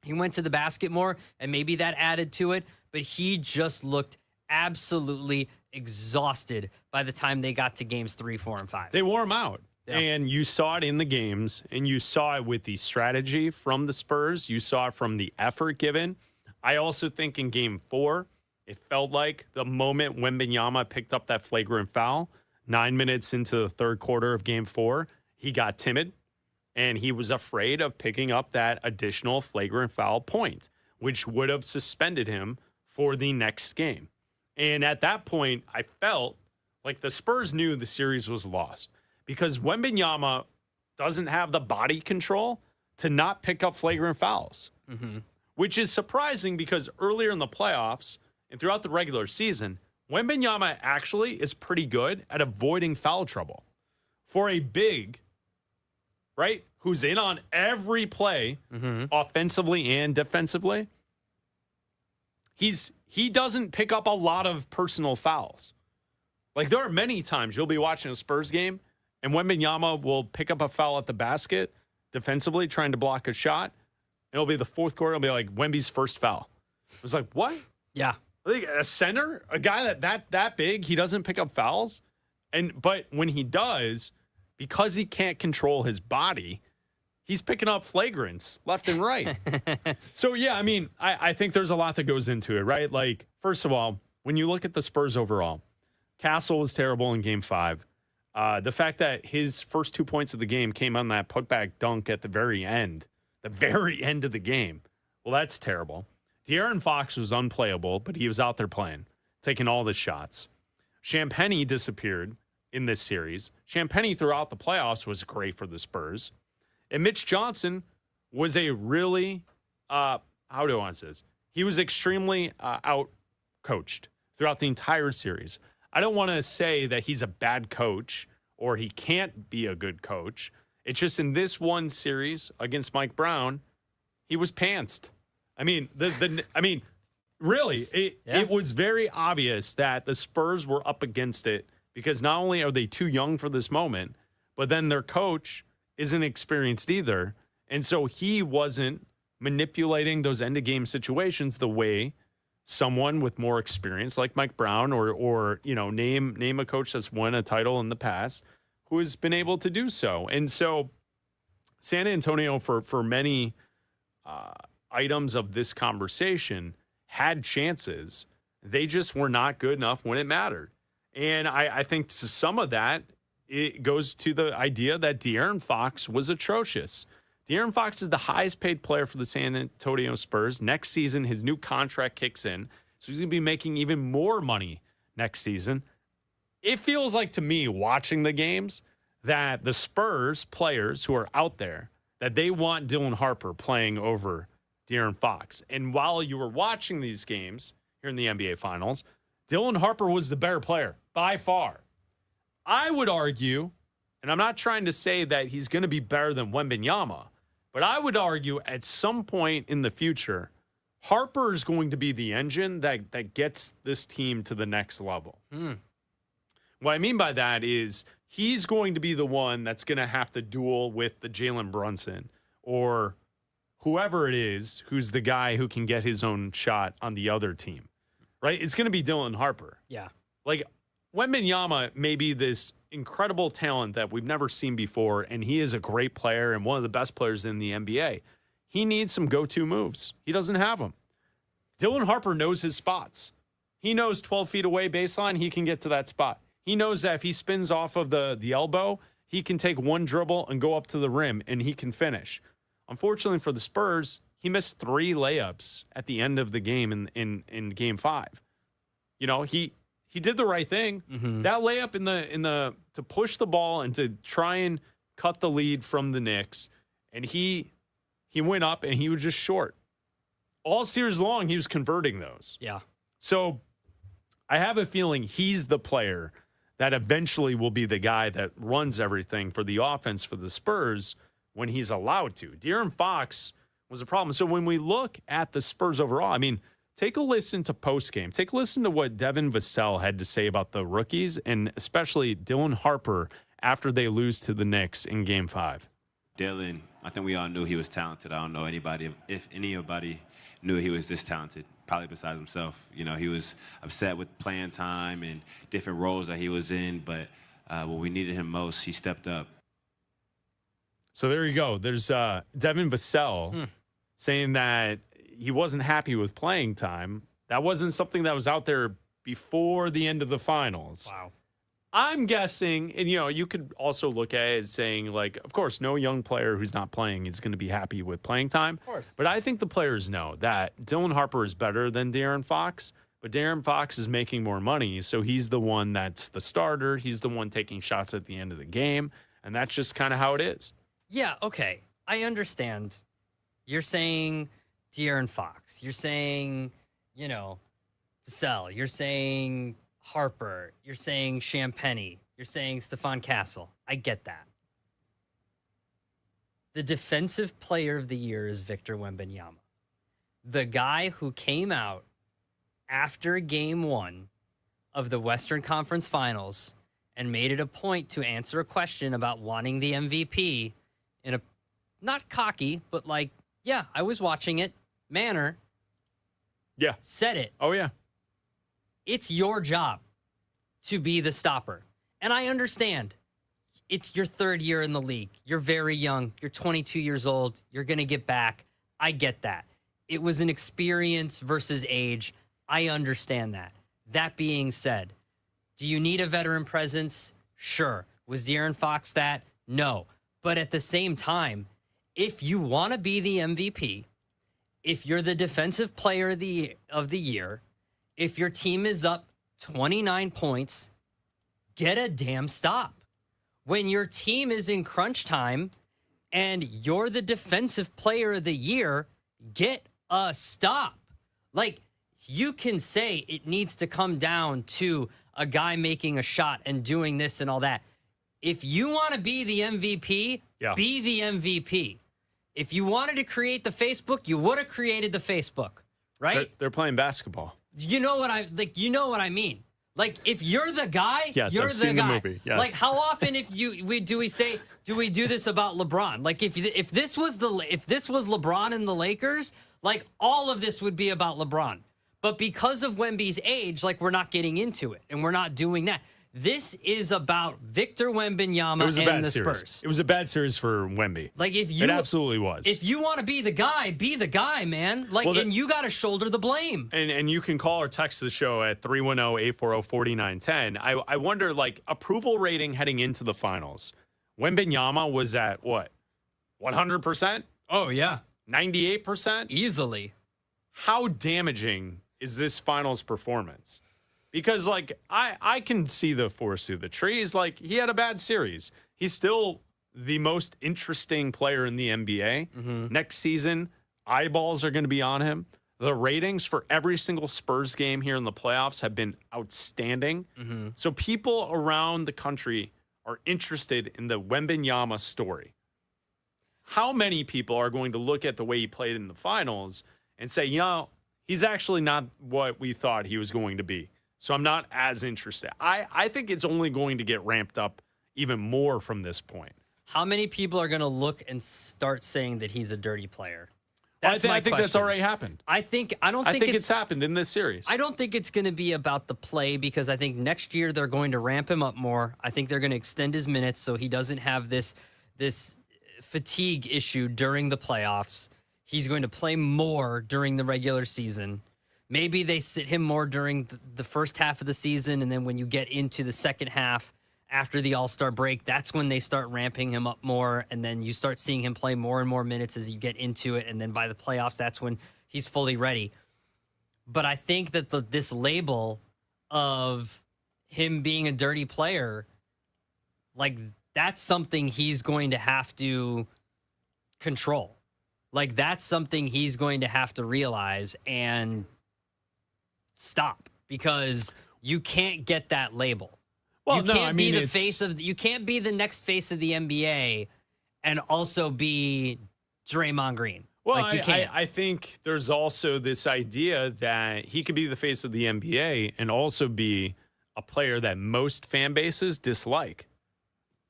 He went to the basket more, and maybe that added to it. But he just looked absolutely exhausted by the time they got to Games 3, 4, and 5. They wore him out. Yeah. And you saw it in the games, and you saw it with the strategy from the Spurs. You saw it from the effort given. I also think in Game 4, it felt like the moment Wembanyama picked up that flagrant foul, 9 minutes into the third quarter of Game 4, he got timid, and he was afraid of picking up that additional flagrant foul point, which would have suspended him for the next game. And at that point, I felt like the Spurs knew the series was lost because Wembanyama doesn't have the body control to not pick up flagrant fouls, which is surprising because earlier in the playoffs and throughout the regular season, Wembanyama actually is pretty good at avoiding foul trouble. For a big, right, who's in on every play, offensively and defensively, he doesn't pick up a lot of personal fouls. Like, there are many times you'll be watching a Spurs game, and Wembanyama will pick up a foul at the basket defensively, trying to block a shot. It'll be the fourth quarter. It'll be like Wemby's first foul. It was like, what? Yeah. I think a center, a guy that big, he doesn't pick up fouls. But when he does, because he can't control his body, he's picking up flagrants left and right. So, yeah, I mean, I think there's a lot that goes into it, right? Like, first of all, when you look at the Spurs overall, Castle was terrible in Game 5. The fact that his first 2 points of the game came on that putback dunk at the very end of the game. Well, that's terrible. De'Aaron Fox was unplayable, but he was out there playing, taking all the shots. Champagnie disappeared in this series. Champagnie throughout the playoffs was great for the Spurs. And Mitch Johnson was a really, how do I want to say this? He was extremely out-coached throughout the entire series. I don't want to say that he's a bad coach or he can't be a good coach. It's just in this one series against Mike Brown, he was pantsed. I mean, really, it was very obvious that the Spurs were up against it because not only are they too young for this moment, but then their coach isn't experienced either. And so he wasn't manipulating those end-of-game situations the way someone with more experience like Mike Brown or you know, name a coach that's won a title in the past who has been able to do so. And so San Antonio, for many items of this conversation, had chances. They just were not good enough when it mattered. And I think to some of that, it goes to the idea that De'Aaron Fox was atrocious. De'Aaron Fox is the highest paid player for the San Antonio Spurs. Next season, his new contract kicks in. So he's going to be making even more money next season. It feels like to me, watching the games, that the Spurs players who are out there, that they want Dylan Harper playing over De'Aaron Fox. And while you were watching these games here in the NBA Finals, Dylan Harper was the better player by far. I would argue, and I'm not trying to say that he's going to be better than Wembanyama, but I would argue at some point in the future, Harper is going to be the engine that gets this team to the next level. What I mean by that is he's going to be the one that's going to have to duel with the Jalen Brunson or whoever it is who's the guy who can get his own shot on the other team, right? It's going to be Dylan Harper. Yeah. Like, Wembanyama may be this incredible talent that we've never seen before, and he is a great player and one of the best players in the NBA. He needs some go-to moves. He doesn't have them. Dylan Harper knows his spots. He knows 12 feet away baseline, he can get to that spot. He knows that if he spins off of the elbow, he can take one dribble and go up to the rim, and he can finish. Unfortunately for the Spurs, he missed 3 layups at the end of the game in Game 5. You know, he did the right thing. That layup in the to push the ball and to try and cut the lead from the Knicks, and he went up and he was just short. All series long, he was converting those. Yeah. So I have a feeling he's the player that eventually will be the guy that runs everything for the offense for the Spurs when he's allowed to. De'Aaron Fox was a problem. So when we look at the Spurs overall, I mean, take a listen to postgame. Take a listen to what Devin Vassell had to say about the rookies and especially Dylan Harper after they lose to the Knicks in Game 5. Dylan, I think we all knew he was talented. I don't know if anybody knew he was this talented, probably besides himself. You know, he was upset with playing time and different roles that he was in, but when we needed him most, he stepped up. So there you go. There's Devin Vassell saying that he wasn't happy with playing time. That wasn't something that was out there before the end of the finals. Wow. I'm guessing, and, you know, you could also look at it as saying, like, of course, no young player who's not playing is going to be happy with playing time. Of course. But I think the players know that Dylan Harper is better than De'Aaron Fox, but De'Aaron Fox is making more money, so he's the one that's the starter. He's the one taking shots at the end of the game, and that's just kind of how it is. Yeah, okay. I understand. You're saying De'Aaron Fox. You're saying, Vassell. You're saying Harper. You're saying Champagnie. You're saying Stephon Castle. I get that. The defensive player of the year is Victor Wembanyama. The guy who came out after game 1 of the Western Conference Finals and made it a point to answer a question about wanting the MVP in a not cocky, but like, yeah, I was watching it manner. Yeah. Said it. Oh, yeah. It's your job to be the stopper. And I understand. It's your 3rd year in the league. You're very young. You're 22 years old. You're going to get back. I get that. It was an experience versus age. I understand that. That being said, do you need a veteran presence? Sure. Was De'Aaron Fox that? No. But at the same time, if you want to be the MVP, if you're the defensive player of the year, if your team is up 29 points, get a damn stop. When your team is in crunch time and you're the defensive player of the year, get a stop. Like, you can say it needs to come down to a guy making a shot and doing this and all that. If you want to be the MVP, be the MVP. If you wanted to create the Facebook, you would have created the Facebook, right? They're playing basketball. You know what I mean? Like, if you're the guy, Yes, you're I've the seen guy. the movie. Yes. Like, how often do we do this about LeBron? Like, if this was LeBron and the Lakers, like, all of this would be about LeBron. But because of Wemby's age, like, we're not getting into it and we're not doing that. This is about Victor Wembanyama and the Spurs. It was a bad series for Wemby. Like, it absolutely was. If you want to be the guy, man. Like, and you got to shoulder the blame. And you can call or text the show at 310-840-4910. I wonder, like, approval rating heading into the finals. Wembanyama was at what? 100%? Oh, yeah. 98%? Easily. How damaging is this finals performance? Because, like, I can see the forest through the trees. Like, he had a bad series. He's still the most interesting player in the NBA. Mm-hmm. Next season, eyeballs are going to be on him. The ratings for every single Spurs game here in the playoffs have been outstanding. Mm-hmm. So people around the country are interested in the Wembanyama story. How many people are going to look at the way he played in the finals and say, he's actually not what we thought he was going to be? So I'm not as interested. I think it's only going to get ramped up even more from this point. How many people are going to look and start saying that he's a dirty player? I think that's already happened. I think it's happened in this series. I don't think it's going to be about the play because I think next year they're going to ramp him up more. I think they're going to extend his minutes so he doesn't have this fatigue issue during the playoffs. He's going to play more during the regular season. Maybe they sit him more during the first half of the season, and then when you get into the second half after the All-Star break, that's when they start ramping him up more, and then you start seeing him play more and more minutes as you get into it, and then by the playoffs, that's when he's fully ready. But I think that this label of him being a dirty player, like, that's something he's going to have to control. Like, that's something he's going to have to realize and stop, because you can't get that label. Well, you can't be you can't be the next face of the NBA and also be Draymond Green. Well, like, you can't. I think there's also this idea that he could be the face of the NBA and also be a player that most fan bases dislike.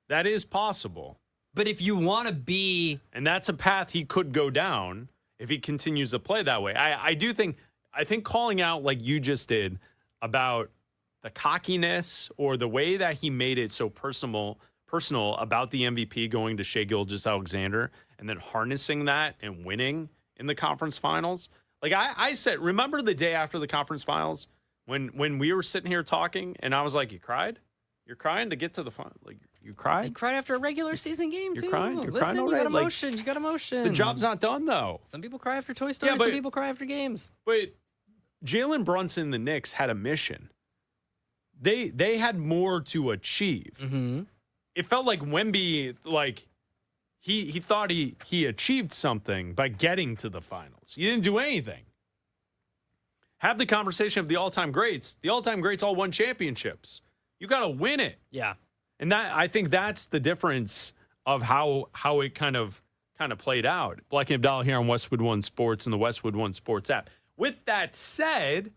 That is possible. But if you want to be... And that's a path he could go down if he continues to play that way. I think calling out like you just did about the cockiness or the way that he made it so personal about the MVP going to Shai Gilgeous-Alexander and then harnessing that and winning in the conference finals. Like I said, remember the day after the conference finals when we were sitting here talking and I was like, you cried? You're crying to get to the final? Like, you cried? You cried after a regular season game, too. You're crying Listen, you already? got emotion. You got emotion. The job's not done, though. Some people cry after Toy Story. Some people cry after games. But Jalen Brunson and the Knicks had a mission. They had more to achieve. Mm-hmm. It felt like Wemby, like, he thought he achieved something by getting to the finals. You didn't do anything. Have the conversation of the all-time greats. The all-time greats all won championships. You got to win it. Yeah. And I think that's the difference of how it kind of played out. Bleck Abdalla here on Westwood One Sports and the Westwood One Sports app. With that said,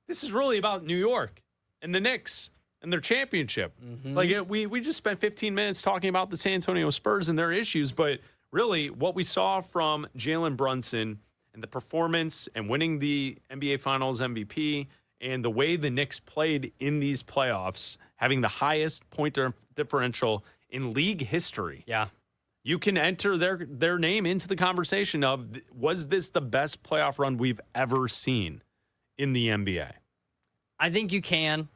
this is really about New York and the Knicks and their championship. Mm-hmm. Like we just spent 15 minutes talking about the San Antonio Spurs and their issues, but really what we saw from Jalen Brunson and the performance and winning the NBA Finals MVP and the way the Knicks played in these playoffs, having the highest point differential in league history. Yeah. You can enter their name into the conversation of, was this the best playoff run we've ever seen in the NBA? I think you can.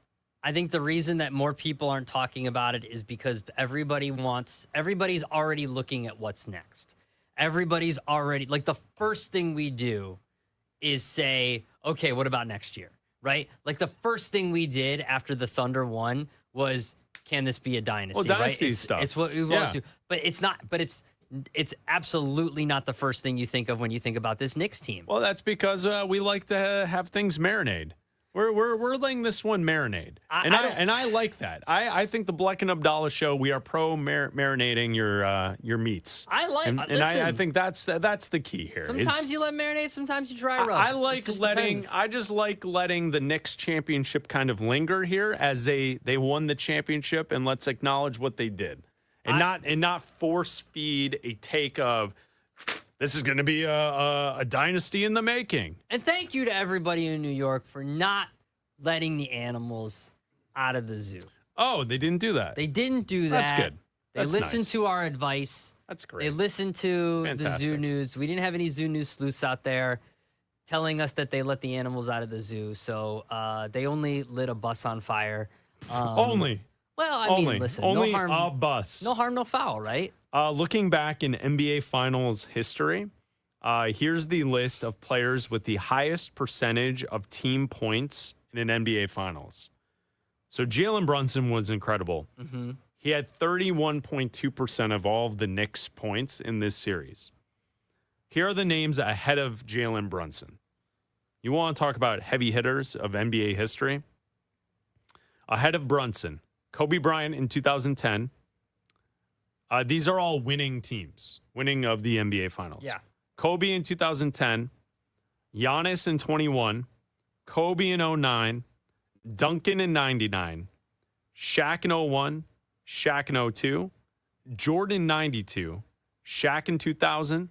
I think the reason that more people aren't talking about it is because everybody's already looking at what's next. Everybody's already, like, the first thing we do is say, okay, what about next year? Right? Like, the first thing we did after the Thunder won was, can this be a dynasty? Well, dynasty right? stuff. It's what we want to do. But it's not, it's absolutely not the first thing you think of when you think about this Knicks team. Well, that's because we like to have things marinate. We're letting this one marinate, and I like that. I think the Bleck and Abdalla show, we are pro marinating your meats. I like, and listen, I think that's the key here. Sometimes you let marinate, sometimes you dry rub. I just like letting the Knicks championship kind of linger here as they won the championship, and let's acknowledge what they did, and not force feed a take of, this is going to be a dynasty in the making. And thank you to everybody in New York for not letting the animals out of the zoo. Oh, they didn't do that. They didn't do that. That's good. They listened to our advice. That's great. They listened to the zoo news. We didn't have any zoo news sleuths out there telling us that they let the animals out of the zoo. So they only lit a bus on fire. Only. Well, I mean, listen. Only no harm, a bus. No harm, no foul, right? Looking back in NBA Finals history, here's the list of players with the highest percentage of team points in an NBA Finals. So Jalen Brunson was incredible. Mm-hmm. He had 31.2% of all of the Knicks points in this series. Here are the names ahead of Jalen Brunson. You want to talk about heavy hitters of NBA history? Ahead of Brunson, Kobe Bryant in 2010. These are all winning teams, winning of the NBA Finals. Yeah. Kobe in 2010, Giannis in 21, Kobe in 09, Duncan in 99, Shaq in 01, Shaq in 02, Jordan in 92, Shaq in 2000,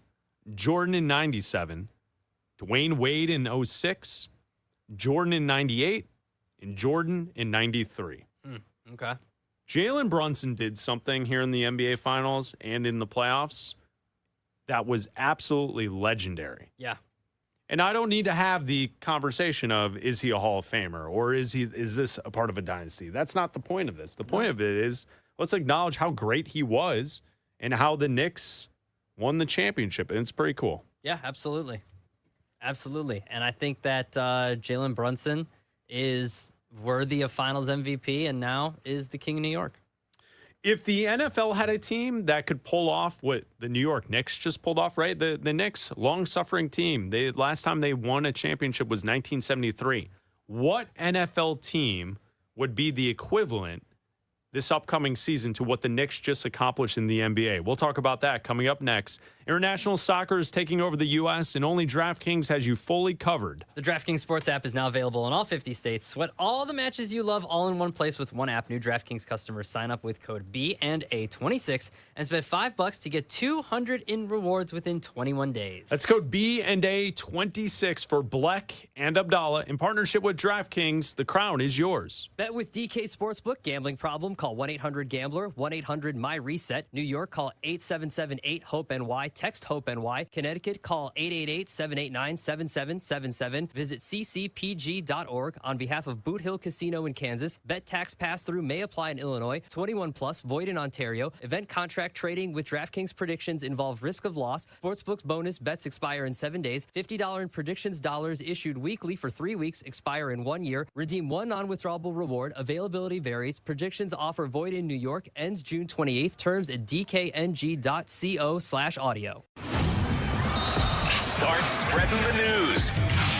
Jordan in 97, Dwayne Wade in 06, Jordan in 98, and Jordan in 93. Okay. Jalen Brunson did something here in the NBA Finals and in the playoffs that was absolutely legendary. Yeah. And I don't need to have the conversation of, is he a Hall of Famer or is this a part of a dynasty? That's not the point of this. The point of it is, let's acknowledge how great he was and how the Knicks won the championship. And it's pretty cool. Yeah, absolutely. Absolutely. And I think that Jalen Brunson is worthy of Finals MVP and now is the King of New York. If the NFL had a team that could pull off what the New York Knicks just pulled off, right? The Knicks, long-suffering team. Last time they won a championship was 1973. What NFL team would be the equivalent this upcoming season to what the Knicks just accomplished in the NBA? We'll talk about that coming up next. International soccer is taking over the U.S., and only DraftKings has you fully covered. The DraftKings Sports app is now available in all 50 states. Sweat all the matches you love all in one place with one app. New DraftKings customers sign up with code B&A26 and spend $5 to get $200 in rewards within 21 days. That's code B&A26 for Bleck and Abdalla. In partnership with DraftKings, the crown is yours. Bet with DK Sportsbook. Gambling problem? Call 1-800-GAMBLER, 1-800-MY-RESET. New York, call 877-8-HOPE-NY. Text HOPE-NY. Connecticut, call 888-789-7777. Visit ccpg.org on behalf of Boot Hill Casino in Kansas. Bet tax pass-through may apply in Illinois. 21 plus, void in Ontario. Event contract trading with DraftKings predictions involve risk of loss. Sportsbook bonus bets expire in 7 days. $50 in predictions dollars issued weekly for 3 weeks, expire in 1 year. Redeem one non-withdrawable reward. Availability varies. Predictions offer void in New York. Ends June 28th. Terms at dkng.co/audio. Start spreading the news.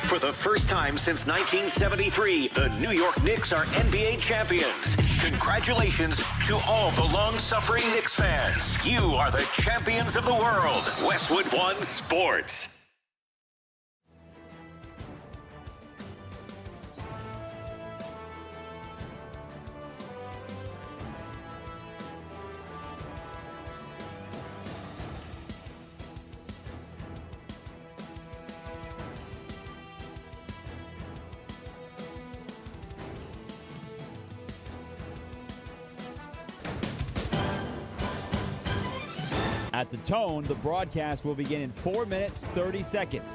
For the first time since 1973, the New York Knicks are NBA champions. Congratulations to all the long-suffering Knicks fans. You are the champions of the world. Westwood One Sports. At the tone, the broadcast will begin in 4 minutes, 30 seconds.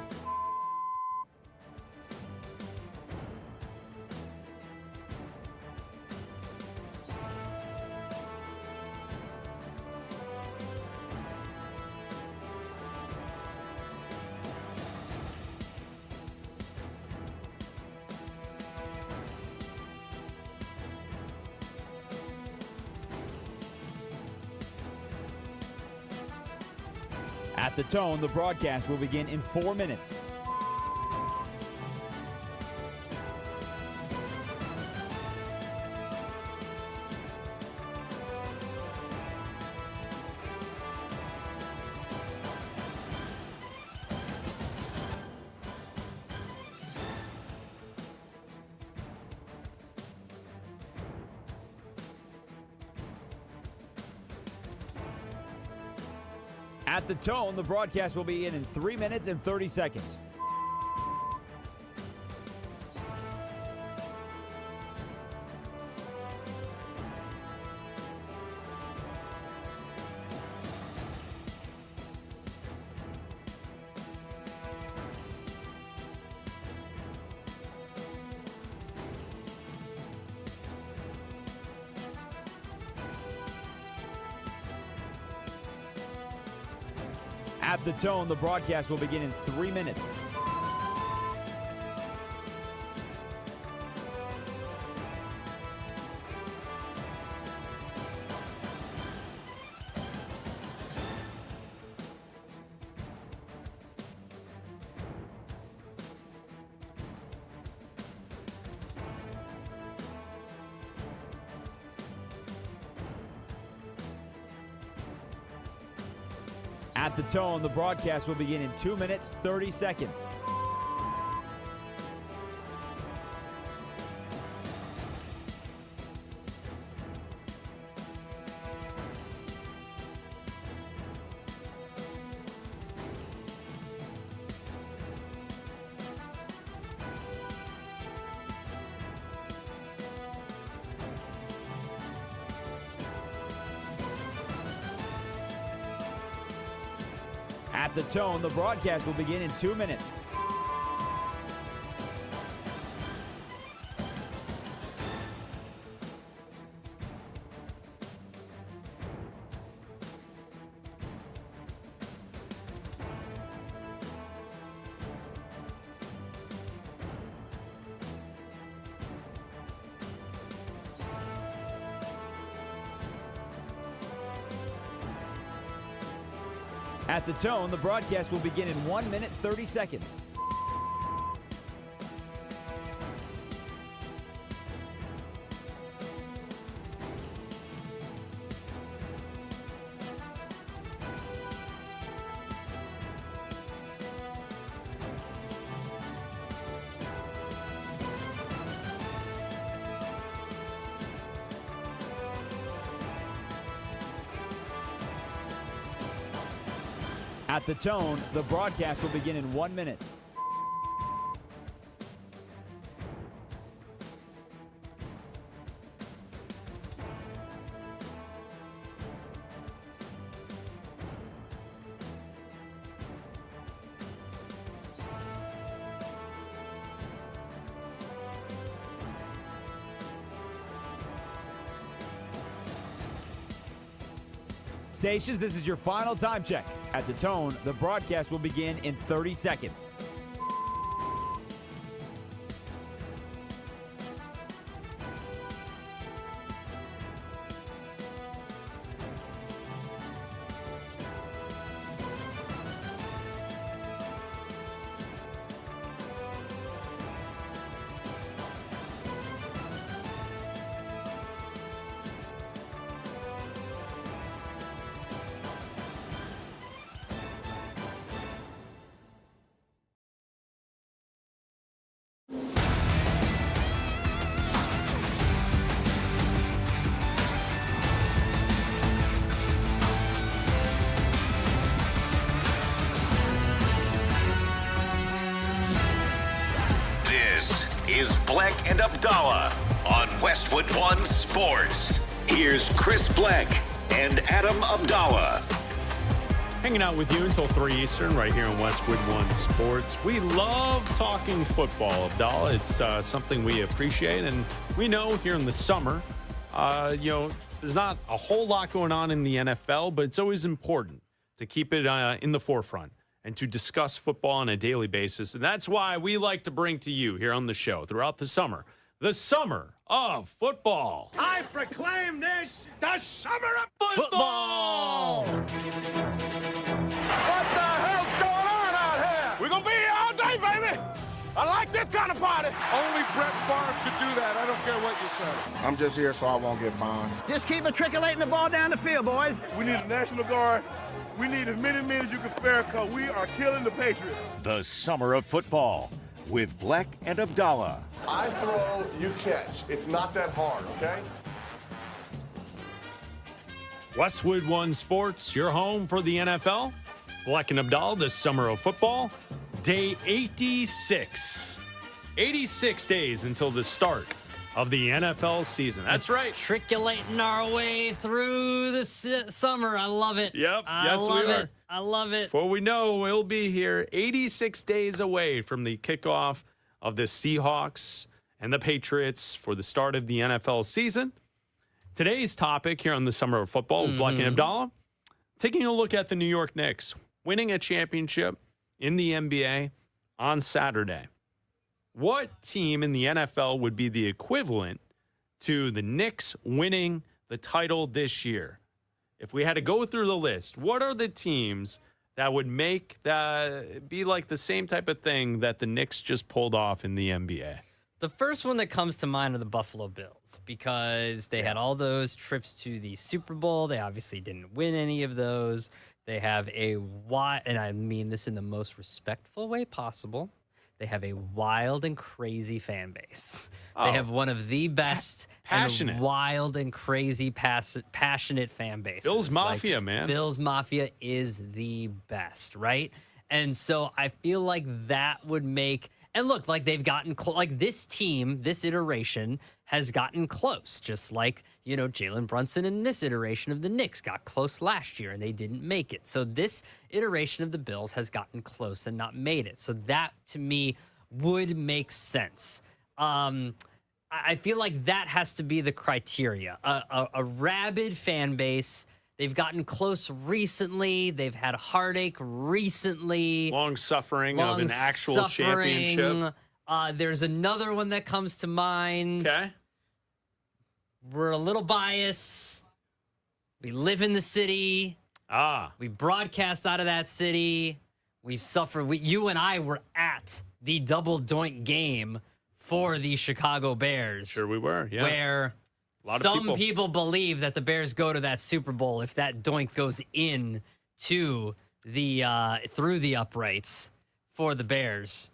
At the tone, the broadcast will begin in 4 minutes. At the tone, the broadcast will begin in 3 minutes and 30 seconds. At the tone, the broadcast will begin in 3 minutes. At the tone, the broadcast will begin in 2 minutes, 30 seconds. At the tone, the broadcast will begin in 2 minutes. At the tone, the broadcast will begin in 1 minute, 30 seconds. At the tone, the broadcast will begin in 1 minute. Stations, this is your final time check. At the tone, the broadcast will begin in 30 seconds. This is Bleck and Abdalla on Westwood One Sports. Here's Chris Bleck and Adam Abdalla. Hanging out with you until 3 Eastern right here on Westwood One Sports. We love talking football, Abdalla. It's something we appreciate, and we know here in the summer, there's not a whole lot going on in the NFL, but it's always important to keep it in the forefront and to discuss football on a daily basis. And that's why we like to bring to you here on the show throughout the summer of football. I proclaim this the summer of football. What the hell's going on out here? We're going to be here all day, baby. I like this kind of party. Only Brett Favre could do that. I don't care what you say. I'm just here so I won't get fined. Just keep matriculating the ball down the field, boys. We need a National Guard. We need as many men as you can spare because we are killing the Patriots. The summer of football with Bleck and Abdalla. I throw, you catch. It's not that hard, okay? Westwood One Sports, your home for the NFL. Bleck and Abdalla, the summer of football. Day 86. 86 days until the start of the NFL season. That's right. Matriculating our way through the summer. I love it. Yep. I love it. Before we know, we'll be here 86 days away from the kickoff of the Seahawks and the Patriots for the start of the NFL season. Today's topic here on the Summer of Football with Bleck and Abdalla, taking a look at the New York Knicks winning a championship in the NBA on Saturday. What team in the NFL would be the equivalent to the Knicks winning the title this year? If we had to go through the list, what are the teams that would make that be like the same type of thing that the Knicks just pulled off in the NBA? The first one that comes to mind are the Buffalo Bills because they had all those trips to the Super Bowl. They obviously didn't win any of those. They have and I mean this in the most respectful way possible, they have a wild and crazy fan base. They have one of the best passionate, and wild and crazy passionate fan bases. Bills Mafia, man. Bills Mafia is the best, right? And so I feel like that would make... And look, like they've gotten like this team, this iteration has gotten close, just like, Jalen Brunson in this iteration of the Knicks got close last year and they didn't make it. So this iteration of the Bills has gotten close and not made it. So that to me would make sense. I feel like that has to be the criteria. A rabid fan base. They've gotten close recently. They've had heartache recently. Long suffering of an actual championship. There's another one that comes to mind. Okay. We're a little biased. We live in the city. We broadcast out of that city. We've suffered. You and I were at the double doink game for the Chicago Bears. Sure we were, yeah. Where... Some people believe that the Bears go to that Super Bowl if that doink goes in to the through the uprights for the Bears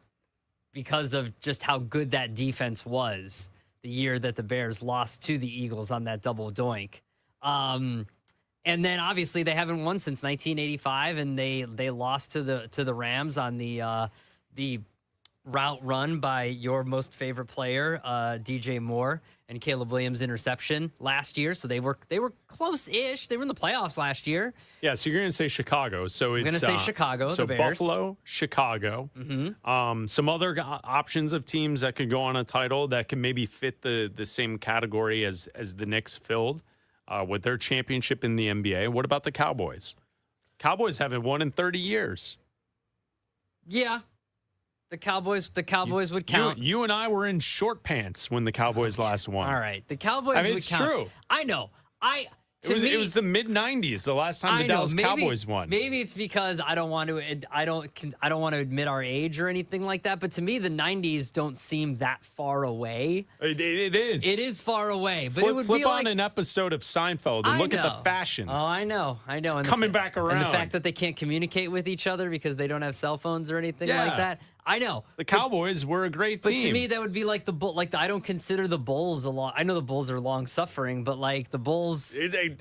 because of just how good that defense was the year that the Bears lost to the Eagles on that double doink. And then obviously they haven't won since 1985, and they lost to the Rams on the route run by your most favorite player, DJ Moore, and Caleb Williams' interception last year. So they were close-ish. They were in the playoffs last year. Yeah, so you're going to say Chicago. So it's going to say Chicago, so the Bears. Buffalo, Chicago. Mm-hmm. Some other options of teams that could go on a title that can maybe fit the same category as the Knicks filled. with their championship in the NBA. What about the Cowboys? Cowboys haven't won in 30 years. Yeah. The Cowboys would count. You and I were in short pants when the Cowboys last won. All right. The Cowboys would it's count. true. I know. It was the mid-90s, the last time the Dallas Cowboys won. Maybe it's because I don't want to admit our age or anything like that. But to me, the 90s don't seem that far away. It is. It is far away. But it would flip be on like an episode of Seinfeld and look at the fashion. Oh, I know. It's coming back around. And the fact that they can't communicate with each other because they don't have cell phones or anything like that. I know. The Cowboys were a great team. But to me, that would be like the Bull. Like I don't consider the Bulls a long. I know the Bulls are long suffering, but like the Bulls,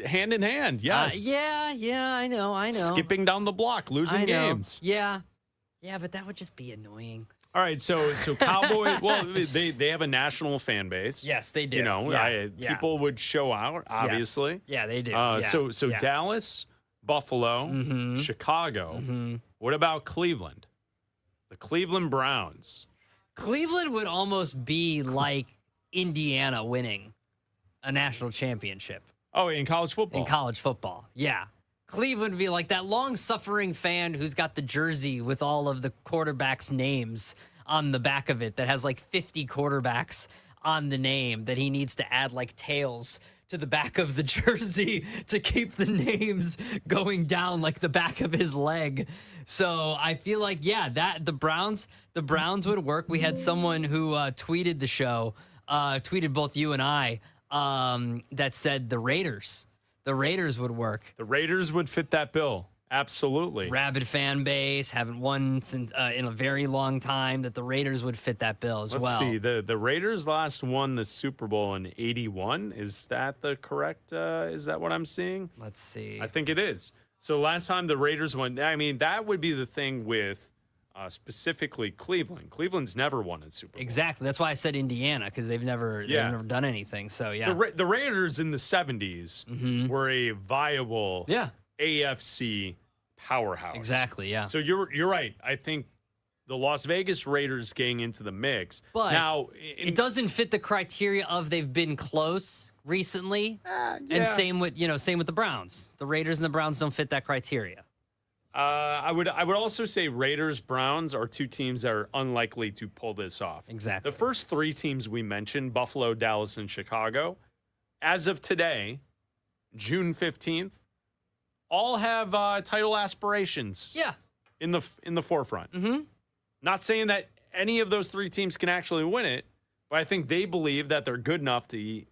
hand in hand. Yes. Yeah. I know. Skipping down the block, losing games. Yeah, but that would just be annoying. All right, so Cowboys. Well, they have a national fan base. Yes, they do. You know, people would show out. Obviously. Yes. Yeah, they do. So Dallas, Buffalo, Chicago. What about Cleveland? The Cleveland Browns. Cleveland would almost be like Indiana winning a national championship. Oh, in college football? In college football, yeah. Cleveland would be like that long-suffering fan who's got the jersey with all of the quarterbacks' names on the back of it that has like 50 quarterbacks on the name that he needs to add like tails to the back of the jersey to keep the names going down like the back of his leg. So I feel like, that the Browns would work. We had someone who tweeted the show, tweeted both you and I, that said the Raiders would work. The Raiders would fit that bill. Absolutely. Rabid fan base, haven't won since in a very long time, that the Raiders would fit that bill as well. Let's see. The Raiders last won the Super Bowl in 81. Is that the correct, is that what I'm seeing? Let's see. I think it is. So last time the Raiders won, I mean, that would be the thing with specifically Cleveland. Cleveland's never won a Super Bowl. Exactly. That's why I said Indiana, because they've never done anything. So, yeah. The Raiders in the 70s were a viable AFC powerhouse. Exactly, yeah. So you're right. I think the Las Vegas Raiders getting into the mix. But now it doesn't fit the criteria of they've been close recently. And same with the Browns. The Raiders and the Browns don't fit that criteria. I would also say Raiders, Browns are two teams that are unlikely to pull this off. Exactly. The first three teams we mentioned, Buffalo, Dallas, and Chicago, as of today, June 15th, all have title aspirations. Yeah. In the forefront. Not saying that any of those three teams can actually win it, but I think they believe that they're good enough to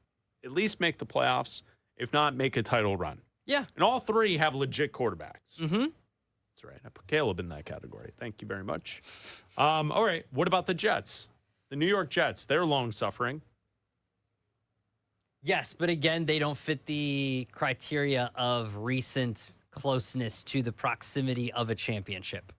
at least make the playoffs, if not make a title run. Yeah. And all three have legit quarterbacks. That's right. I put Caleb in that category. Thank you very much. All right. What about the Jets? The New York Jets. They're long suffering. Yes, but again, they don't fit the criteria of recent closeness to the proximity of a championship.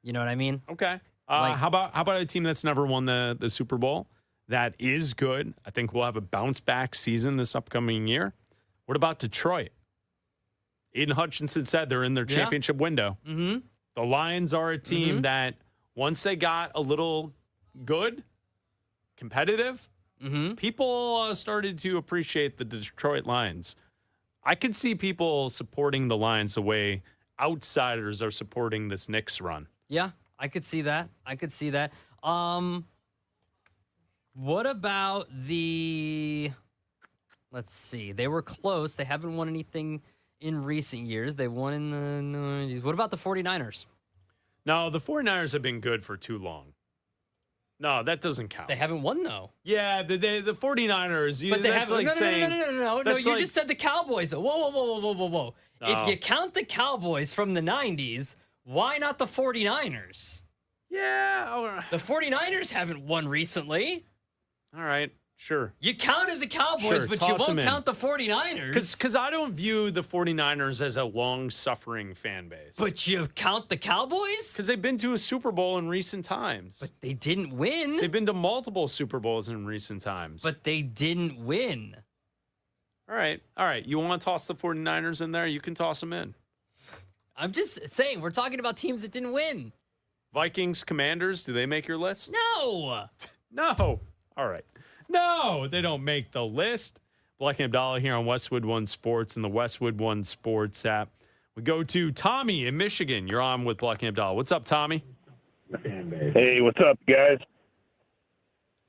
You know what I mean? Okay. How about a team that's never won the Super Bowl that is good? I think we'll have a bounce back season this upcoming year. What about Detroit? Aiden Hutchinson said they're in their championship window. The Lions are a team that once they got a little good, competitive, people started to appreciate the Detroit Lions. I could see people supporting the Lions the way outsiders are supporting this Knicks run. Yeah, I could see that. What about let's see. They were close. They haven't won anything in recent years. They won in the 90s. What about the 49ers? No, the 49ers have been good for too long. No, that doesn't count. They haven't won, though. Yeah, the 49ers. But they haven't. Like No. You just said the Cowboys. Whoa. No. If you count the Cowboys from the 90s, why not the 49ers? Yeah. The 49ers haven't won recently. All right. Sure. You counted the Cowboys, but you won't count the 49ers. Because I don't view the 49ers as a long-suffering fan base. But you count the Cowboys? Because they've been to a Super Bowl in recent times. But they didn't win. They've been to multiple Super Bowls in recent times. But they didn't win. All right. You want to toss the 49ers in there? You can toss them in. I'm just saying, we're talking about teams that didn't win. Vikings, Commanders, do they make your list? No. No. All right. No, they don't make the list. Bleck Abdalla here on Westwood One Sports and the Westwood One Sports app. We go to Tommy in Michigan. You're on with Bleck Abdalla. What's up, Tommy? Hey, what's up, guys?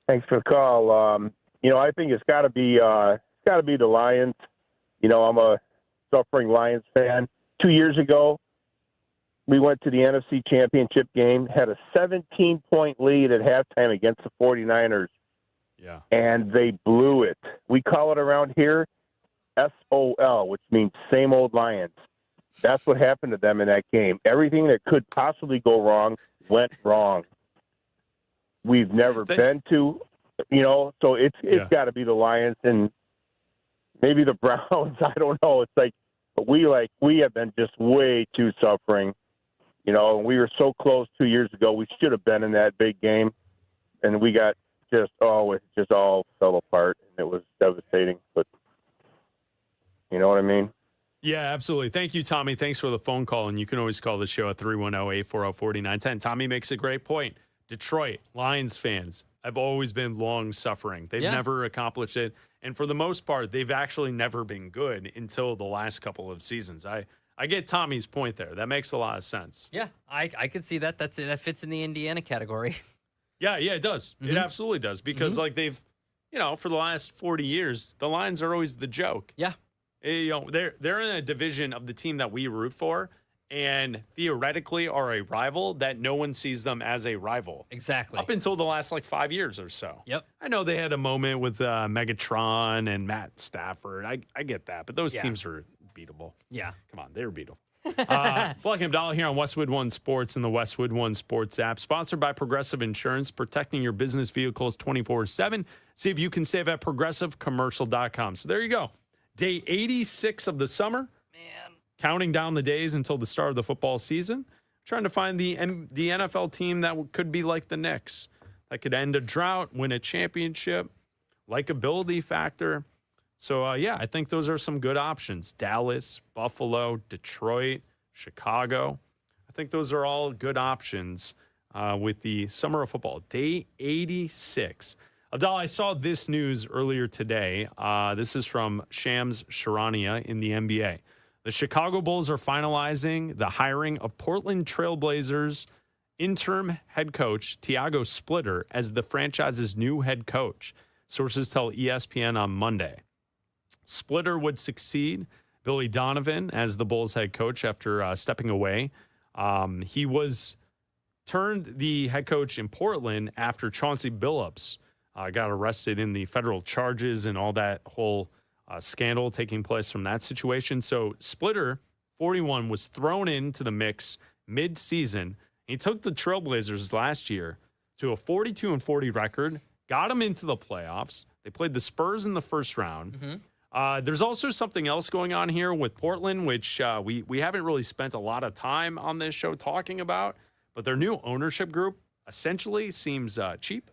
Thanks for the call. I think it's got to be the Lions. I'm a suffering Lions fan. 2 years ago, we went to the NFC Championship game, had a 17-point lead at halftime against the 49ers. Yeah. And they blew it. We call it around here SOL, which means same old Lions. That's what happened to them in that game. Everything that could possibly go wrong went wrong. We've never been to, so it's got to be the Lions and maybe the Browns. I don't know. It's like, but we have been just way too suffering. We were so close 2 years ago. We should have been in that big game, and we got it just all fell apart, and it was devastating. But you know what I mean? Yeah, absolutely. Thank you, Tommy. Thanks for the phone call, and you can always call the show at 310-840-4910. Tommy makes a great point. Detroit Lions fans have always been long-suffering. They've never accomplished it, and for the most part, they've actually never been good until the last couple of seasons. I get Tommy's point there. That makes a lot of sense. Yeah, I could see that. That fits in the Indiana category. Yeah, it does. Mm-hmm. It absolutely does because they've, for the last 40 years, the Lions are always the joke. Yeah. They're in a division of the team that we root for and theoretically are a rival that no one sees them as a rival. Exactly. Up until the last 5 years or so. Yep. I know they had a moment with Megatron and Matt Stafford. I get that, but those teams are beatable. Yeah. Come on, they were beatable. Bleck Abdalla here on Westwood One Sports and the Westwood One Sports app. Sponsored by Progressive Insurance, protecting your business vehicles 24/7. See if you can save at progressivecommercial.com. So there you go. Day 86 of the summer. Man. Counting down the days until the start of the football season. Trying to find the NFL team that could be like the Knicks. That could end a drought, win a championship, likability factor. So, I think those are some good options. Dallas, Buffalo, Detroit, Chicago. I think those are all good options with the summer of football. Day 86. Abdalla, I saw this news earlier today. This is from Shams Charania in the NBA. The Chicago Bulls are finalizing the hiring of Portland Trailblazers interim head coach Tiago Splitter as the franchise's new head coach. Sources tell ESPN on Monday. Splitter would succeed Billy Donovan as the Bulls head coach after stepping away. He was turned the head coach in Portland after Chauncey Billups got arrested in the federal charges and all that whole scandal taking place from that situation. So Splitter, 41, was thrown into the mix mid-season. He took the Trailblazers last year to a 42-40 record, got them into the playoffs. They played the Spurs in the first round. Mm-hmm. There's also something else going on here with Portland, which we haven't really spent a lot of time on this show talking about, but their new ownership group essentially seems cheap.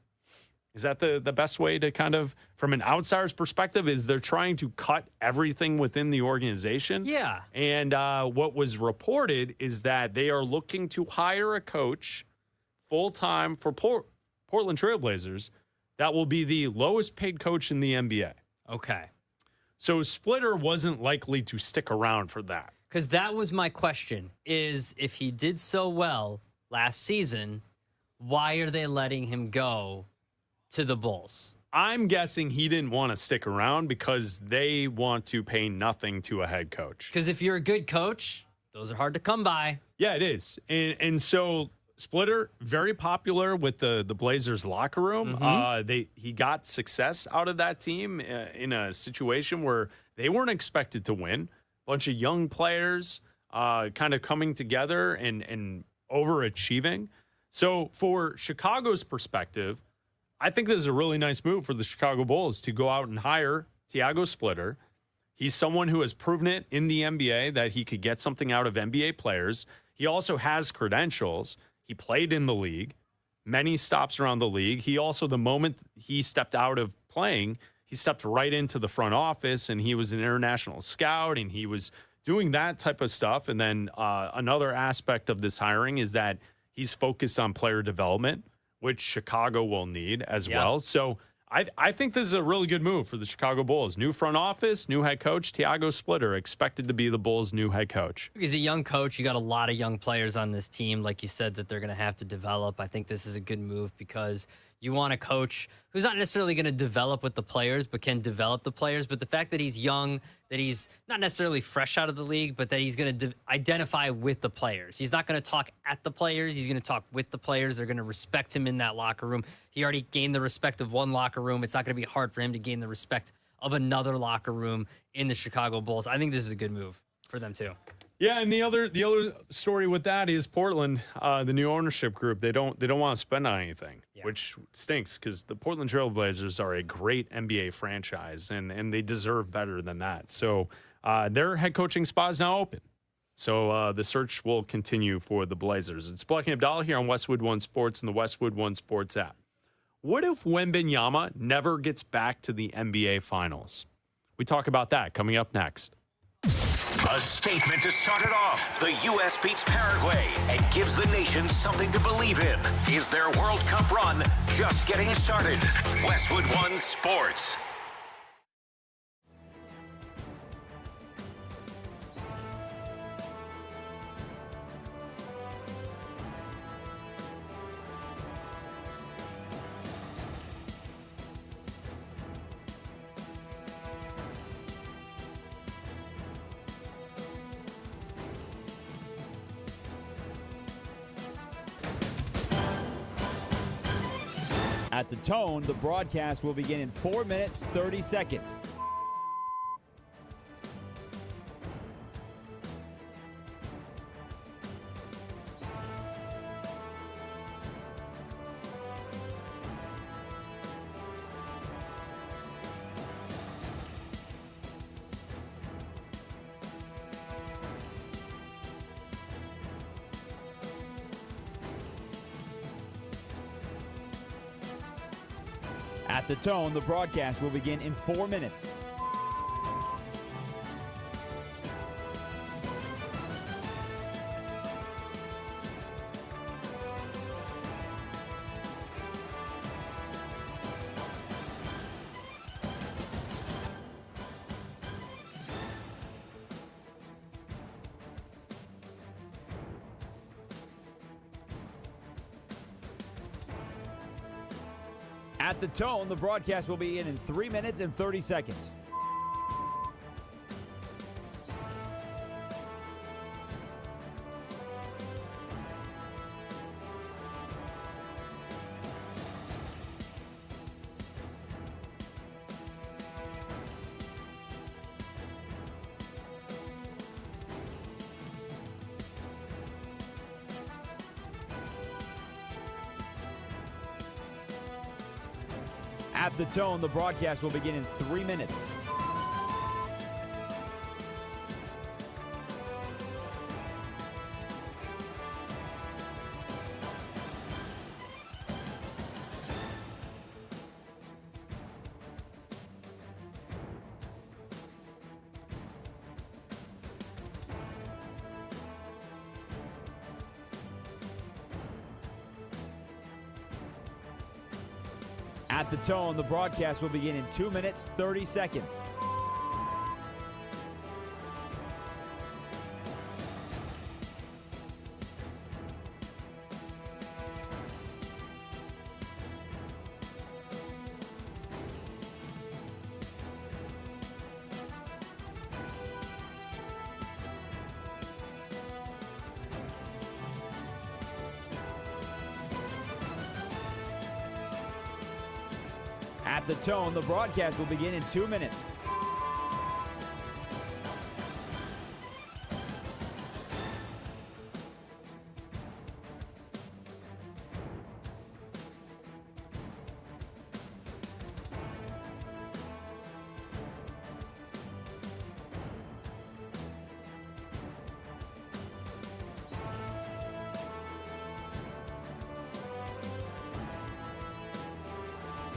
Is that the best way to kind of, from an outsider's perspective, is they're trying to cut everything within the organization? Yeah. And what was reported is that they are looking to hire a coach full-time for Portland Trailblazers that will be the lowest paid coach in the NBA. Okay. So Splitter wasn't likely to stick around for that. Because that was my question, is if he did so well last season, why are they letting him go to the Bulls? I'm guessing he didn't want to stick around because they want to pay nothing to a head coach. Because if you're a good coach, those are hard to come by. Yeah, it is. And so Splitter, very popular with the Blazers locker room. Mm-hmm. He got success out of that team in a situation where they weren't expected to win. A bunch of young players kind of coming together and overachieving. So for Chicago's perspective, I think this is a really nice move for the Chicago Bulls to go out and hire Tiago Splitter. He's someone who has proven it in the NBA that he could get something out of NBA players. He also has credentials. He played in the league, many stops around the league. He also, the moment he stepped out of playing, he stepped right into the front office, and he was an international scout, and he was doing that type of stuff. And then another aspect of this hiring is that he's focused on player development, which Chicago will need as well. So I think this is a really good move for the Chicago Bulls. New front office, new head coach, Thiago Splitter, expected to be the Bulls' new head coach. He's a young coach. You got a lot of young players on this team, like you said, that they're going to have to develop. I think this is a good move because you want a coach who's not necessarily going to develop with the players, but can develop the players. But the fact that he's young, that he's not necessarily fresh out of the league, but that he's going to identify with the players. He's not going to talk at the players. He's going to talk with the players. They're going to respect him in that locker room. He already gained the respect of one locker room. It's not going to be hard for him to gain the respect of another locker room in the Chicago Bulls. I think this is a good move for them too. Yeah, and the other story with that is Portland, the new ownership group. They don't want to spend on anything, which stinks because the Portland Trail Blazers are a great NBA franchise, and they deserve better than that. So their head coaching spot is now open. So the search will continue for the Blazers. It's Bleck Abdalla here on Westwood One Sports and the Westwood One Sports app. What if Wembanyama never gets back to the NBA Finals? We talk about that coming up next. A statement to start it off. The U.S. beats Paraguay and gives the nation something to believe in. Is their World Cup run just getting started? Westwood One Sports. At the tone, the broadcast will begin in 4 minutes, 30 seconds. At the tone, the broadcast will begin in 4 minutes. At the tone, the broadcast will begin in 3 minutes and 30 seconds. At the tone, the broadcast will begin in 3 minutes. At the tone, the broadcast will begin in 2 minutes, 30 seconds. At the tone, the broadcast will begin in 2 minutes.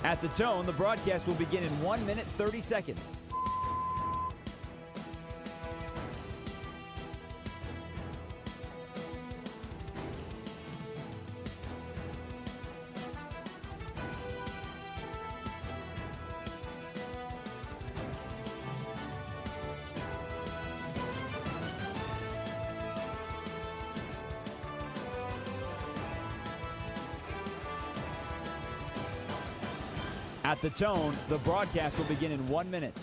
At the tone, the broadcast will begin in 1 minute, 30 seconds. At the tone, the broadcast will begin in 1 minute.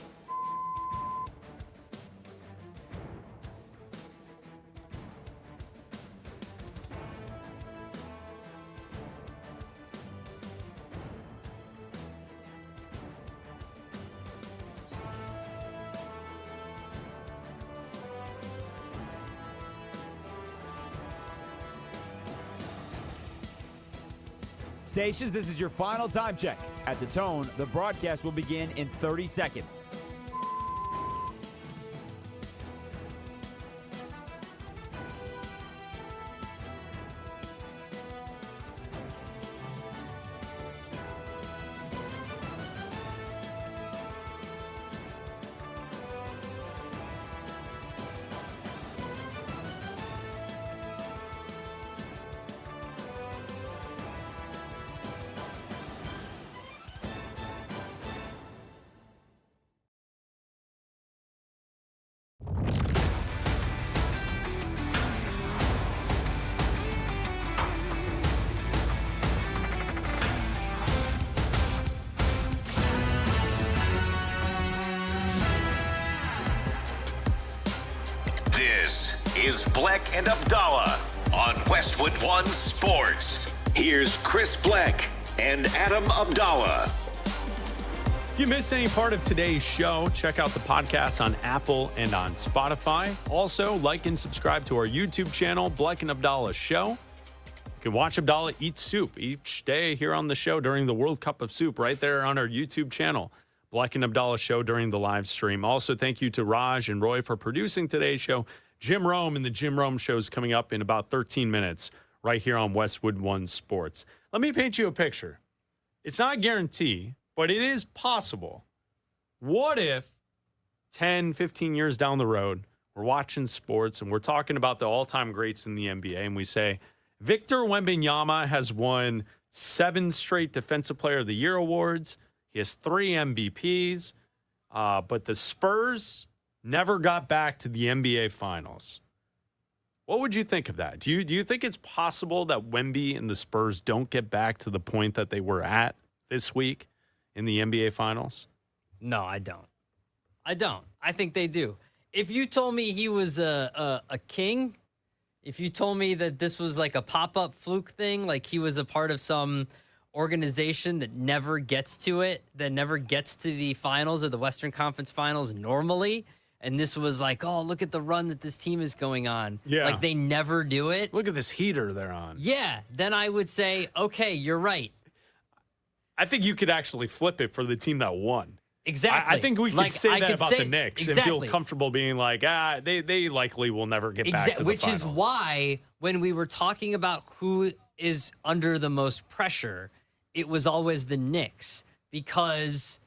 Stations, this is your final time check. At the tone, the broadcast will begin in 30 seconds. This is Bleck and Abdalla on Westwood One Sports. Here's Chris Bleck and Adam Abdalla. If you missed any part of today's show, check out the podcast on Apple and on Spotify. Also, like and subscribe to our YouTube channel, Bleck and Abdalla Show. You can watch Abdalla eat soup each day here on the show during the World Cup of Soup right there on our YouTube channel. Bleck and Abdalla Show during the live stream. Also, thank you to Raj and Roy for producing today's show. Jim Rome and the Jim Rome Show is coming up in about 13 minutes right here on Westwood One Sports. Let me paint you a picture. It's not a guarantee, but it is possible. What if 10, 15 years down the road, we're watching sports and we're talking about the all-time greats in the NBA and we say, Victor Wembanyama has won 7 straight Defensive Player of the Year awards. He has 3 MVPs, but the Spurs never got back to the NBA Finals. What would you think of that? Do you think it's possible that Wemby and the Spurs don't get back to the point that they were at this week in the NBA Finals? No, I don't. I think they do. If you told me he was a king, if you told me that this was like a pop-up fluke thing, like he was a part of some organization that never gets to it, that never gets to the finals or the Western Conference Finals normally, and this was like, oh, look at the run that this team is going on. Yeah. Like they never do it. Look at this heater they're on. Yeah. Then I would say, okay, you're right. I think you could actually flip it for the team that won. Exactly. I think we could say that about the Knicks and feel comfortable being like, they likely will never get back to the Which finals. is why when we were talking about who is under the most pressure, it was always the Knicks because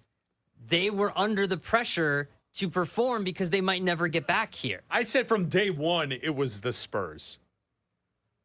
they were under the pressure to perform because they might never get back here. I said from day one, it was the Spurs.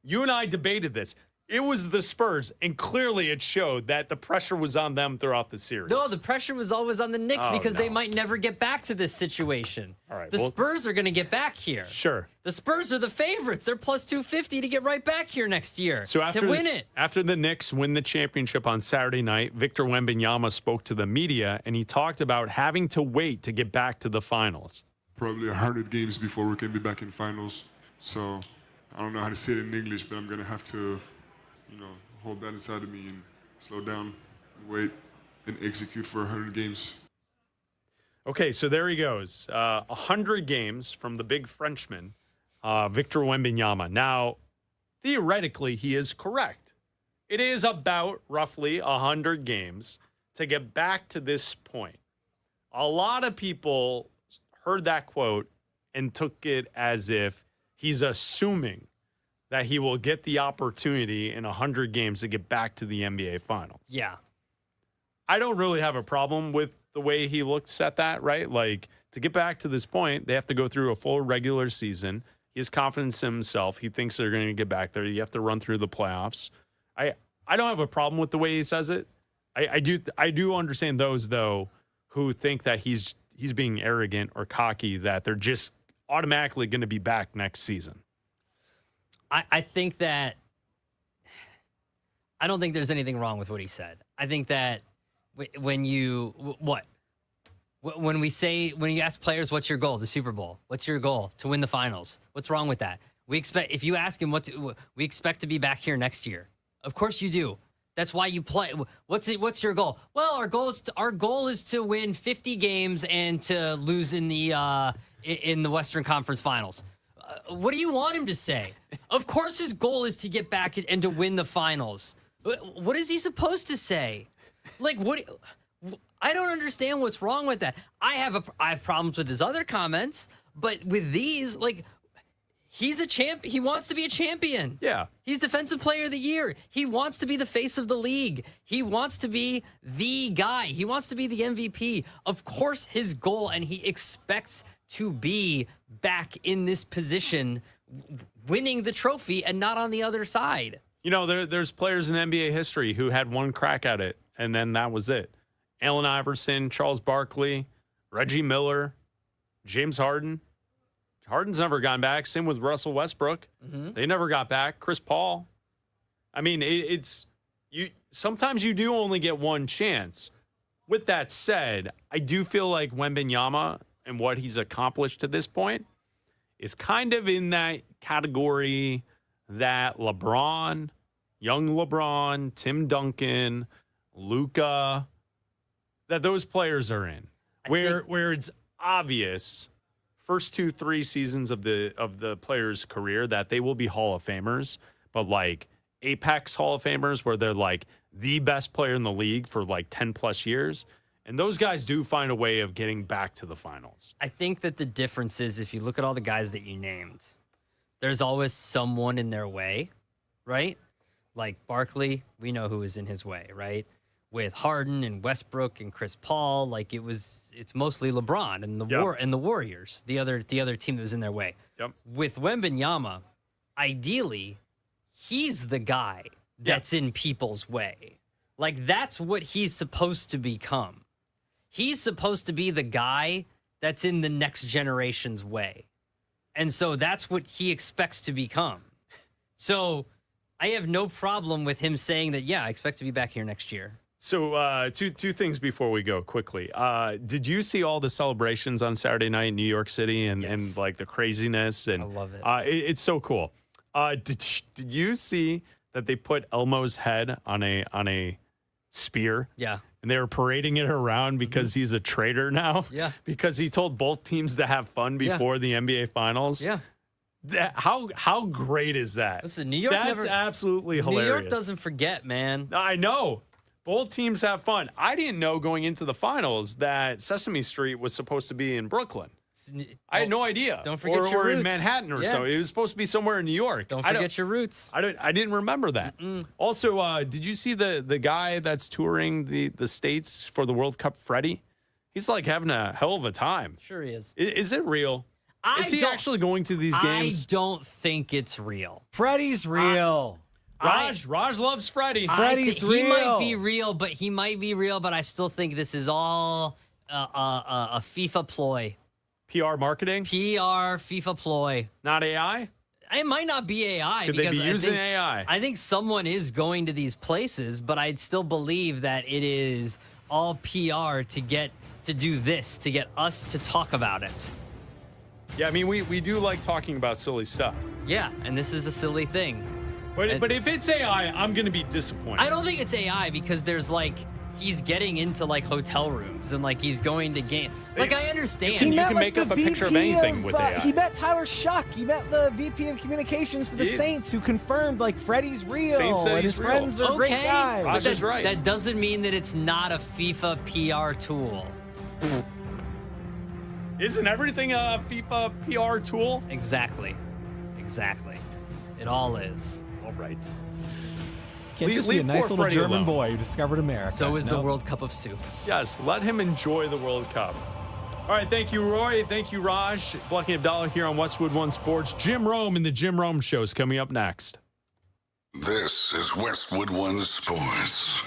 You and I debated this. It was the Spurs, and clearly it showed that the pressure was on them throughout the series. No, the pressure was always on the Knicks because they might never get back to this situation. All right, the Spurs are going to get back here. Sure. The Spurs are the favorites. They're plus 250 to get right back here next year to win it. After the Knicks win the championship on Saturday night, Victor Wembanyama spoke to the media, and he talked about having to wait to get back to the finals. Probably 100 games before we can be back in finals. So I don't know how to say it in English, but I'm going to have to hold that inside of me and slow down and wait and execute for 100 games. Okay, so there he goes. 100 games from the big Frenchman, Victor Wembanyama. Now, theoretically, he is correct. It is about roughly 100 games to get back to this point. A lot of people heard that quote and took it as if he's assuming that he will get the opportunity in 100 games to get back to the NBA Finals. Yeah. I don't really have a problem with the way he looks at that, right? Like, to get back to this point, they have to go through a full regular season. He has confidence in himself. He thinks they're going to get back there. You have to run through the playoffs. I don't have a problem with the way he says it. I do understand those, though, who think that he's being arrogant or cocky, that they're just automatically going to be back next season. I think that I don't think there's anything wrong with what he said. I think that when you when you ask players, what's your goal? The Super Bowl. What's your goal? To win the finals. What's wrong with that? If you ask him we expect to be back here next year. Of course you do. That's why you play. What's your goal? Well, our goal is to win 50 games and to lose in the Western Conference Finals. What do you want him to say? Of course his goal is to get back and to win the finals. What is he supposed to say? Like, what? I don't understand what's wrong with that. I have problems with his other comments, but with these, like, he's a champ. He wants to be a champion. Yeah. He's Defensive Player of the Year. He wants to be the face of the league. He wants to be the guy. He wants to be the MVP. Of course, his goal, and he expects to be back in this position, winning the trophy and not on the other side. You know, there's players in NBA history who had one crack at it, and then that was it. Allen Iverson, Charles Barkley, Reggie Miller, James Harden. Harden's never gone back. Same with Russell Westbrook. Mm-hmm. They never got back. Chris Paul. I mean, it's you. Sometimes you do only get one chance. With that said, I do feel like Wembanyama and what he's accomplished to this point is kind of in that category that LeBron, young LeBron, Tim Duncan, Luka, that those players are in, where it's obvious first 2-3 seasons of the player's career that they will be Hall of Famers, but like apex Hall of Famers where they're like the best player in the league for like 10 plus years. And those guys do find a way of getting back to the finals. I think that the difference is if you look at all the guys that you named, there's always someone in their way, right? Like Barkley, we know who is in his way, right? With Harden and Westbrook and Chris Paul, like it's mostly LeBron and the Warriors, the other team that was in their way. Yep. With Wembanyama, ideally, he's the guy that's in people's way. Like that's what he's supposed to become. He's supposed to be the guy that's in the next generation's way. And so that's what he expects to become. So I have no problem with him saying that, I expect to be back here next year. So two things before we go quickly. Did you see all the celebrations on Saturday night in New York City and like the craziness? And I love it. It's so cool. Did you see that they put Elmo's head on a spear? Yeah. And they were parading it around because he's a traitor now. Yeah. Because he told both teams to have fun before the NBA Finals. Yeah. How great is that? Listen, New York That's absolutely hilarious. New York doesn't forget, man. I know. Both teams have fun. I didn't know going into the finals that Sesame Street was supposed to be in Brooklyn. I had no idea. Don't forget your or roots. in Manhattan or so. It was supposed to be somewhere in New York. Don't forget your roots. I didn't remember that. Also, did you see the guy that's touring the states for the World Cup, Freddie? He's like having a hell of a time. Sure he is. Is it real? Is he actually going to these games? I don't think it's real. Freddie's real. Raj loves Freddie. Freddie's real. He might be real, but I still think this is all a FIFA ploy. PR marketing? PR, FIFA ploy. Not AI? It might not be AI. Could they be using AI? I think someone is going to these places, but I'd still believe that it is all PR to get us to talk about it. Yeah, I mean, we do like talking about silly stuff. Yeah, and this is a silly thing. But if it's AI, I'm going to be disappointed. I don't think it's AI because there's like, he's getting into like hotel rooms and like he's going to game. Like I understand. You can make up a picture of anything with AI. He met Tyler Shuck. He met the VP of Communications for the Saints who confirmed like Freddie's real. Saints said and his he's friends are great guys. Raj is right. That doesn't mean that it's not a FIFA PR tool. Isn't everything a FIFA PR tool? Exactly. It all is. All right. Can't just be a nice little Freddie German alone. boy who discovered America. So is the World Cup of Soup. Yes, let him enjoy the World Cup. All right, thank you, Roy. Thank you, Raj. Bleck Abdalla here on Westwood One Sports. Jim Rome and the Jim Rome Show is coming up next. This is Westwood One Sports.